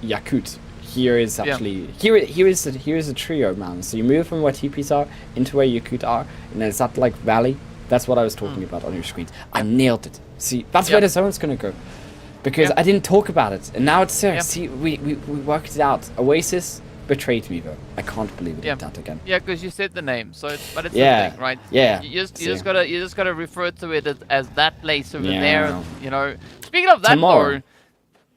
Yakut here is actually here is a trio mountain. So you move from where TPs are into where Yakut are, and there's that like valley. That's what I was talking about on your screens. I nailed it. See, that's where the zone's gonna go. Because I didn't talk about it, and now it's there. Yep. See, we worked it out. Oasis betrayed me though. I can't believe it did that again. Yeah, because you said the name, so but it's the thing, right? Yeah. You just gotta refer to it as that place over Yeah. there. You know. Speaking of that, Tomorrow. though,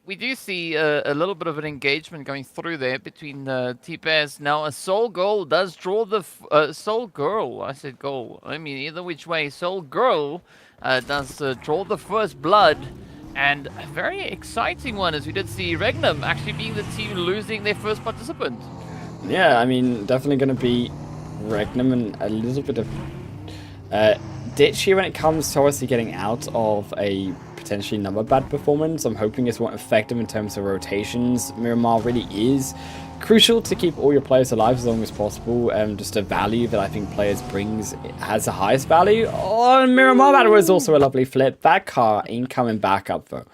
we do see a little bit of an engagement going through there between T-Pass. Now, a Soul Girl does draw the Soul Girl. I said goal. I mean, either which way, Soul Girl does draw the first blood. And a very exciting one, as we did see Regnum actually being the team losing their first participant. Yeah, I mean, definitely going to be Regnum and a little bit of ditch here when it comes to obviously getting out of a potentially another bad performance. I'm hoping this won't affect them in terms of rotations. Miramar really is crucial to keep all your players alive as long as possible. Just a value that I think players brings has the highest value. Oh, Miramar, that was also a lovely flip. That car ain't coming back up though.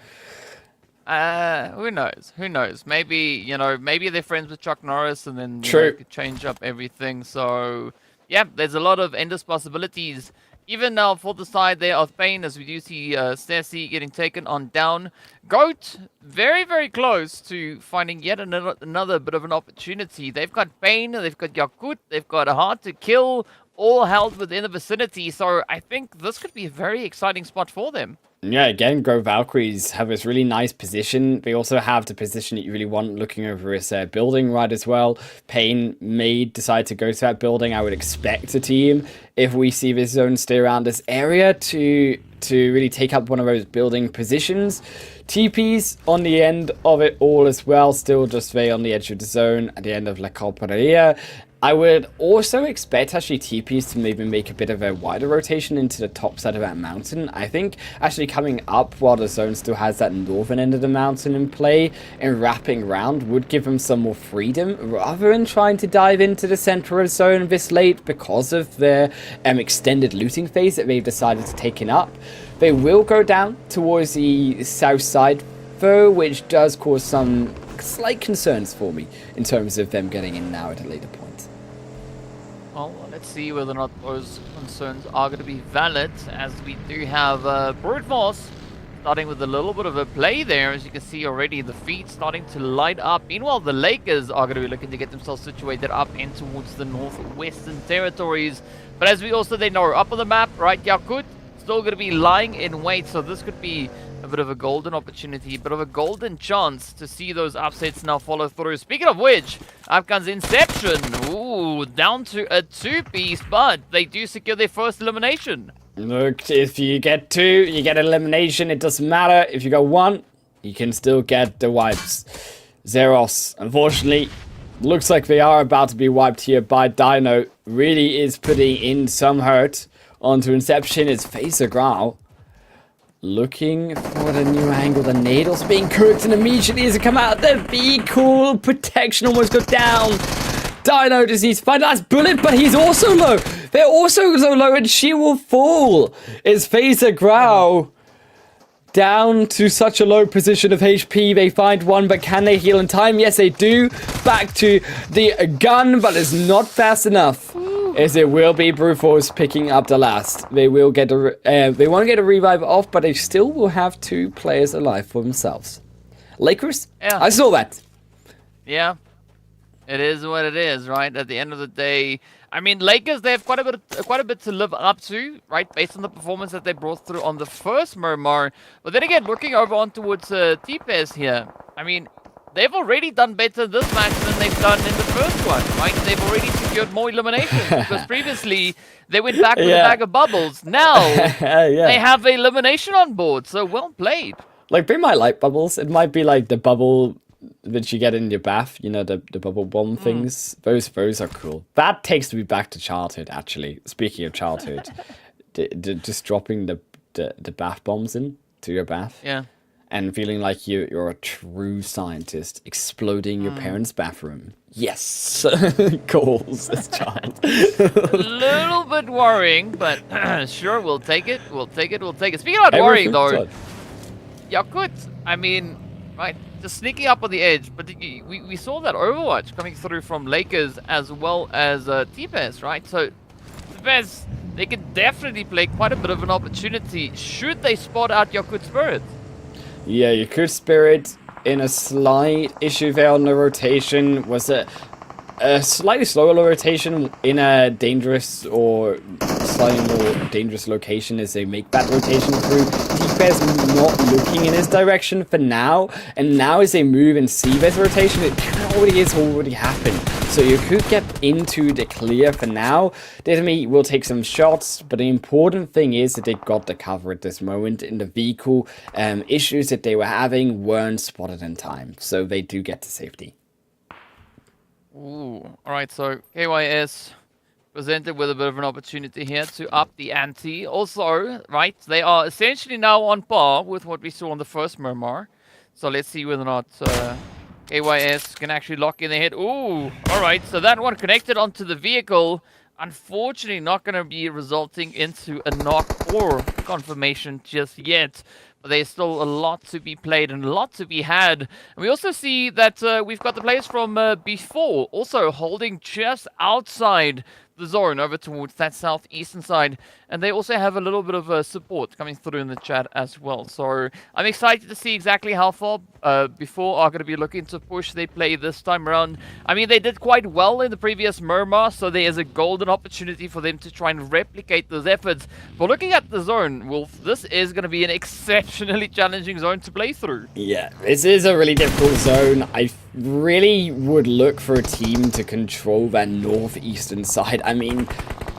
Who knows? Who knows? Maybe, maybe they're friends with Chuck Norris and then could change up everything. So, yeah, there's a lot of endless possibilities. Even now for the side there of Pain, as we do see Stacy getting taken on down. Goat, very, very close to finding yet another bit of an opportunity. They've got Pain, they've got Yakut, they've got a Hard to Kill, all held within the vicinity. So I think this could be a very exciting spot for them. Yeah, again, Go Valkyries have this really nice position. They also have the position that you really want looking over this building right as well. Pain may decide to go to that building. I would expect a team, if we see this zone stay around this area, to really take up one of those building positions. TP's on the end of it all as well, still just very on the edge of the zone at the end of La Calparia. I would also expect actually TPs to maybe make a bit of a wider rotation into the top side of that mountain. I think actually coming up while the zone still has that northern end of the mountain in play and wrapping around would give them some more freedom rather than trying to dive into the center of the zone this late because of their extended looting phase that they've decided to take up. They will go down towards the south side though, which does cause some slight concerns for me in terms of them getting in now at a later point. Well, let's see whether or not those concerns are going to be valid, as we do have Brute Force starting with a little bit of a play there. As you can see already, the feet starting to light up. Meanwhile, the Lakers are going to be looking to get themselves situated up and towards the northwestern territories. But as we also they know, up on the map, right, Yakut still going to be lying in wait, so this could be a bit of a golden opportunity, a bit of a golden chance to see those upsets now follow through. Speaking of which, up comes Inception. Ooh, down to a 2-piece, but they do secure their first elimination. Look, if you get 2, you get an elimination. It doesn't matter. If you go 1, you can still get the wipes. Zeros, unfortunately, looks like they are about to be wiped here by Dino. Really is putting in some hurt onto Inception. It's Phaser Grau looking for the new angle. The nadel's being cooked, and immediately as it come out, the Be Cool protection almost got down. Dino just needs to find the last bullet, but he's also low. They're also so low, and she will fall. It's Phaser Grau down to such a low position of HP. They find one, but can they heal in time? Yes, they do. Back to the gun, but it's not fast enough. As it will be Brute Force picking up the last. They will get they won't get a revive off, but they still will have 2 players alive for themselves. Lakers? Yeah. I saw that. Yeah. It is what it is, right? At the end of the day, I mean, Lakers, they have quite a bit to live up to, right? Based on the performance that they brought through on the first Miramar. But then again, looking over on towards T-Pass here, I mean, they've already done better this match than they've done in the first one, right? They've already secured more eliminations because previously they went back with a bag of bubbles. Now they have elimination on board, so well played. Like, they might like bubbles. It might be like the bubble that you get in your bath, you know, the bubble bomb things. Those are cool. That takes me back to childhood, actually. Speaking of childhood, just dropping the bath bombs in to your bath. Yeah. And feeling like you're a true scientist, exploding your parents' bathroom. Yes! Goals as child. A little bit worrying, but sure, we'll take it. We'll take it. Speaking of worrying, though, Yakut, I mean, right? Just sneaking up on the edge. But we saw that Overwatch coming through from Lakers as well as T-Pes, right? So T-Pes, they can definitely play quite a bit of an opportunity should they spot out Yakut Spirit. Yeah, Yakut Spirit in a slight issue there on the rotation. Was a slightly slower rotation in a dangerous or slightly more dangerous location as they make that rotation through. T-Bear's not looking in his direction for now, and now as they move and see this rotation, it already happened. So you could get into the clear for now. Definitely will take some shots, but the important thing is that they got the cover at this moment, and the vehicle issues that they were having weren't spotted in time, so they do get to safety. Ooh, alright, so KYS presented with a bit of an opportunity here to up the ante. Also, right, they are essentially now on par with what we saw on the first Miramar. So let's see whether or not KYS can actually lock in the head. Ooh, alright, so that one connected onto the vehicle. Unfortunately, not going to be resulting into a knock or confirmation just yet. But there's still a lot to be played and a lot to be had. And we also see that we've got the players from before also holding just outside the zone over towards that southeastern side. And they also have a little bit of support coming through in the chat as well. So I'm excited to see exactly how far before are going to be looking to push they play this time around. I mean, they did quite well in the previous Miramar, so there is a golden opportunity for them to try and replicate those efforts. But looking at the zone, Wolf, this is going to be an exceptionally challenging zone to play through. Yeah, this is a really difficult zone. I really would look for a team to control that northeastern side. I mean,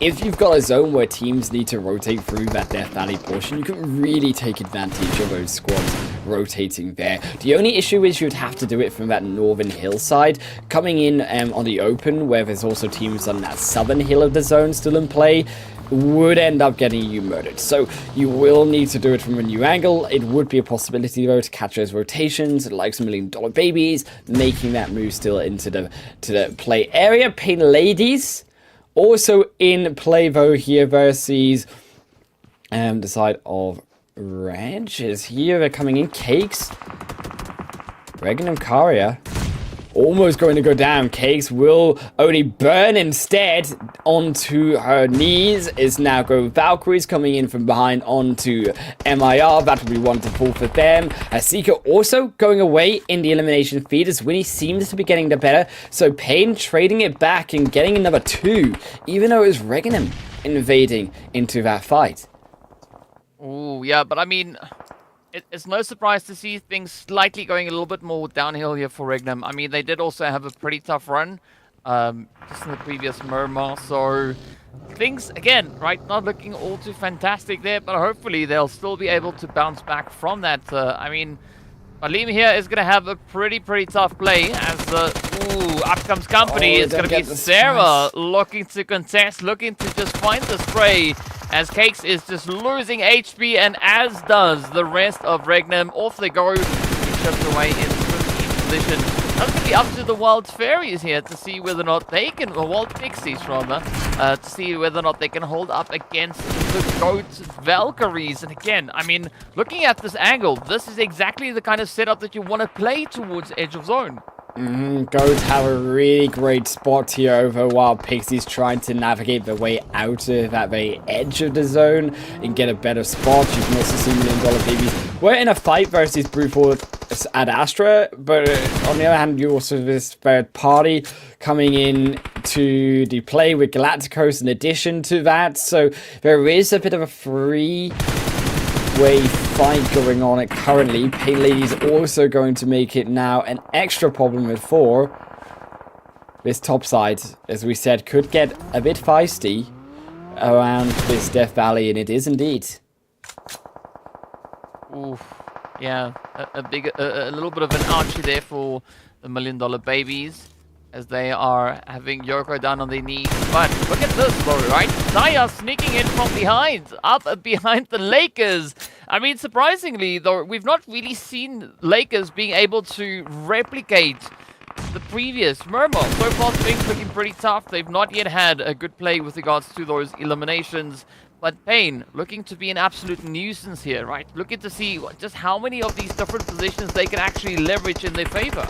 if you've got a zone where teams need to rotate through that Death Valley portion, you can really take advantage of those squads rotating there. The only issue is you'd have to do it from that northern hillside. Coming in on the open, where there's also teams on that southern hill of the zone still in play, would end up getting you murdered. So you will need to do it from a new angle. It would be a possibility though to catch those rotations like some $1 million babies, making that move still into the play area. Pain Ladies also in play though here versus the side of Reg is here. They're coming in. Cakes, Regan and Karia almost going to go down. Cakes will only burn instead onto her knees. Is now go Valkyries coming in from behind onto MIR. That will be wonderful for them. Asika also going away in the elimination feed as Winnie seems to be getting the better. So Pain trading it back and getting another 2, even though it was Reganham invading into that fight. Oh, yeah, but I mean, it's no surprise to see things slightly going a little bit more downhill here for Regnum. I mean, they did also have a pretty tough run just in the previous Miramar, so things, again, right, not looking all too fantastic there, but hopefully they'll still be able to bounce back from that. I mean, Alim here is going to have a pretty tough play as up comes company. It's going to be Sarah looking to contest, looking to just find the spray, as Cakes is just losing HP, and as does the rest of Regnum. Off they go, chipped away in 15th position. Now it's going to be up to the Wild Fairies here to see whether or not they can, or Wild Pixies rather, to see whether or not they can hold up against the GOAT Valkyries. And again, I mean, looking at this angle, this is exactly the kind of setup that you want to play towards Edge of Zone. Goats have a really great spot here over while Pixies trying to navigate their way out of that very edge of the zone and get a better spot. You can also see $1 million babies. We're in a fight versus Brewford at Astra, but on the other hand, you also have this third party coming in to the play with Galacticos in addition to that. So there is a bit of a free way fight going on currently. Pain Lady's also going to make it now an extra problem with 4. This top side, as we said, could get a bit feisty around this Death Valley, and it is indeed. Oof, yeah, a little bit of an ouchie there for the $1 million babies, as they are having Yoko down on their knees. But look at this though, right? Zaya sneaking in from behind, up behind the Lakers. I mean, surprisingly though, we've not really seen Lakers being able to replicate the previous Miramar. So far, things looking pretty tough. They've not yet had a good play with regards to those eliminations. But Payne looking to be an absolute nuisance here, right? Looking to see just how many of these different positions they can actually leverage in their favor.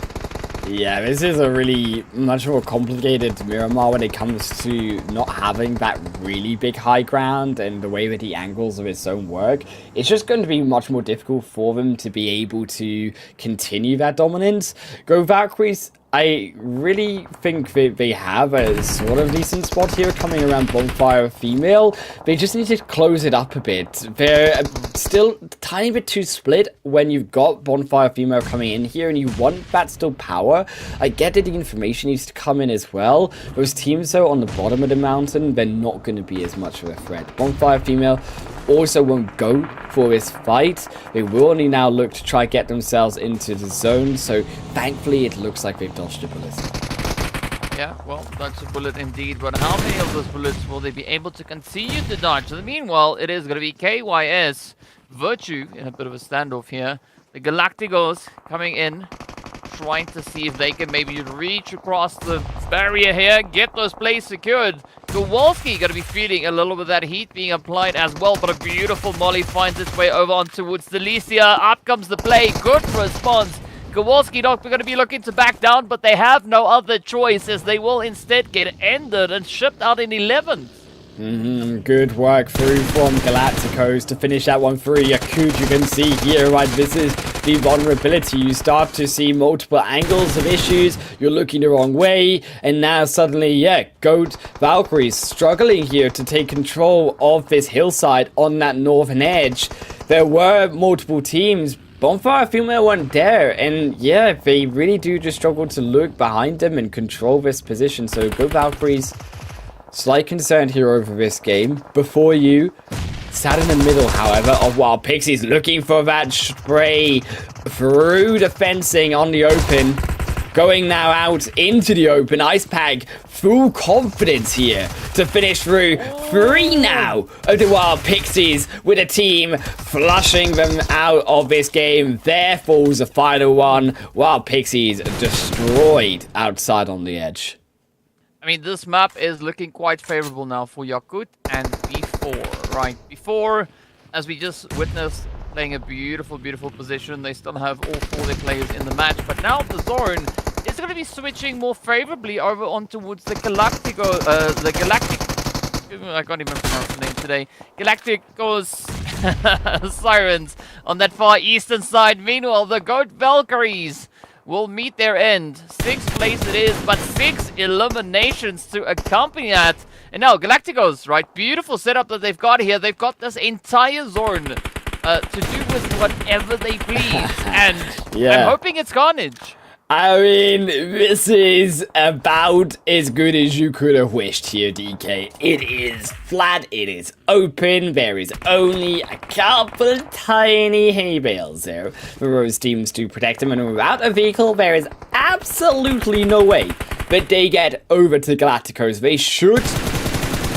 Yeah, this is a really much more complicated Miramar when it comes to not having that really big high ground and the way that he angles of his own work. It's just going to be much more difficult for them to be able to continue that dominance. Go Valkyries, I really think that they have a sort of decent spot here coming around Bonfire Female. They just need to close it up a bit. They're still a tiny bit too split when you've got Bonfire Female coming in here and you want that still power. I get that the information needs to come in as well. Those teams though on the bottom of the mountain, they're not going to be as much of a threat. Bonfire Female also won't go for this fight. They will only now look to try get themselves into the zone, so thankfully it looks like they've dodged a bullet. Yeah, well, dodged a bullet indeed, but how many of those bullets will they be able to continue to dodge? Meanwhile, it is going to be KYS Virtue in a bit of a standoff here. The Galacticos coming in, trying to see if they can maybe reach across the barrier here, get those plays secured. Kowalski going to be feeling a little bit of that heat being applied as well, but a beautiful molly finds its way over on towards Delicia. Up comes the play, good response. Kowalski not going to be looking to back down, but they have no other choice as they will instead get ended and shipped out in 11th. Good work through from Galacticos to finish that one through. Yakut, you can see here, right, this is the vulnerability. You start to see multiple angles of issues, you're looking the wrong way, and now suddenly, yeah, Goat Valkyries struggling here to take control of this hillside on that northern edge. There were multiple teams. Bonfire Female weren't there, and yeah, they really do just struggle to look behind them and control this position, so Go Valkyries. Slight concern here over this game. Before you, sat in the middle, however, of Wild Pixies, looking for that spray through the fencing on the open. Going now out into the open. Ice Pack, full confidence here to finish through. 3 now of the Wild Pixies with a team flushing them out of this game. There falls the final one. Wild Pixies destroyed outside on the edge. I mean, this map is looking quite favorable now for Yakut and B4, right? B4, as we just witnessed, playing a beautiful, beautiful position. They still have all 4 of their players in the match, but now the zone is going to be switching more favorably over on towards the Galactico, I can't even pronounce the name today. Galacticos Sirens on that far eastern side. Meanwhile, the Goat Valkyries will meet their end. 6th place it is, but 6 eliminations to accompany that. And now Galacticos, right? Beautiful setup that they've got here. They've got this entire zone to do with whatever they please. And yeah. I'm hoping it's carnage. I mean, this is about as good as you could have wished here, DK. It is flat, it is open, there is only a couple tiny hay bales there for those teams to protect them, and without a vehicle, there is absolutely no way that they get over to Galacticos. They should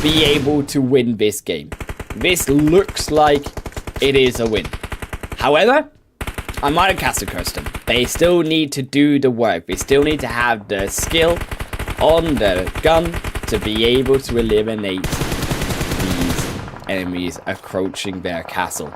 be able to win this game. This looks like it is a win. However, I might have castle cursed them. They still need to do the work. They still need to have the skill on the gun to be able to eliminate these enemies approaching their castle.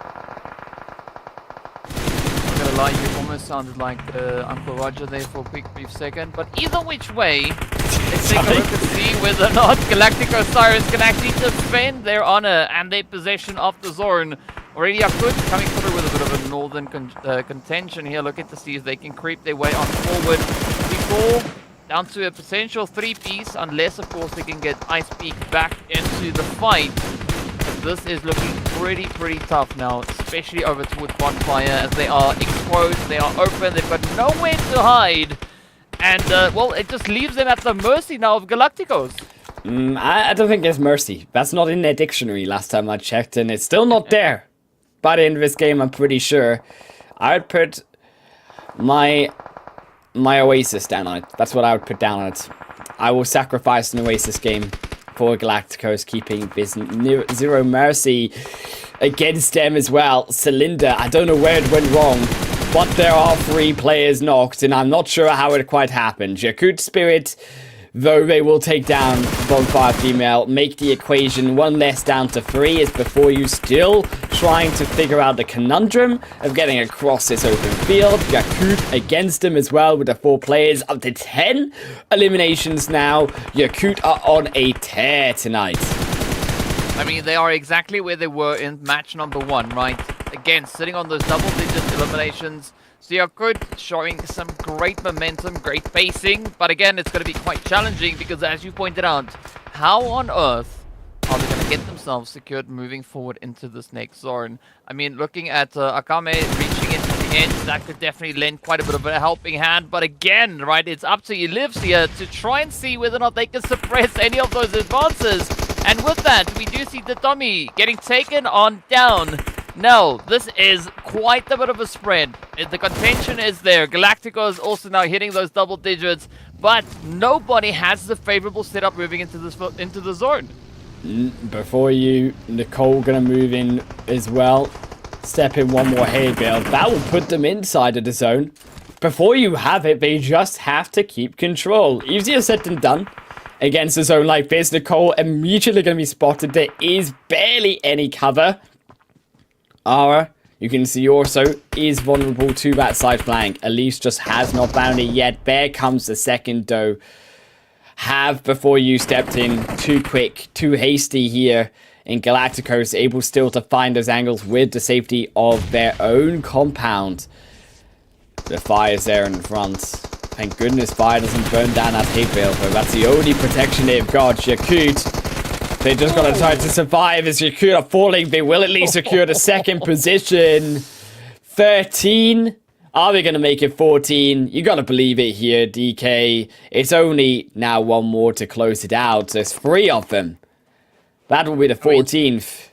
I'm gonna lie, you almost sounded like Uncle Roger there for a quick brief second. But either which way, let's take a look and see whether or not Galactico Sirens can actually defend their honor and their possession of the zone. Already Yakut coming through with a bit of a northern contention here, looking to see if they can creep their way on forward. Before, down to a potential 3-piece, unless of course they can get Ice Peak back into the fight. But this is looking pretty tough now, especially over towards Bonfire, as they are exposed, they are open, they've got nowhere to hide. And, well, it just leaves them at the mercy now of Galacticos. I don't think there's mercy. That's not in their dictionary last time I checked, and it's still not there. By the end of this game, I'm pretty sure I would put my Oasis down on it. That's what I would put down on it. I will sacrifice an Oasis game for Galacticos, keeping this zero mercy against them as well. Cylinder, I don't know where it went wrong, but there are 3 players knocked, and I'm not sure how it quite happened. Yakut Spirit though they will take down Bonfire Female, make the equation one less down to 3, is before you still trying to figure out the conundrum of getting across this open field. Yakut against them as well with the 4 players, up to 10 eliminations now. Yakut are on a tear tonight. I mean, they are exactly where they were in match number 1, right? Again, sitting on those double-digit eliminations. So Yakut showing some great momentum, great pacing, but again, it's going to be quite challenging because, as you pointed out, how on earth are they going to get themselves secured moving forward into this next zone? I mean, looking at Akame reaching into the end, that could definitely lend quite a bit of a helping hand, but again, right, it's up to Elivs here to try and see whether or not they can suppress any of those advances. And with that, we do see the Tommy getting taken on down. Now, this is quite a bit of a spread. The contention is there. Galactico is also now hitting those double digits, but nobody has the favorable setup moving into the zone. Before you, Nicole gonna move in as well. Step in one more hay bale. That will put them inside of the zone. Before you have it, they just have to keep control. Easier said than done. Against a zone like this, Nicole immediately gonna be spotted. There is barely any cover. Ara, you can see also, is vulnerable to that side flank. Elise just has not found it yet. There comes the second though. Have before you stepped in. Too quick, too hasty here. And Galacticos able still to find those angles with the safety of their own compound. The fire's there in front. Thank goodness fire doesn't burn down that hay bale, but that's the only protection they've got. Yakut, they just got to try to survive as Yakut are falling. They will at least secure the second position. 13. Are we going to make it 14? You got to believe it here, DK. It's only now one more to close it out. There's 3 of them. That will be the 14th.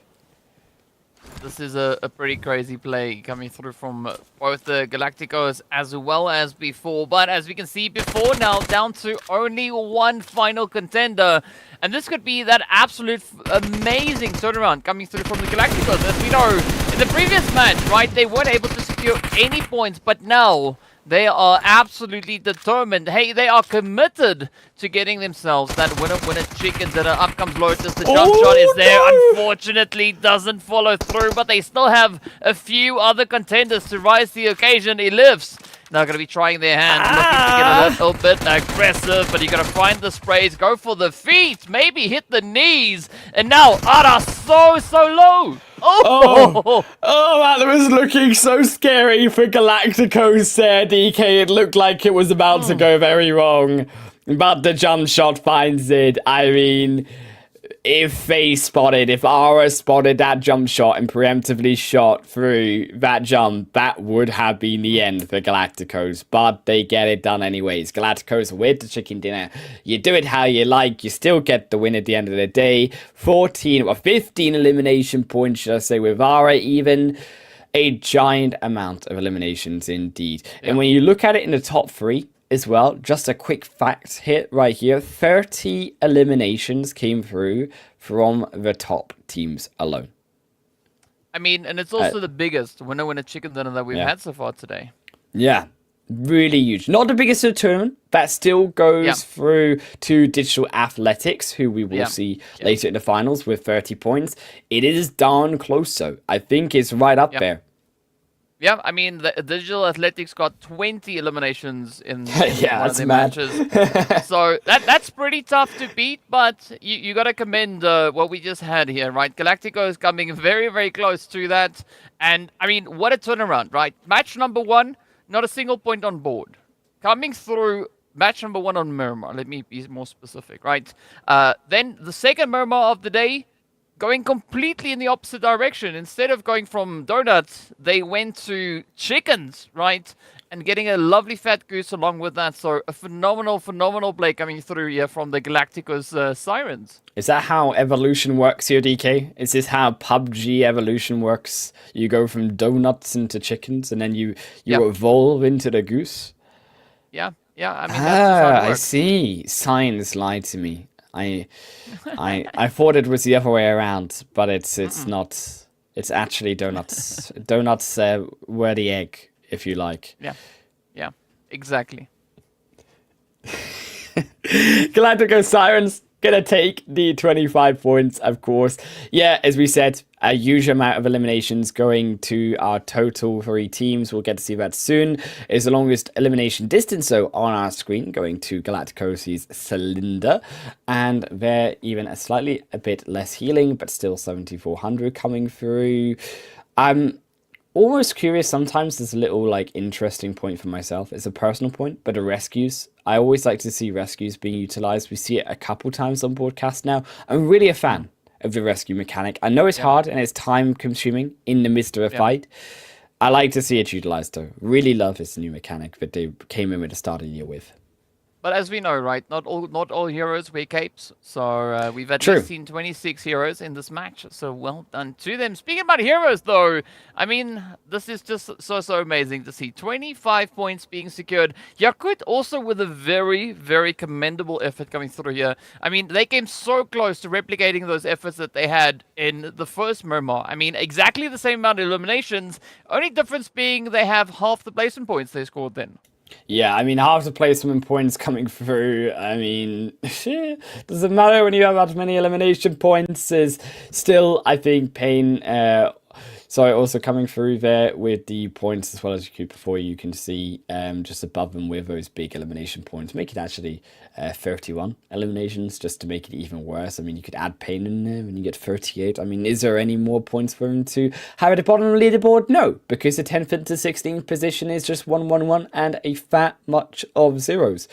This is a pretty crazy play coming through from both the Galacticos as well as before. But as we can see before now, down to only one final contender. And this could be that absolute amazing turnaround coming through from the Galacticos. As we know, in the previous match, right, they weren't able to secure any points. But now they are absolutely determined. Hey, they are committed to getting themselves that winner chickens. And up comes Lotus. The jump shot is there. No! Unfortunately, doesn't follow through. But they still have a few other contenders to rise to the occasion. He lives. Now going to be trying their hand, looking to get a little bit aggressive, but you got to find the sprays, go for the feet, maybe hit the knees, and now Ara so low. Oh, That was looking so scary for Galacticos there, DK. It looked like it was about to go very wrong, but the jump shot finds it. I mean, if Ara spotted that jump shot and preemptively shot through that jump, that would have been the end for Galacticos. But they get it done anyways. Galacticos with the chicken dinner. You do it how you like. You still get the win at the end of the day. 15 elimination points, should I say, with Ara even. A giant amount of eliminations indeed. Yeah. And when you look at it in the top 3, as well, just a quick fact hit right here. 30 eliminations came through from the top teams alone. I mean, and it's also the biggest winner chicken dinner that we've had so far today. Yeah, really huge. Not the biggest of the tournament. That still goes through to Digital Athletics, who we will see later in the finals with 30 points. It is darn close, though. I think it's right up there. Yeah, I mean, the Digital Athletics got 20 eliminations in one of their matches. So that's pretty tough to beat, but you got to commend what we just had here, right? Galactico is coming very, very close to that. And, I mean, what a turnaround, right? Match number 1, not a single point on board. Coming through match number 1 on Miramar, let me be more specific, right? Then the second Miramar of the day, going completely in the opposite direction. Instead of going from donuts, they went to chickens, right? And getting a lovely fat goose along with that. So a phenomenal play coming through here from the Galacticos Sirens. Is that how evolution works here, DK? Is this how PUBG evolution works? You go from donuts into chickens and then you evolve into the goose? Yeah. I mean, that's how it works. I see. Science lied to me. I thought it was the other way around, but it's not. It's actually donuts. Donuts were the egg, if you like. Yeah, exactly. Galactico Sirens gonna take the 25 points, of course. Yeah, as we said, a huge amount of eliminations going to our total 3 teams. We'll get to see that soon. It's the longest elimination distance, though, on our screen, going to Galacticos' Cylinder. And they're even a bit less healing, but still 7,400 coming through. I'm almost curious. Sometimes there's a little interesting point for myself. It's a personal point, but the rescues. I always like to see rescues being utilized. We see it a couple times on broadcast now. I'm really a fan of the rescue mechanic. I know it's hard and it's time consuming in the midst of a fight. I like to see it utilized though. Really love this new mechanic that they came in with the start of the year with. But as we know, right, not all heroes wear capes. So we've at least seen 26 heroes in this match. So well done to them. Speaking about heroes, though, I mean, this is just so amazing to see. 25 points being secured. Yakut also with a very, very commendable effort coming through here. I mean, they came so close to replicating those efforts that they had in the first Miramar. I mean, exactly the same amount of eliminations. Only difference being they have half the placement points they scored then. Yeah, I mean, half the placement points coming through. I mean, doesn't matter when you have that many elimination points. Is still, I think, Pain. Also coming through there with the points as well as you could before. You can see just above them with those big elimination points, make it actually 31 eliminations just to make it even worse. I mean, you could add Pain in there and you get 38. I mean, is there any more points for him to have at the bottom of the leaderboard? No, because the 10th into 16th position is just 111 and a fat much of zeros.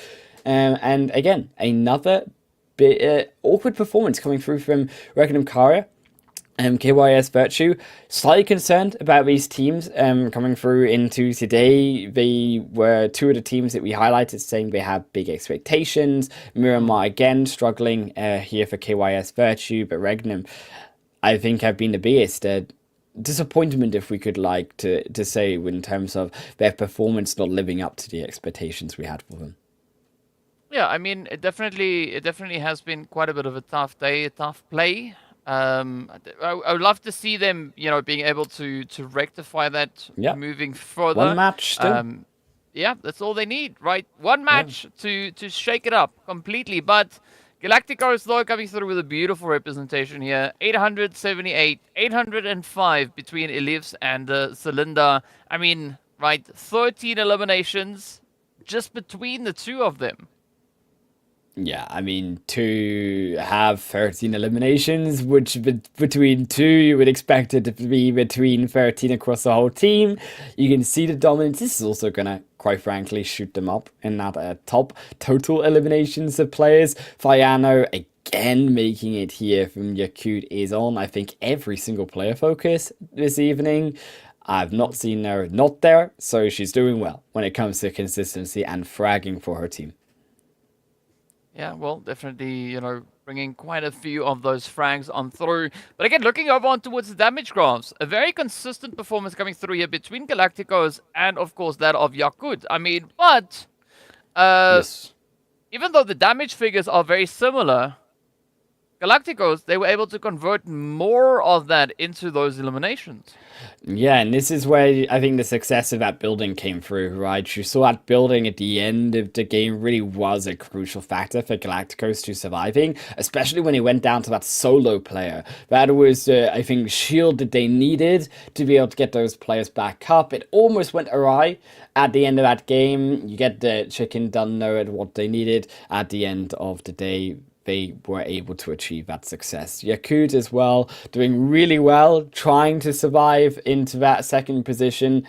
And again, another bit awkward performance coming through from Regnum Kara. KYS Virtue, slightly concerned about these teams coming through into today. They were 2 of the teams that we highlighted, saying they have big expectations. Miramar again struggling here for KYS Virtue, but Regnum, I think, have been the biggest disappointment, if we could to say, in terms of their performance not living up to the expectations we had for them. Yeah, I mean, it definitely has been quite a bit of a tough day, a tough play. I would love to see them, being able to rectify that moving further. One match still. Yeah, that's all they need, right? One match to shake it up completely. But Galacticos, though, coming through with a beautiful representation here. 878, 805 between Elifs and Cylinder. I mean, right, 13 eliminations just between the 2 of them. Yeah, I mean, to have 13 eliminations, which between 2, you would expect it to be between 13 across the whole team. You can see the dominance. This is also going to, quite frankly, shoot them up in that top total eliminations of players. Fiano, again, making it here from Yakut is on, I think, every single player focus this evening. I've not seen her not there, so she's doing well when it comes to consistency and fragging for her team. Yeah, well, definitely, bringing quite a few of those frags on through. But again, looking over on towards the damage graphs, a very consistent performance coming through here between Galacticos and, of course, that of Yakut. I mean, but even though the damage figures are very similar, Galacticos, they were able to convert more of that into those eliminations. Yeah, and this is where I think the success of that building came through, right? You saw that building at the end of the game really was a crucial factor for Galacticos to surviving, especially when it went down to that solo player. That was, I think, shield that they needed to be able to get those players back up. It almost went awry at the end of that game. You get the chicken done though at what they needed at the end of the day. They were able to achieve that success. Yakut as well, doing really well, trying to survive into that second position.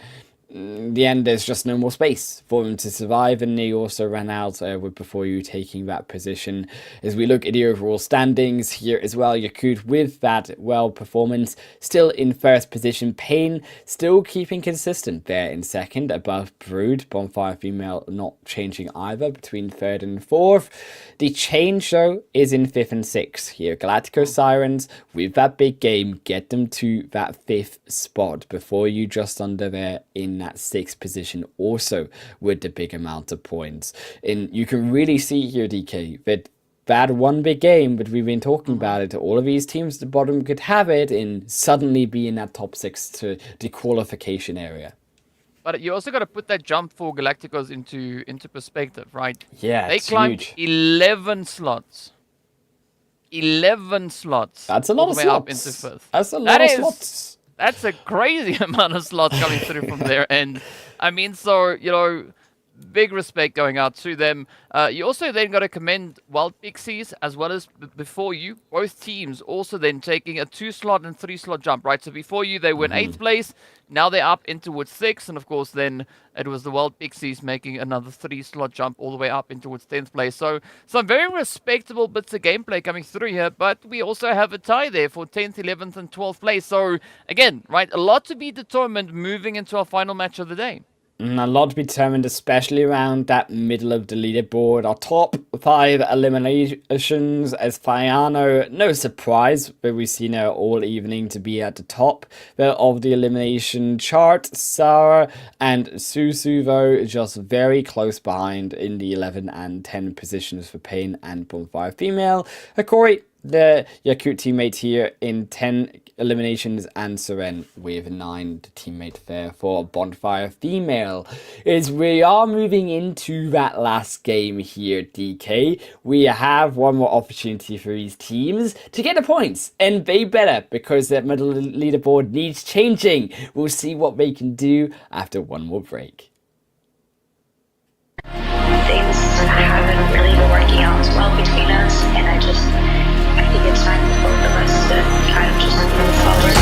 In the end, there's just no more space for them to survive, and they also ran out with before you taking that position. As we look at the overall standings here as well, Yakut with that performance, still in first position. Pain still keeping consistent there in second, above Brood. Bonfire Female not changing either between third and fourth. The change though is in fifth and sixth here. Galactico Sirens with that big game, get them to that fifth spot before you just under there in that sixth position also with the big amount of points. And you can really see here, DK, that one big game, but we've been talking about it, all of these teams at the bottom could have it and suddenly be in that top 6 to the qualification area. but you also got to put that jump for Galacticos into perspective, right? Yeah, They it's climbed huge. 11 slots. 11 slots. That's a all lot the of way up slots. into fifth. That's a lot of slots. That's a crazy amount of slots coming through from there. And I mean, so, you know, big respect going out to them. You also then got to commend Wild Pixies as well as before you. Both teams also then taking a 2-slot and 3-slot jump, right? So before you, they were in 8th place. Now they're up in towards 6th. And of course, then it was the Wild Pixies making another 3-slot jump all the way up in towards 10th place. So some very respectable bits of gameplay coming through here. But we also have a tie there for 10th, 11th, and 12th place. So again, right, a lot to be determined moving into our final match of the day. A lot to be determined, especially around that middle of the leaderboard. Our top 5 eliminations as Fiano, no surprise, but we've seen her all evening to be at the top of the elimination chart. Sarah and Susu, though, just very close behind in the 11 and 10 positions for Pain and Bonfire Female. Corey, the Yakut teammate here in 10 eliminations, and Seren with 9, the teammate there for Bonfire Female. Is we are moving into that last game here, DK. We have one more opportunity for these teams to get the points, and they better, because that middle leaderboard needs changing. We'll see what they can do after one more break. Things haven't really been working out as well between us, and I think it's time for both of us to kind of just move forward.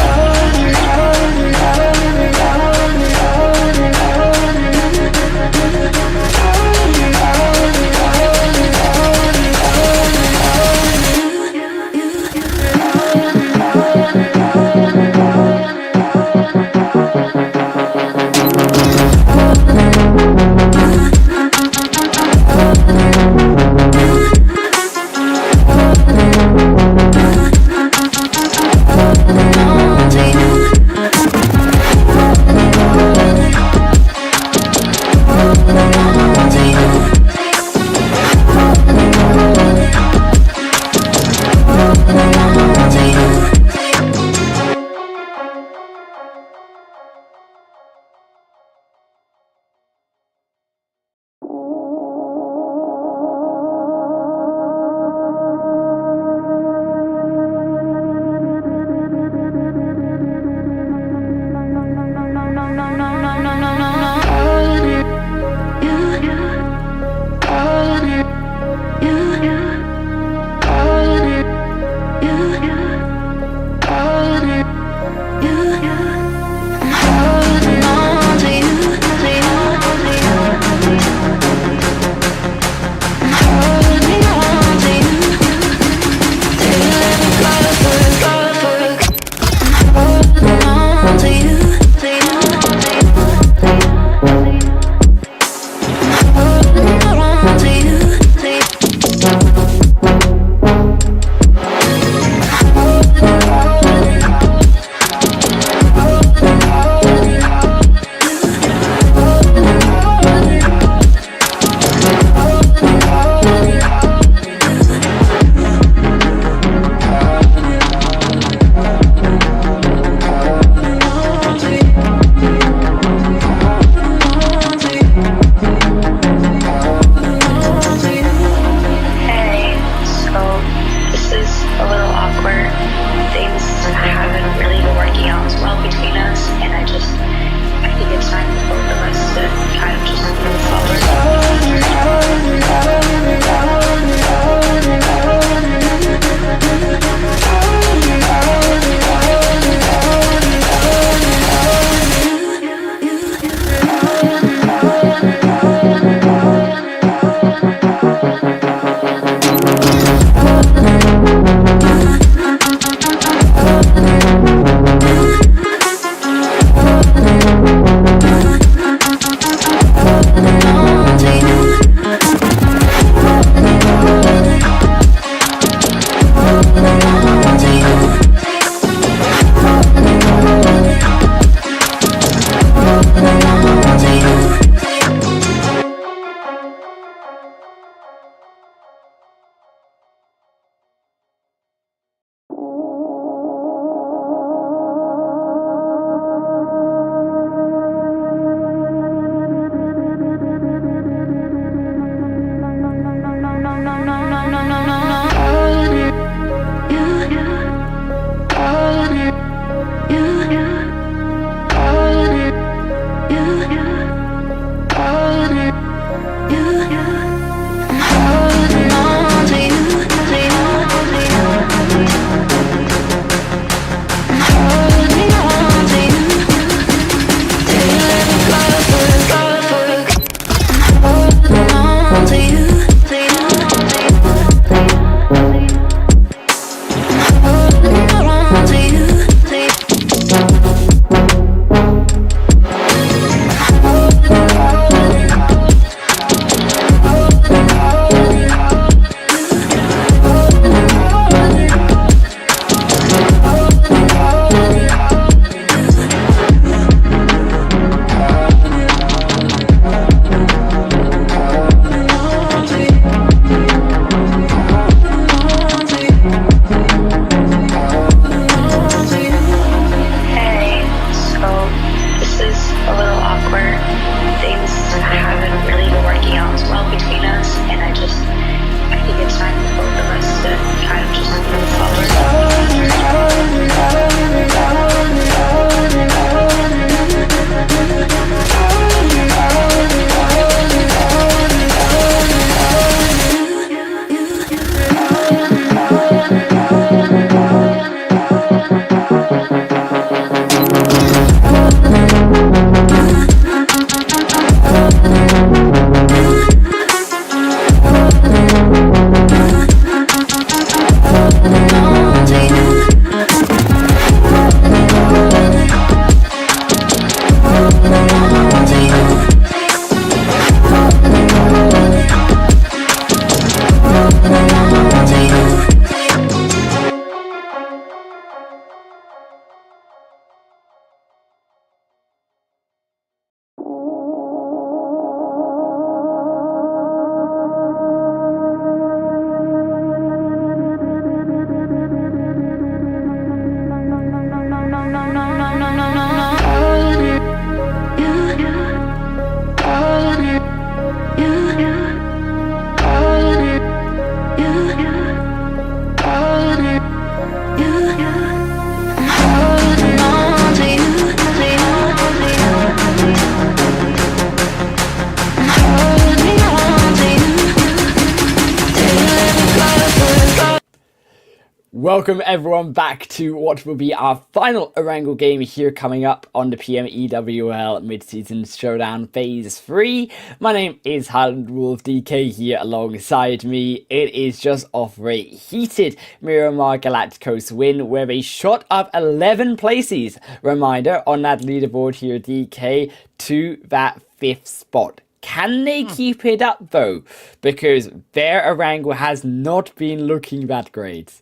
Welcome everyone back to what will be our final Erangel game here coming up on the PMEWL Mid-Season Showdown Phase 3. My name is Highland Wolf DK here alongside me. It is just off a heated Miramar Galacticos win where they shot up 11 places, reminder, on that leaderboard here DK to that 5th spot. Can they keep it up though? Because their Erangel has not been looking that great.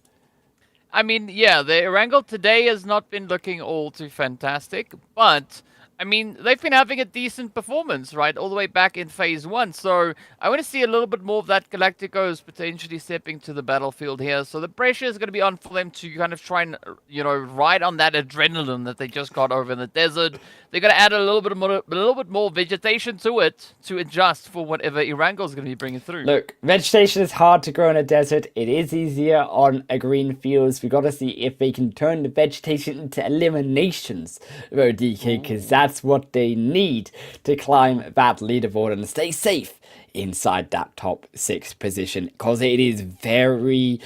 I mean, yeah, the Erangel today has not been looking all too fantastic, but I mean, they've been having a decent performance, right, all the way back in Phase 1. So I want to see a little bit more of that Galacticos potentially stepping to the battlefield here. So the pressure is going to be on for them to kind of try and, you know, ride on that adrenaline that they just got over in the desert. They're going to add a little bit more vegetation to it to adjust for whatever Erangel is going to be bringing through. Look, vegetation is hard to grow in a desert. It is easier on a green fields. We got to see if they can turn the vegetation into eliminations, though, DK, because that's what they need to climb that leaderboard and stay safe inside that top 6 position, because it is very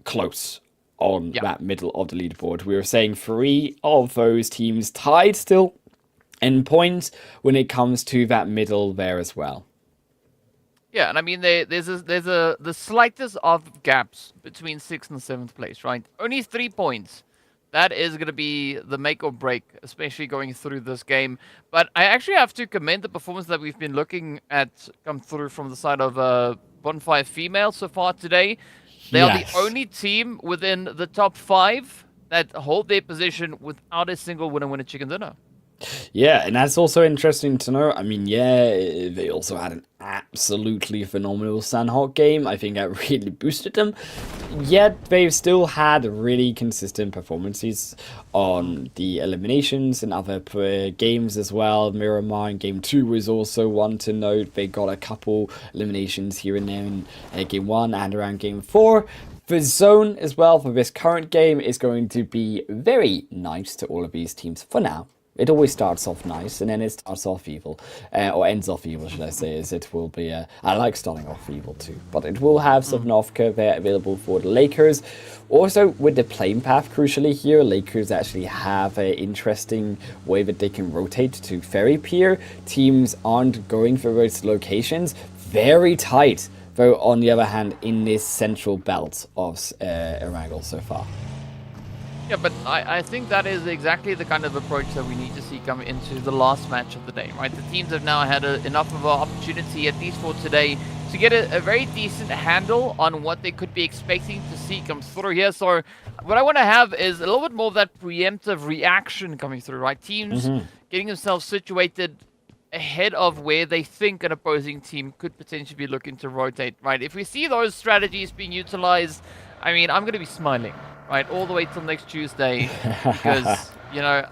close on that middle of the leaderboard. We were saying 3 of those teams tied still in points when it comes to that middle there as well. Yeah, and I mean, there's the slightest of gaps between 6th and 7th place, right? Only 3 points. That is going to be the make or break, especially going through this game. But I actually have to commend the performance that we've been looking at come through from the side of Bonfire Female so far today. They are the only team within the top 5 that hold their position without a single winner chicken dinner. Yeah, and that's also interesting to know. I mean, yeah, they also had an absolutely phenomenal Sanhok game. I think that really boosted them. Yet they've still had really consistent performances on the eliminations and other games as well. Miramar in Game 2 was also one to note. They got a couple eliminations here and there in Game 1 and around Game 4. The zone as well for this current game is going to be very nice to all of these teams for now. It always starts off nice, and then it starts off evil. Or ends off evil, should I say, as it will be... I like starting off evil too, but it will have Sanhok there available for the Lakers. Also, with the playing path, crucially here, Lakers actually have an interesting way that they can rotate to Ferry Pier. Teams aren't going for those locations. Very tight, though, on the other hand, in this central belt of Erangel so far. Yeah, but I think that is exactly the kind of approach that we need to see come into the last match of the day, right? The teams have now had enough of an opportunity, at least for today, to get a very decent handle on what they could be expecting to see come through here. So what I want to have is a little bit more of that preemptive reaction coming through, right? Teams getting themselves situated ahead of where they think an opposing team could potentially be looking to rotate, right? If we see those strategies being utilized, I mean, I'm going to be smiling, right, all the way till next Tuesday, because, you know,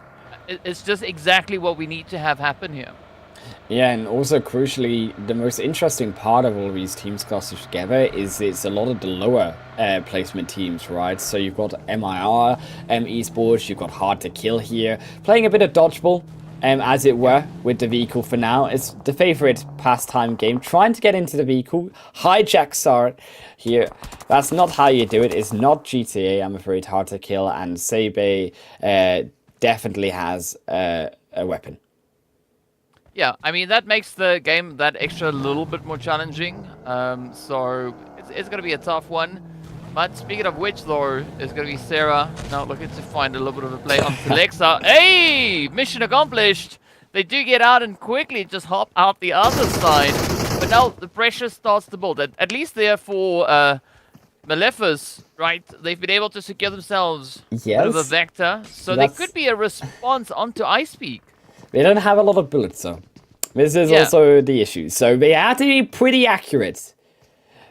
it's just exactly what we need to have happen here. Yeah, and also crucially, the most interesting part of all of these teams clustered together is it's a lot of the lower placement teams, right? So you've got MIR, Esports, you've got Hard to Kill here, playing a bit of dodgeball, as it were, with the vehicle for now. It's the favorite pastime game, trying to get into the vehicle, hijack Sard here. That's not how you do it. It's not GTA, I'm afraid. Hard to Kill, and Sebe definitely has a weapon. Yeah, I mean, that makes the game that extra little bit more challenging. So it's going to be a tough one. But speaking of which, though, it's going to be Sarah now looking to find a little bit of a play on Telexa. Hey! Mission accomplished! They do get out and quickly just hop out the other side. But now the pressure starts to build. At least there for Maleficus, right? They've been able to secure themselves a bit of a vector. So there could be a response onto Ice Peak. They don't have a lot of bullets, though. This is also the issue. So they have to be pretty accurate.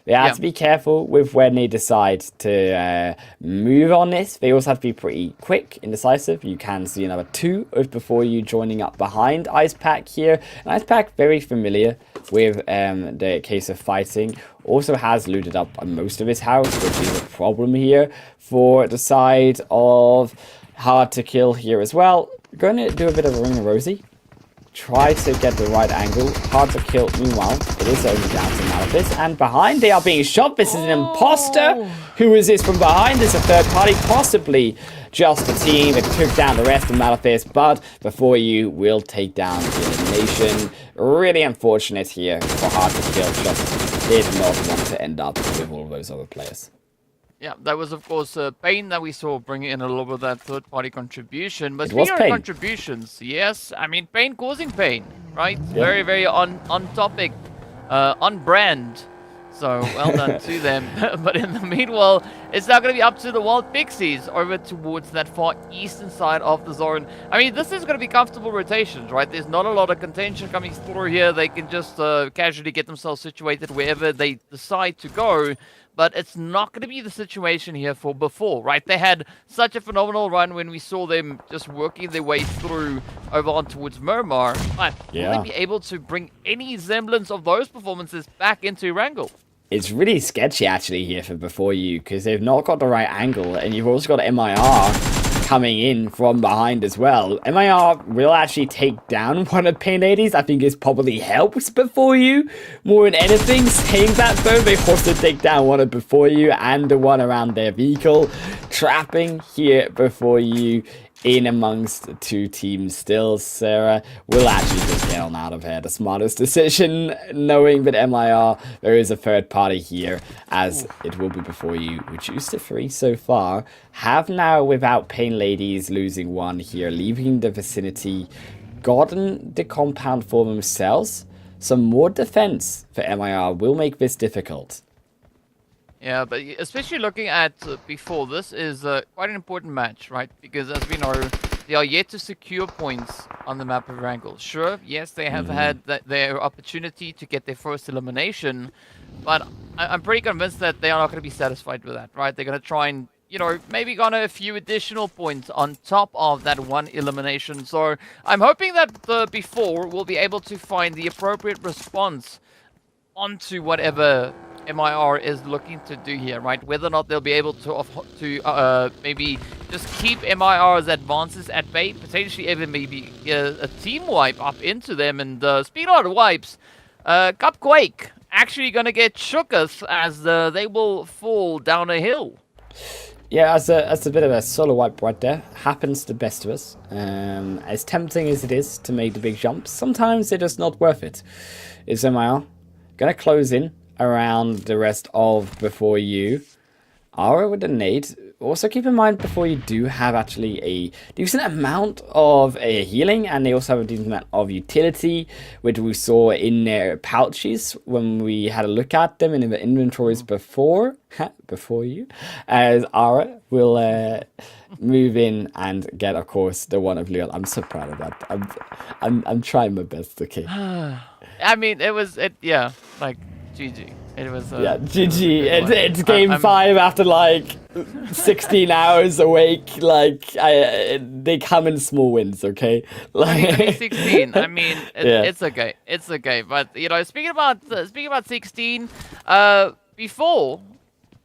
They have to be careful with when they decide to move on this. They also have to be pretty quick and decisive. You can see another 2 before you joining up behind Ice Pack here. And Ice Pack, very familiar with the case of fighting. Also has looted up most of his house, which is a problem here for the side of Hard to Kill here as well. Going to do a bit of a Ring of Rosie. try to get the right angle. Hard to kill. Meanwhile, it is only down to Malphite. And behind, they are being shot. This is an imposter. Who is this from behind? This is a third party, possibly just the team that took down the rest of Malphite. But before you will take down the elimination. Really unfortunate here for Hard to kill. Just did not want to end up with all those other players. Yeah, that was, of course, Pain that we saw bringing in a little bit of that third-party contribution. But speaking of contributions, yes, I mean, Pain causing pain, right? Yeah. Very, very on topic, on brand. So, well done to them. But in the meanwhile, it's now going to be up to the Wild Pixies over towards that far eastern side of the zone. I mean, this is going to be comfortable rotations, right? There's not a lot of contention coming through here. They can just casually get themselves situated wherever they decide to go. But it's not going to be the situation here for before, right? They had such a phenomenal run when we saw them just working their way through over on towards Miramar. But will they be able to bring any semblance of those performances back into Wrangle? It's really sketchy, actually, here for before you, because they've not got the right angle, and you've also got MIR coming in from behind as well. MIR will actually take down one of Pain Ladies. I think it probably helps before you more than anything. Saying that though, they also take down one of before you and the one around their vehicle. Trapping here before you in amongst the two teams still. Sarah will actually just get on out of here. The smartest decision, knowing that MIR, there is a third party here, as it will be before you. Reduced to 3 so far. Have now, without Pain Ladies, losing 1 here, leaving the vicinity, gotten the compound for themselves. Some more defense for MIR will make this difficult. Yeah, but especially looking at before, this is quite an important match, right? Because as we know, they are yet to secure points on the map of Wrangle. Sure, yes, they have had their opportunity to get their first elimination, but I'm pretty convinced that they are not going to be satisfied with that, right? They're going to try and, you know, maybe garner a few additional points on top of that 1 elimination. So I'm hoping that before will be able to find the appropriate response onto whatever MIR is looking to do here, right? Whether or not they'll be able to maybe just keep MIR's advances at bay, potentially even maybe a team wipe up into them. And speaking of wipes, Cupquake actually going to get shooketh as they will fall down a hill. Yeah, as a bit of a solo wipe right there. Happens to the best of us. As tempting as it is to make the big jumps, sometimes they're just not worth it. Is MIR going to close in around the rest of before you. Aura with a nade. Also keep in mind before you do have actually a decent amount of healing, and they also have a decent amount of utility, which we saw in their pouches when we had a look at them in the inventories before you, as Aura will move in and get, of course, the one of Leon. I'm so proud of that. I'm trying my best, okay. I mean, yeah, like GG. It was yeah, GG. It's game 5 after like 16 hours awake. Like they come in small wins, okay? Like 16. I mean, it's okay. It's okay. But you know, speaking about 16, before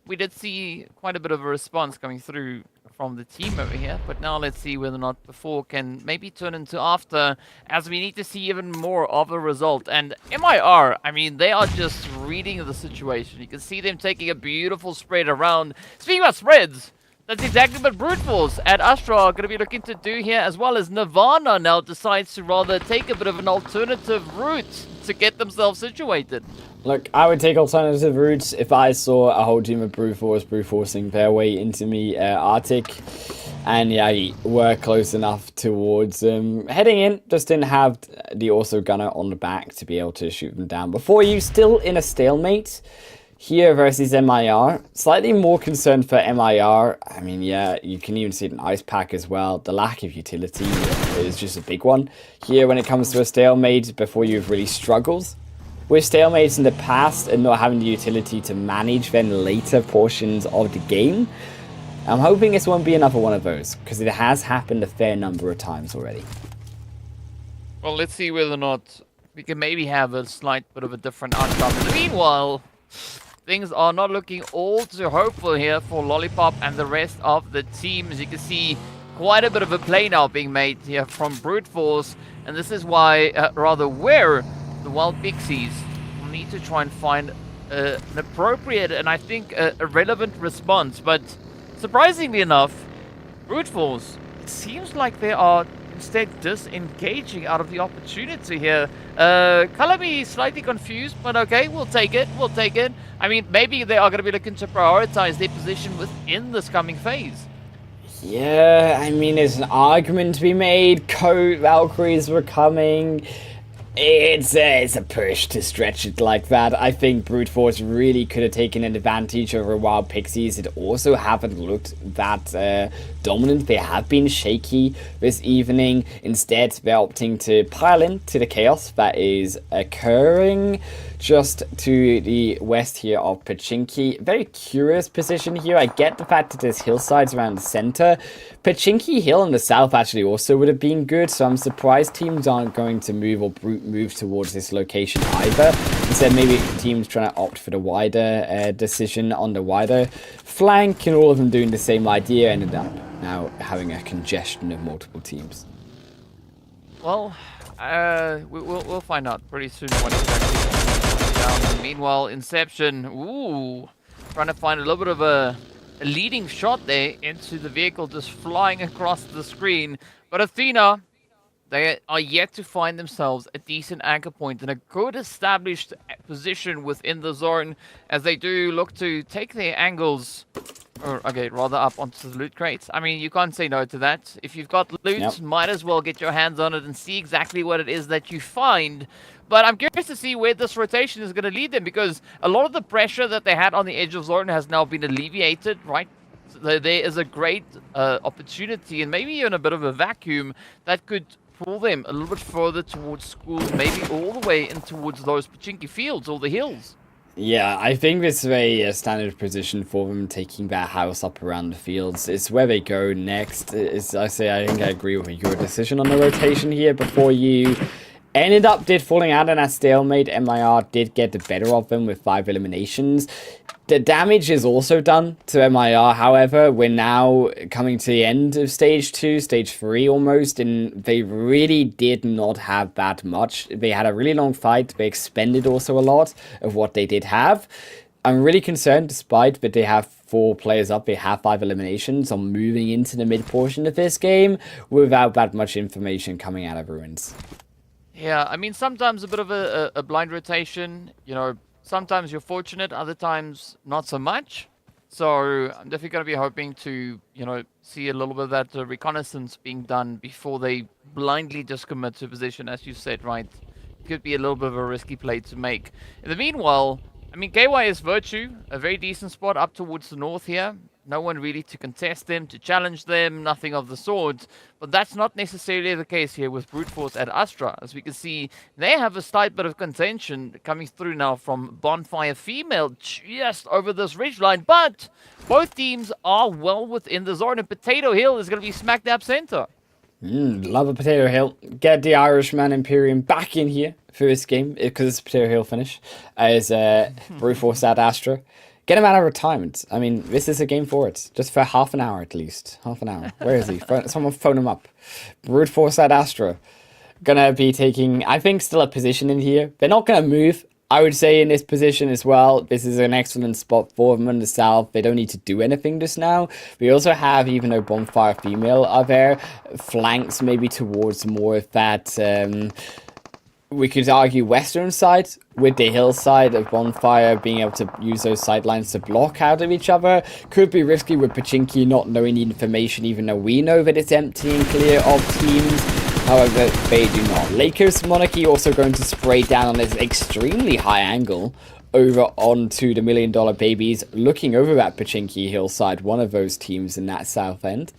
we did see quite a bit of a response coming through from the team over here, but now let's see whether or not before can maybe turn into after, as we need to see even more of a result. And MIR, I mean, they are just reading the situation. You can see them taking a beautiful spread around. Speaking about spreads, that's exactly what Brute Force and Astra are going to be looking to do here, as well as Nirvana now decides to rather take a bit of an alternative route to get themselves situated. Look, I would take alternative routes if I saw a whole team of brute forcing their way into me Arctic, and yeah, we're close enough towards heading in. Just didn't have the also gunner on the back to be able to shoot them down. Before you, still in a stalemate here versus MIR. Slightly more concerned for MIR. I mean, yeah, you can even see it in Ice Pack as well. The lack of utility is just a big one here when it comes to a stalemate. Before you've really struggled with stalemates in the past and not having the utility to manage then later portions of the game. I'm hoping this won't be another one of those, because it has happened a fair number of times already. Well, let's see whether or not we can maybe have a slight bit of a different outcome. In the meanwhile, things are not looking all too hopeful here for Lollipop and the rest of the team. As you can see, quite a bit of a play now being made here from Brute Force, and this is why, rather where the Wild Pixies will need to try and find an appropriate and I think a relevant response. But surprisingly enough, Brute Force, it seems like they are instead disengaging out of the opportunity here. Kalami is slightly confused, but okay, we'll take it. We'll take it. I mean, maybe they are going to be looking to prioritize their position within this coming phase. Yeah, I mean, there's an argument to be made. Valkyries were coming. It's a push to stretch it like that. I think Brute Force really could have taken an advantage over Wild Pixies. It also haven't looked that dominant. They have been shaky this evening. Instead, they're opting to pile into the chaos that is occurring just to the west here of Pachinki. Very curious position here. I get the fact that there's hillsides around the center. Pachinki Hill in the south actually also would have been good, so I'm surprised teams aren't going to move or move towards this location either. Instead, maybe teams trying to opt for the wider decision on the wider flank, and all of them doing the same idea ended up now having a congestion of multiple teams. Well, we'll find out pretty soon what exactly down. Meanwhile, Inception, ooh, trying to find a little bit of a leading shot there into the vehicle, just flying across the screen. But Athena, they are yet to find themselves a decent anchor point and a good established position within the zone as they do look to take their angles, or okay, rather up onto the loot crates. I mean, you can't say no to that. If you've got loot, might as well get your hands on it and see exactly what it is that you find. But I'm curious to see where this rotation is going to lead them, because a lot of the pressure that they had on the edge of zone has now been alleviated, right? So there is a great opportunity and maybe even a bit of a vacuum that could pull them a little bit further towards schools, maybe all the way in towards those Pachinki fields or the hills. Yeah, I think this is a standard position for them, taking that house up around the fields. It's where they go next. I think I agree with your decision on the rotation here before you ended up falling out in that stalemate. MIR did get the better of them with 5 eliminations. The damage is also done to MIR, however. We're now coming to the end of stage 2, stage 3 almost, and they really did not have that much. They had a really long fight. They expended also a lot of what they did have. I'm really concerned, despite that they have 4 players up, they have 5 eliminations, on moving into the mid portion of this game without that much information coming out of Ruins. Yeah, I mean, sometimes a bit of a blind rotation, you know, sometimes you're fortunate, other times not so much. So I'm definitely going to be hoping to, you know, see a little bit of that reconnaissance being done before they blindly just commit to a position, as you said, right? It could be a little bit of a risky play to make. In the meanwhile, I mean, KYS Virtue, a very decent spot up towards the north here. No one really to contest them, to challenge them, nothing of the sort. But that's not necessarily the case here with Brute Force at Astra. As we can see, they have a slight bit of contention coming through now from Bonfire Female just over this ridgeline. But both teams are well within the zone, and Potato Hill is going to be smack dab center. Love a Potato Hill. Get the Irishman Imperium back in here for this game, because it's a Potato Hill finish, as Brute Force at Astra. Get him out of retirement. I mean, this is a game for it. Just for half an hour at least. Half an hour. Where is he? Someone phone him up. Brute Force at Astra. Gonna be taking, I think, still a position in here. They're not gonna move, I would say, in this position as well. This is an excellent spot for them in the south. They don't need to do anything just now. We also have, even though Bonfire Female are there, flanks maybe towards more of that, we could argue western side, with the hillside of Bonfire being able to use those sidelines to block out of each other. Could be risky with Pachinki not knowing the information, even though we know that it's empty and clear of teams. However, they do not. Lakers Monarchy also going to spray down on this extremely high angle over onto the $1 Million Babies, looking over at Pachinki hillside, one of those teams in that south end.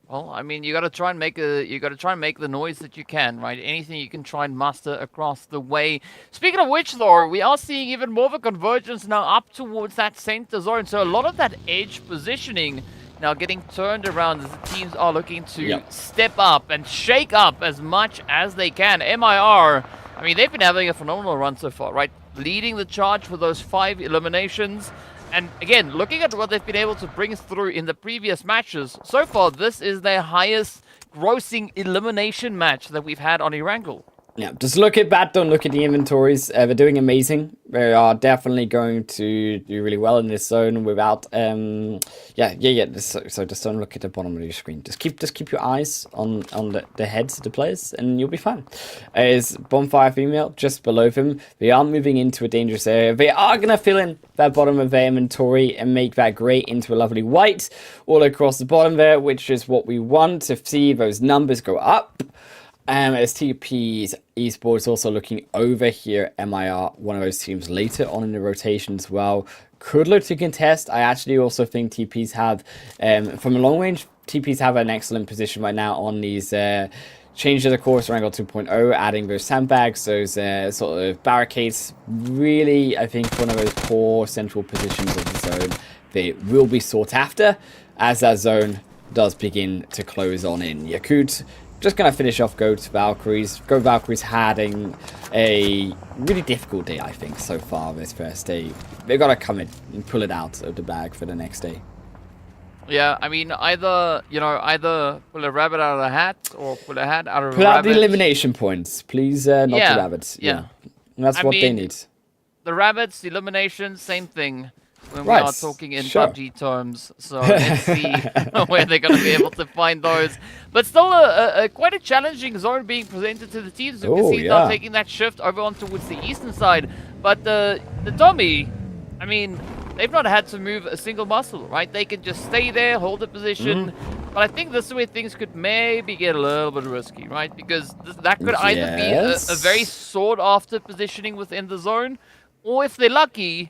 Well, I mean, you got to try and make the noise that you can, right? Anything you can try and muster across the way. Speaking of which, though, we are seeing even more of a convergence now up towards that center zone. So a lot of that edge positioning now getting turned around as the teams are looking to step up and shake up as much as they can. MIR, I mean, they've been having a phenomenal run so far, right? Leading the charge for those 5 eliminations. And again, looking at what they've been able to bring through in the previous matches, so far this is their highest grossing elimination match that we've had on Erangel. Yeah, just look at that, don't look at the inventories. They're doing amazing. They are definitely going to do really well in this zone without, so just don't look at the bottom of your screen. Just keep your eyes on the heads of the players, and you'll be fine. Is Bonfire Female just below them. They are moving into a dangerous area. They are going to fill in that bottom of their inventory and make that grey into a lovely white all across the bottom there, which is what we want to see those numbers go up. As TP's esports also looking over here, MIR, one of those teams later on in the rotation as well, could look to contest. I actually also think TP's have, from a long range, TP's have an excellent position right now on these changes, of course, Wrangle 2.0, adding those sandbags, those sort of barricades. Really, I think one of those core central positions of the zone. They will be sought after as that zone does begin to close on in. Yakut just going to finish off Go Valkyries. Go Valkyries having a really difficult day, I think, so far this first day. They've got to come in and pull it out of the bag for the next day. Yeah, I mean, either pull a rabbit out of the hat or pull a hat out of a rabbit. Pull out the elimination points, please, not the rabbits. Yeah. That's what they need. The rabbits, the elimination, same thing. When we are talking in PUBG terms, so let's see where they're going to be able to find those. But still, quite a challenging zone being presented to the teams. You can see now taking that shift over on towards the eastern side. But the Tommy, I mean, they've not had to move a single muscle, right? They can just stay there, hold the position. But I think this is where things could maybe get a little bit risky, right? Because that could either be a very sought-after positioning within the zone, or if they're lucky,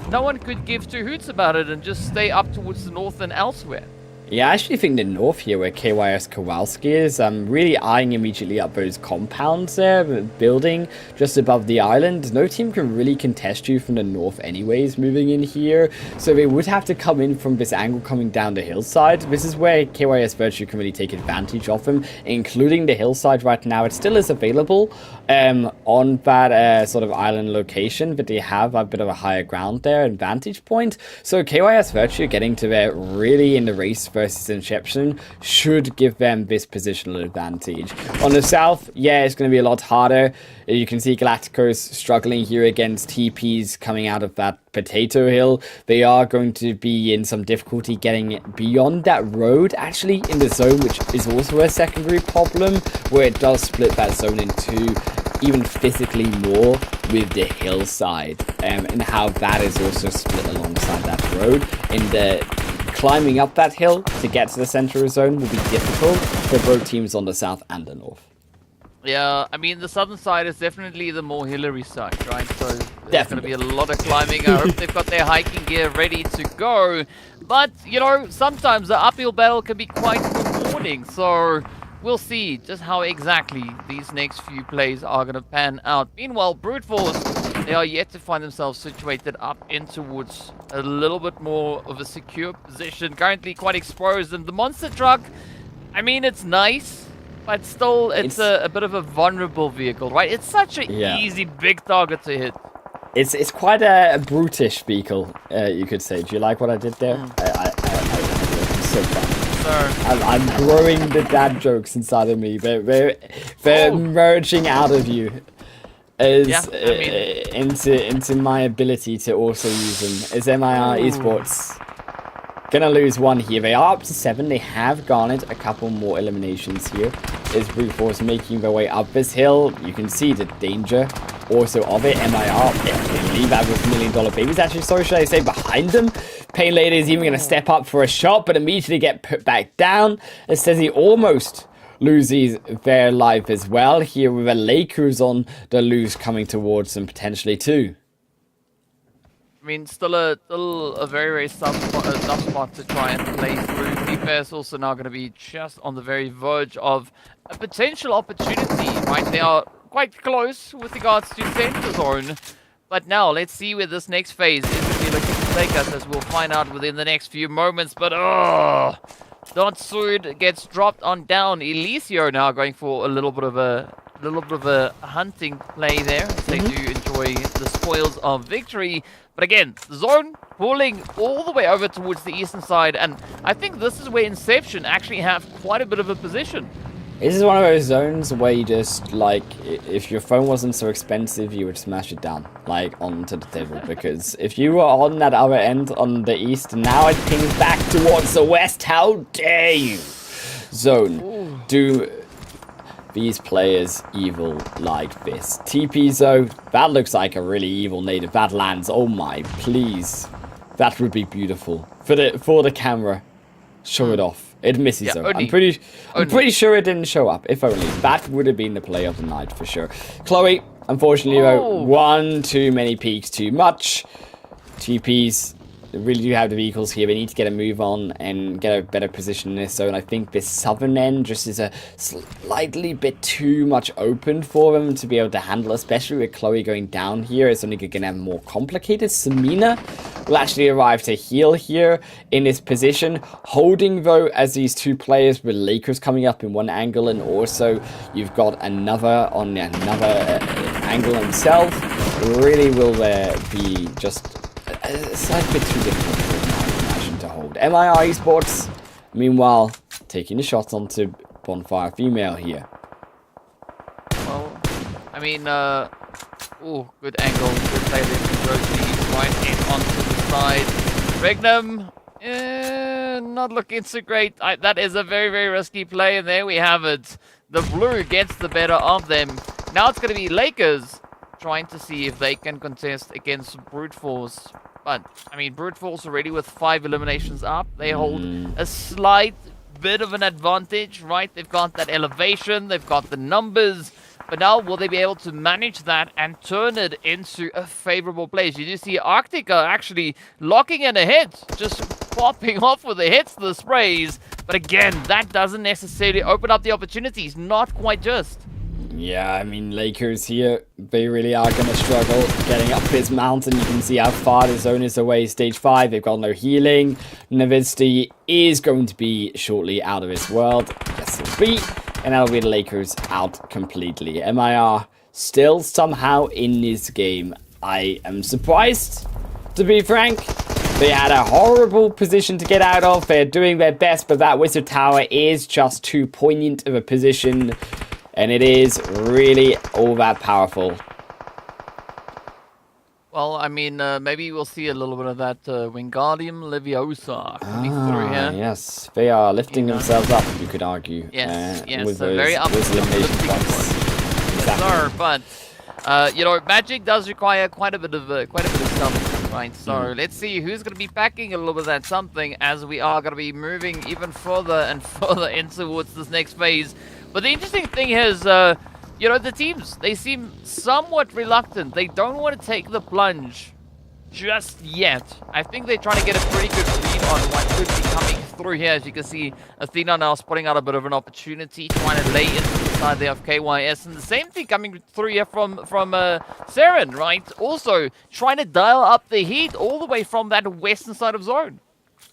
no one could give two hoots about it and just stay up towards the north and elsewhere. Yeah, I actually think the north here, where KYS Kowalski is, I'm really eyeing immediately up those compounds there, building just above the island. No team can really contest you from the north anyways, moving in here. So they would have to come in from this angle coming down the hillside. This is where KYS Virtue can really take advantage of them, including the hillside right now. It still is available on that sort of island location, but they have a bit of a higher ground there and vantage point. So KYS Virtue getting to there really in the race versus Inception should give them this positional advantage. On the south, yeah, it's going to be a lot harder. You can see Galacticos struggling here against TPs coming out of that potato hill. They are going to be in some difficulty getting beyond that road, actually, in the zone, which is also a secondary problem, where it does split that zone in two, even physically more with the hillside, and how that is also split alongside that road. In the climbing up that hill to get to the center of the zone will be difficult for both teams on the south and the north. Yeah, I mean, the southern side is definitely the more hilly side, right? So there's going to be a lot of climbing. I hope they've got their hiking gear ready to go. But, you know, sometimes the uphill battle can be quite rewarding. So we'll see just how exactly these next few plays are going to pan out. Meanwhile, Brute Force, they are yet to find themselves situated up in towards a little bit more of a secure position. Currently quite exposed. And the monster truck, I mean, it's nice, but still it's a bit of a vulnerable vehicle, right? It's such an easy big target to hit. It's quite a brutish vehicle, you could say. Do you like what I did there? I'm so fun. I'm growing the dad jokes inside of me. They're emerging out of you. Into my ability to also use them. Is MIR Esports gonna lose one here? They are up to 7. They have garnered a couple more eliminations here. Is Brute Force making their way up this hill? You can see the danger also of it. MIR, definitely that was $1 Million Babies. Actually, sorry, should I say behind them? Pain Lady is even gonna step up for a shot, but immediately get put back down. It says he almost loses their life as well here with a Lakers on the loose coming towards them potentially too. I mean, still a very, very tough spot to try and play through. DPS also now going to be just on the very verge of a potential opportunity, right? They are quite close with regards to center zone. But now, let's see where this next phase is going to be looking to take us, as we'll find out within the next few moments. But, Dansud gets dropped on down. Elisio now going for a little bit of a little bit of a hunting play there. As they do enjoy the spoils of victory. But again, Zone pulling all the way over towards the eastern side. And I think this is where Inception actually have quite a bit of a position. This is one of those zones where you just, like, if your phone wasn't so expensive, you would smash it down, like, onto the table. Because if you were on that other end on the east, now it pings back towards the west. How dare you? Zone. Ooh. Do these players evil like this? TP Zone, that looks like a really evil native. That lands. Oh my, please. That would be beautiful. For the camera. Show it off. It misses Yeah, though. only. I'm pretty sure it didn't show up. If only. That would have been the play of the night for sure. Chloe, unfortunately, though, one too many peaks too much. TPs really do have the vehicles here. They need to get a move on and get a better position in this zone. I think this southern end just is a slightly bit too much open for them to be able to handle, especially with Chloe going down here. It's only going to have more complicated. Samina will actually arrive to heal here in this position, holding though as these two players with Lakers coming up in one angle, and also you've got another on another angle himself. Really will there be just a slight bit too difficult for Imagine to hold. MIR Esports, meanwhile, taking the shots onto Bonfire Female here. Well, I mean, oh, good angle, good play there from Rosie, right in onto the side. Regnum, not looking so great. That is a very, very risky play, and there we have it. The blue gets the better of them. Now it's going to be Lakers trying to see if they can contest against Brute Force. But, I mean, Brute Force already with 5 eliminations up. They hold a slight bit of an advantage, right? They've got that elevation, they've got the numbers. But now, will they be able to manage that and turn it into a favorable place? You do see Arctica actually locking in a hit, just popping off with the hits, the sprays. But again, that doesn't necessarily open up the opportunities, not quite just. Yeah, I mean, Lakers here, they really are going to struggle getting up this mountain. You can see how far the zone is away. Stage 5, they've got no healing. Novisti is going to be shortly out of this world. Yes, it'll be. And that'll be the Lakers out completely. MIR still somehow in this game. I am surprised, to be frank. They had a horrible position to get out of. They're doing their best, but that Wizard Tower is just too poignant of a position. And it is really all that powerful. Well, I mean, maybe we'll see a little bit of that Wingardium Leviosa coming through here. Yes, they are lifting themselves up, you could argue. Yes, yes, with so very up those elimination points. Exactly. But you know, Magic does require quite a bit of something, right? So let's see who's going to be packing a little bit of that something as we are going to be moving even further and further in towards this next phase. But the interesting thing is, you know, the teams, they seem somewhat reluctant. They don't want to take the plunge just yet. I think they're trying to get a pretty good read on what could be coming through here. As you can see, Athena now spotting out a bit of an opportunity, trying to lay into the side there of KYS. And the same thing coming through here from Seren, right? Also trying to dial up the heat all the way from that western side of zone.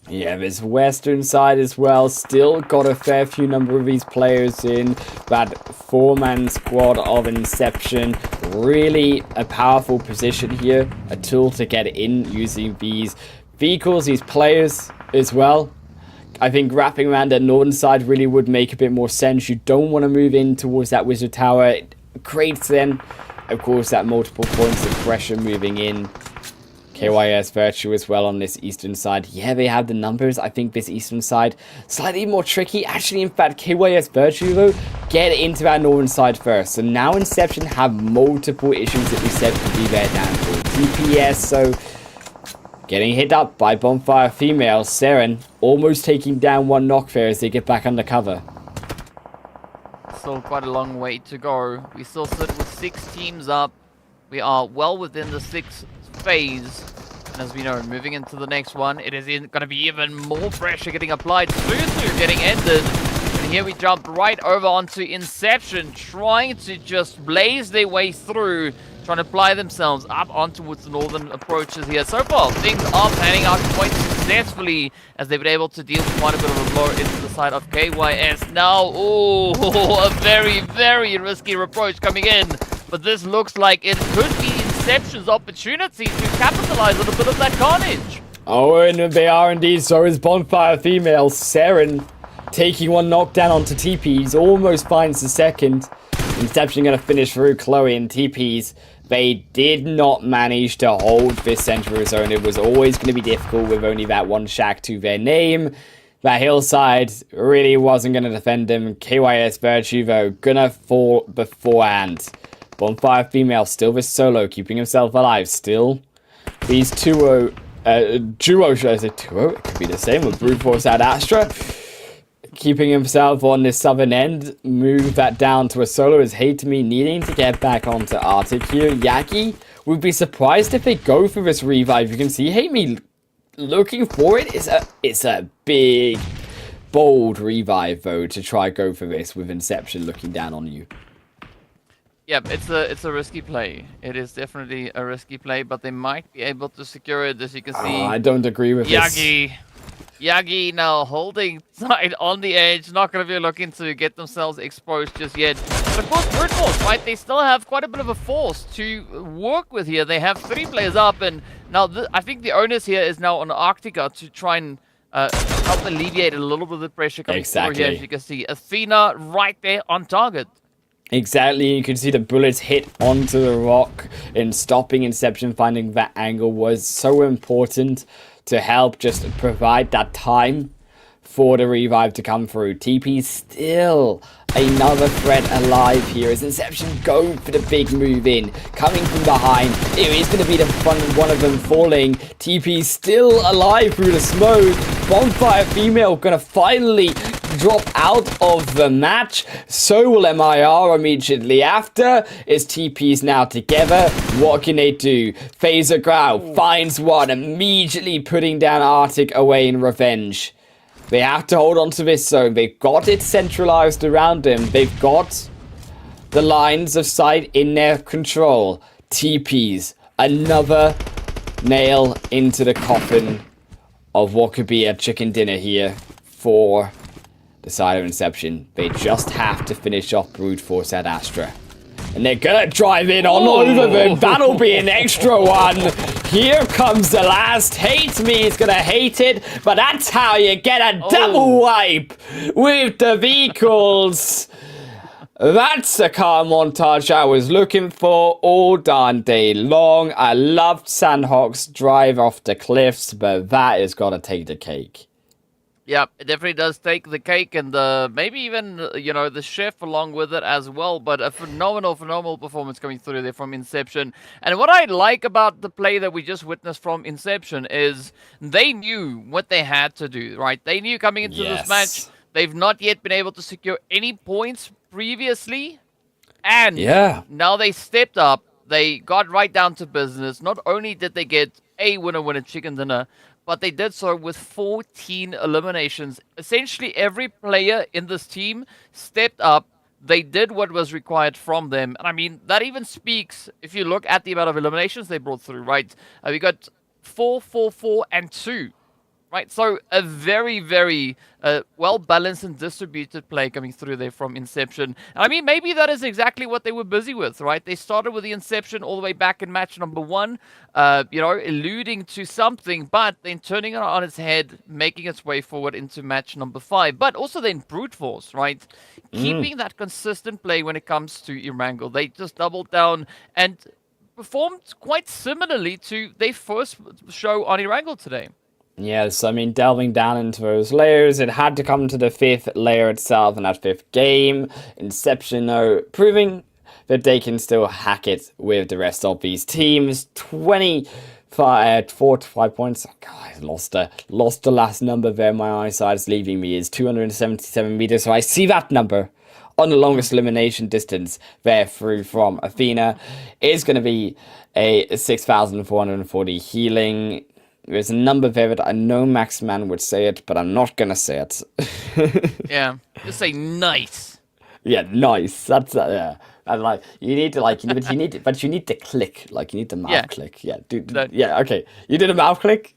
Yeah, this western side as well. Still got a fair few number of these players in that 4-man squad of Inception. Really a powerful position here. A tool to get in using these vehicles, these players as well. I think wrapping around that northern side really would make a bit more sense. You don't want to move in towards that Wizard Tower. It creates then, of course, that multiple points of pressure moving in. KYS Virtue as well on this eastern side. Yeah, they have the numbers. I think this eastern side slightly more tricky. Actually, in fact, KYS Virtue, though, get into that northern side first. So now Inception have multiple issues that we said could be their downfall. DPS, so getting hit up by Bonfire Female. Seren almost taking down one knock there as they get back undercover. Still quite a long way to go. We still sit with 6 teams up. We are well within the 6th phase, and as we know, moving into the next one, it is going to be even more pressure getting applied. Suzu getting ended, and here we jump right over onto Inception, trying to just blaze their way through, trying to apply themselves up on towards the northern approaches here. So far, things are panning out quite successfully, as they've been able to deal quite a bit of a blow into the side of KYS. Now, a very, very risky approach coming in. But this looks like it could be Inception's opportunity to capitalize on a bit of that carnage. Oh, and they are indeed. So is Bonfire Female. Seren taking one knockdown onto TPs. Almost finds the second. Inception going to finish through Chloe and TPs. They did not manage to hold this central zone. It was always going to be difficult with only that one shack to their name. That hillside really wasn't going to defend them. KYS Virtue, though, gonna fall beforehand. Bonfire Female still with solo, keeping himself alive. Still, these duo, should I say duo? It could be the same with Brute Force at Astra. Keeping himself on the southern end. Move that down to a solo is Hate Me needing to get back onto Arctic here. Yagi would be surprised if they go for this revive. You can see Hate Me looking for it. It's a big, bold revive, though, to try go for this with Inception looking down on you. Yeah, it's a risky play. It is definitely a risky play, but they might be able to secure it, as you can see. I don't agree with this. Yagi now holding tight on the edge, not going to be looking to get themselves exposed just yet. But of course, Brute Force, right? They still have quite a bit of a force to work with here. They have 3 players up, and now I think the onus here is now on Arctica to try and help alleviate a little bit of the pressure coming through here. As you can see, Athena right there on target. Exactly, you can see the bullets hit onto the rock, and stopping Inception, finding that angle was so important to help just provide that time for the revive to come through. TP still another threat alive here as Inception go for the big move in. Coming from behind, it is going to be the fun one of them falling. TP still alive through the smoke. Bonfire Female going to finally drop out of the match. So will MIR immediately after. As TP's now together. What can they do? Phaser Grau finds one, immediately putting down Arctic away in revenge. They have to hold on to this zone. They've got it centralized around them. They've got the lines of sight in their control. TP's another nail into the coffin of what could be a chicken dinner here for the side of Inception. They just have to finish off Brute Force at Astra. And they're gonna drive in on over them. That'll be an extra one. Here comes the last. Hate Me is gonna hate it, but that's how you get a double wipe with the vehicles. That's the car montage I was looking for all darn day long. I loved Sanhok's drive off the cliffs, but that is gonna take the cake. Yeah, it definitely does take the cake, and maybe even, you know, the chef along with it as well. But a phenomenal performance coming through there from Inception. And what I like about the play that we just witnessed from Inception is they knew what they had to do, right? They knew coming into this match, they've not yet been able to secure any points previously. And now they stepped up. They got right down to business. Not only did they get a winner chicken dinner, but they did so with 14 eliminations. Essentially, every player in this team stepped up. They did what was required from them. And I mean, that even speaks, if you look at the amount of eliminations they brought through, right? We got 4, 4, 4, and 2. Right, so a very, very well-balanced and distributed play coming through there from Inception. And I mean, maybe that is exactly what they were busy with, right? They started with the Inception all the way back in match number 1, you know, alluding to something, but then turning it on its head, making its way forward into match number 5. But also then Brute Force, right? Keeping that consistent play when it comes to Erangel. They just doubled down and performed quite similarly to their first show on Erangel today. Yes, I mean, delving down into those layers, it had to come to the 5th layer itself in that 5th game. Inception, though, proving that they can still hack it with the rest of these teams. 4 to 5 points. God, I lost the last number there. My eyesight's leaving me. Is 277 meters, so I see that number on the longest elimination distance there through from Athena. Is going to be a 6,440 healing. There's a number there that I know Max Man would say it, but I'm not gonna say it. Yeah, just say nice. Yeah, nice. That's yeah. And like you need to like, but you need to click. Like you need the mouth click. Yeah, dude. Yeah, okay. You did a mouth click.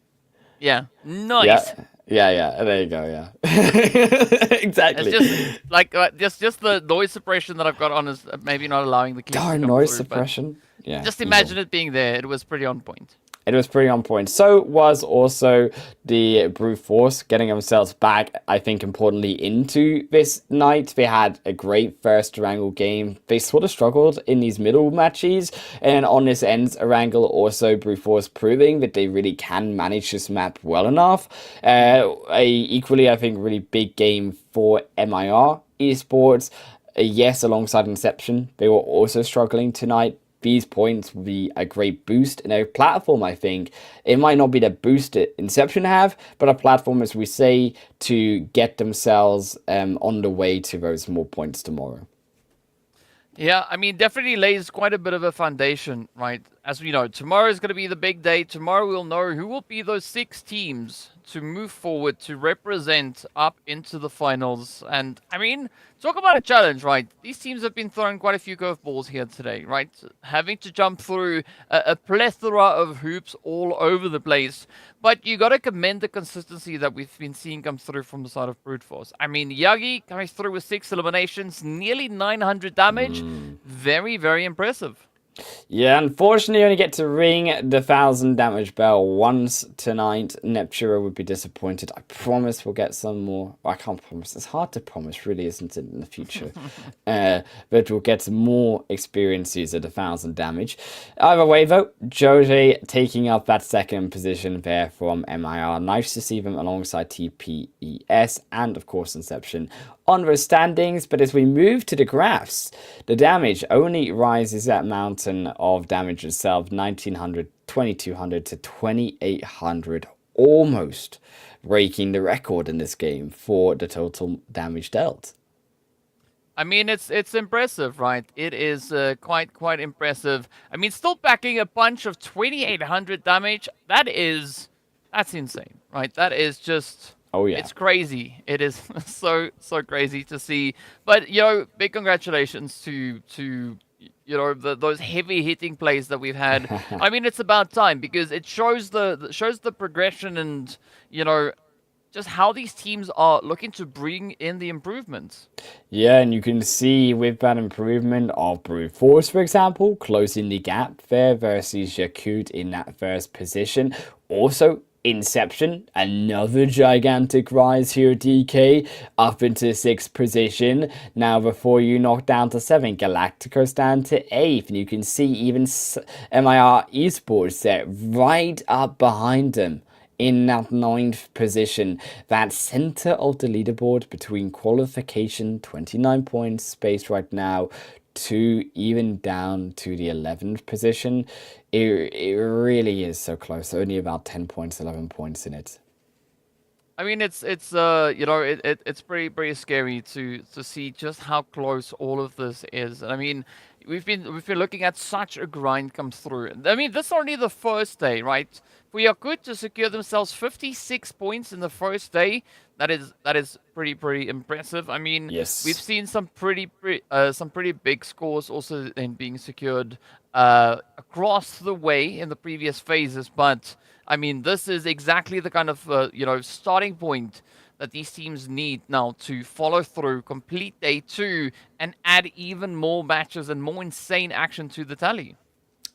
Yeah, nice. Yeah. There you go. Yeah, exactly. It's just like just the noise suppression that I've got on is maybe not allowing the clips to Darn come noise through, but suppression. Yeah, just evil. imagine it being there. It was pretty on point. It was pretty on point. So was also the Brute Force getting themselves back, I think, importantly into this night. They had a great first Erangel game. They sort of struggled in these middle matches. And on this end, Erangel also Brute Force proving that they really can manage this map well enough. Equally, I think, really big game for MIR esports. Yes, alongside Inception, they were also struggling tonight. These points will be a great boost in a platform, I think. It might not be the boost that Inception have, but a platform, as we say, to get themselves on the way to those more points tomorrow. Yeah, I mean, definitely lays quite a bit of a foundation, right? As we know, tomorrow is going to be the big day. Tomorrow we'll know who will be those 6 teams to move forward to represent up into the finals. And, I mean, talk about a challenge, right? These teams have been throwing quite a few curveballs here today, right? Having to jump through a plethora of hoops all over the place. But you got to commend the consistency that we've been seeing come through from the side of Brute Force. I mean, Yagi coming through with 6 eliminations, nearly 900 damage. Very, very impressive. Yeah, unfortunately, you only get to ring the 1,000 damage bell once tonight. Nepturo would be disappointed. I promise we'll get some more. Well, I can't promise. It's hard to promise, really, isn't it, in the future? But we'll get some more experiences at 1,000 damage. Either way, though, Jose taking up that second position there from MIR. Nice to see them alongside TPES and, of course, Inception on those standings. But as we move to the graphs, the damage only rises that mountain of damage itself, 1,900, 2,200 to 2,800, almost breaking the record in this game for the total damage dealt. I mean, it's impressive, right? It is quite impressive. I mean, still packing a punch of 2,800 damage. That's insane, right? That is just... Oh, yeah. It's crazy. It is so crazy to see. But, you know, big congratulations to you know, those heavy hitting plays that we've had. I mean, it's about time because it shows the progression and, you know, just how these teams are looking to bring in the improvements. Yeah, and you can see with that improvement of Brute Force, for example, closing the gap there versus Yakut in that first position. Also, Inception, another gigantic rise here at DK, up into 6th position. Now before you knock down to 7th, Galactico's down to 8th, and you can see even MIR Esports there right up behind them in that 9th position, that center of the leaderboard between qualification, 29 points space right now, to even down to the 11th position. It really is so close. Only about 10 points, 11 points in it. I mean, it's you know, it's pretty scary to see just how close all of this is. I mean, we've been looking at such a grind come through. I mean, this is only the first day, right? For Yakut to secure themselves 56 points in the first day, that is pretty impressive. I mean, yes, we've seen some pretty big scores also in being secured across the way in the previous phases, but I mean, this is exactly the kind of you know, starting point that these teams need now to follow through, complete day 2, and add even more matches and more insane action to the tally.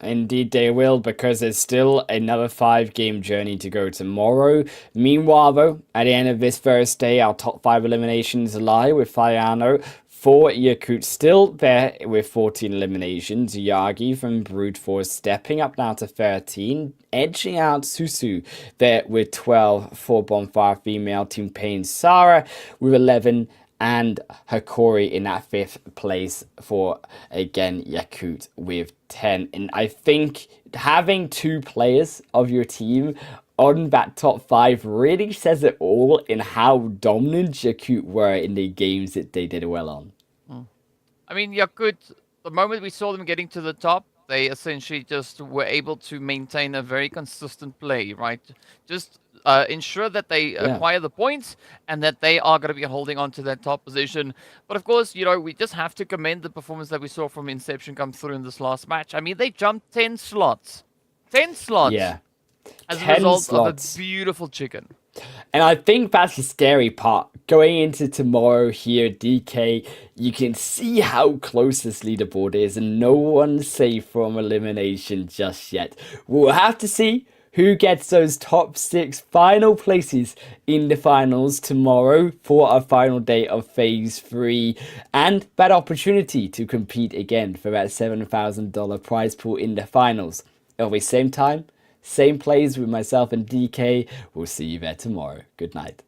Indeed they will, because there's still another 5-game journey to go tomorrow. Meanwhile, though, at the end of this first day, our top 5 eliminations lie with Fiano. For Yakut still there with 14 eliminations. Yagi from Brute Force stepping up now to 13, edging out Susu there with 12 for Bonfire Female. Team Pain Sarah with 11, and Hakori in that 5th place for, again, Yakut with 10. And I think having 2 players of your team on that top 5 really says it all in how dominant Yakut were in the games that they did well on. I mean, Yakut, the moment we saw them getting to the top, they essentially just were able to maintain a very consistent play, right? Just ensure that they acquire the points and that they are going to be holding on to that top position. But of course, you know, we just have to commend the performance that we saw from Inception come through in this last match. I mean, they jumped 10 slots. 10 slots. Yeah. As a 10 result slots. of a beautiful chicken. And I think that's the scary part. Going into tomorrow here at DK, you can see how close this leaderboard is, and no one's safe from elimination just yet. We'll have to see who gets those top 6 final places in the finals tomorrow for our final day of Phase 3, and that opportunity to compete again for that $7,000 prize pool in the finals. It'll be same time, same plays with myself and DK. We'll see you there tomorrow. Good night.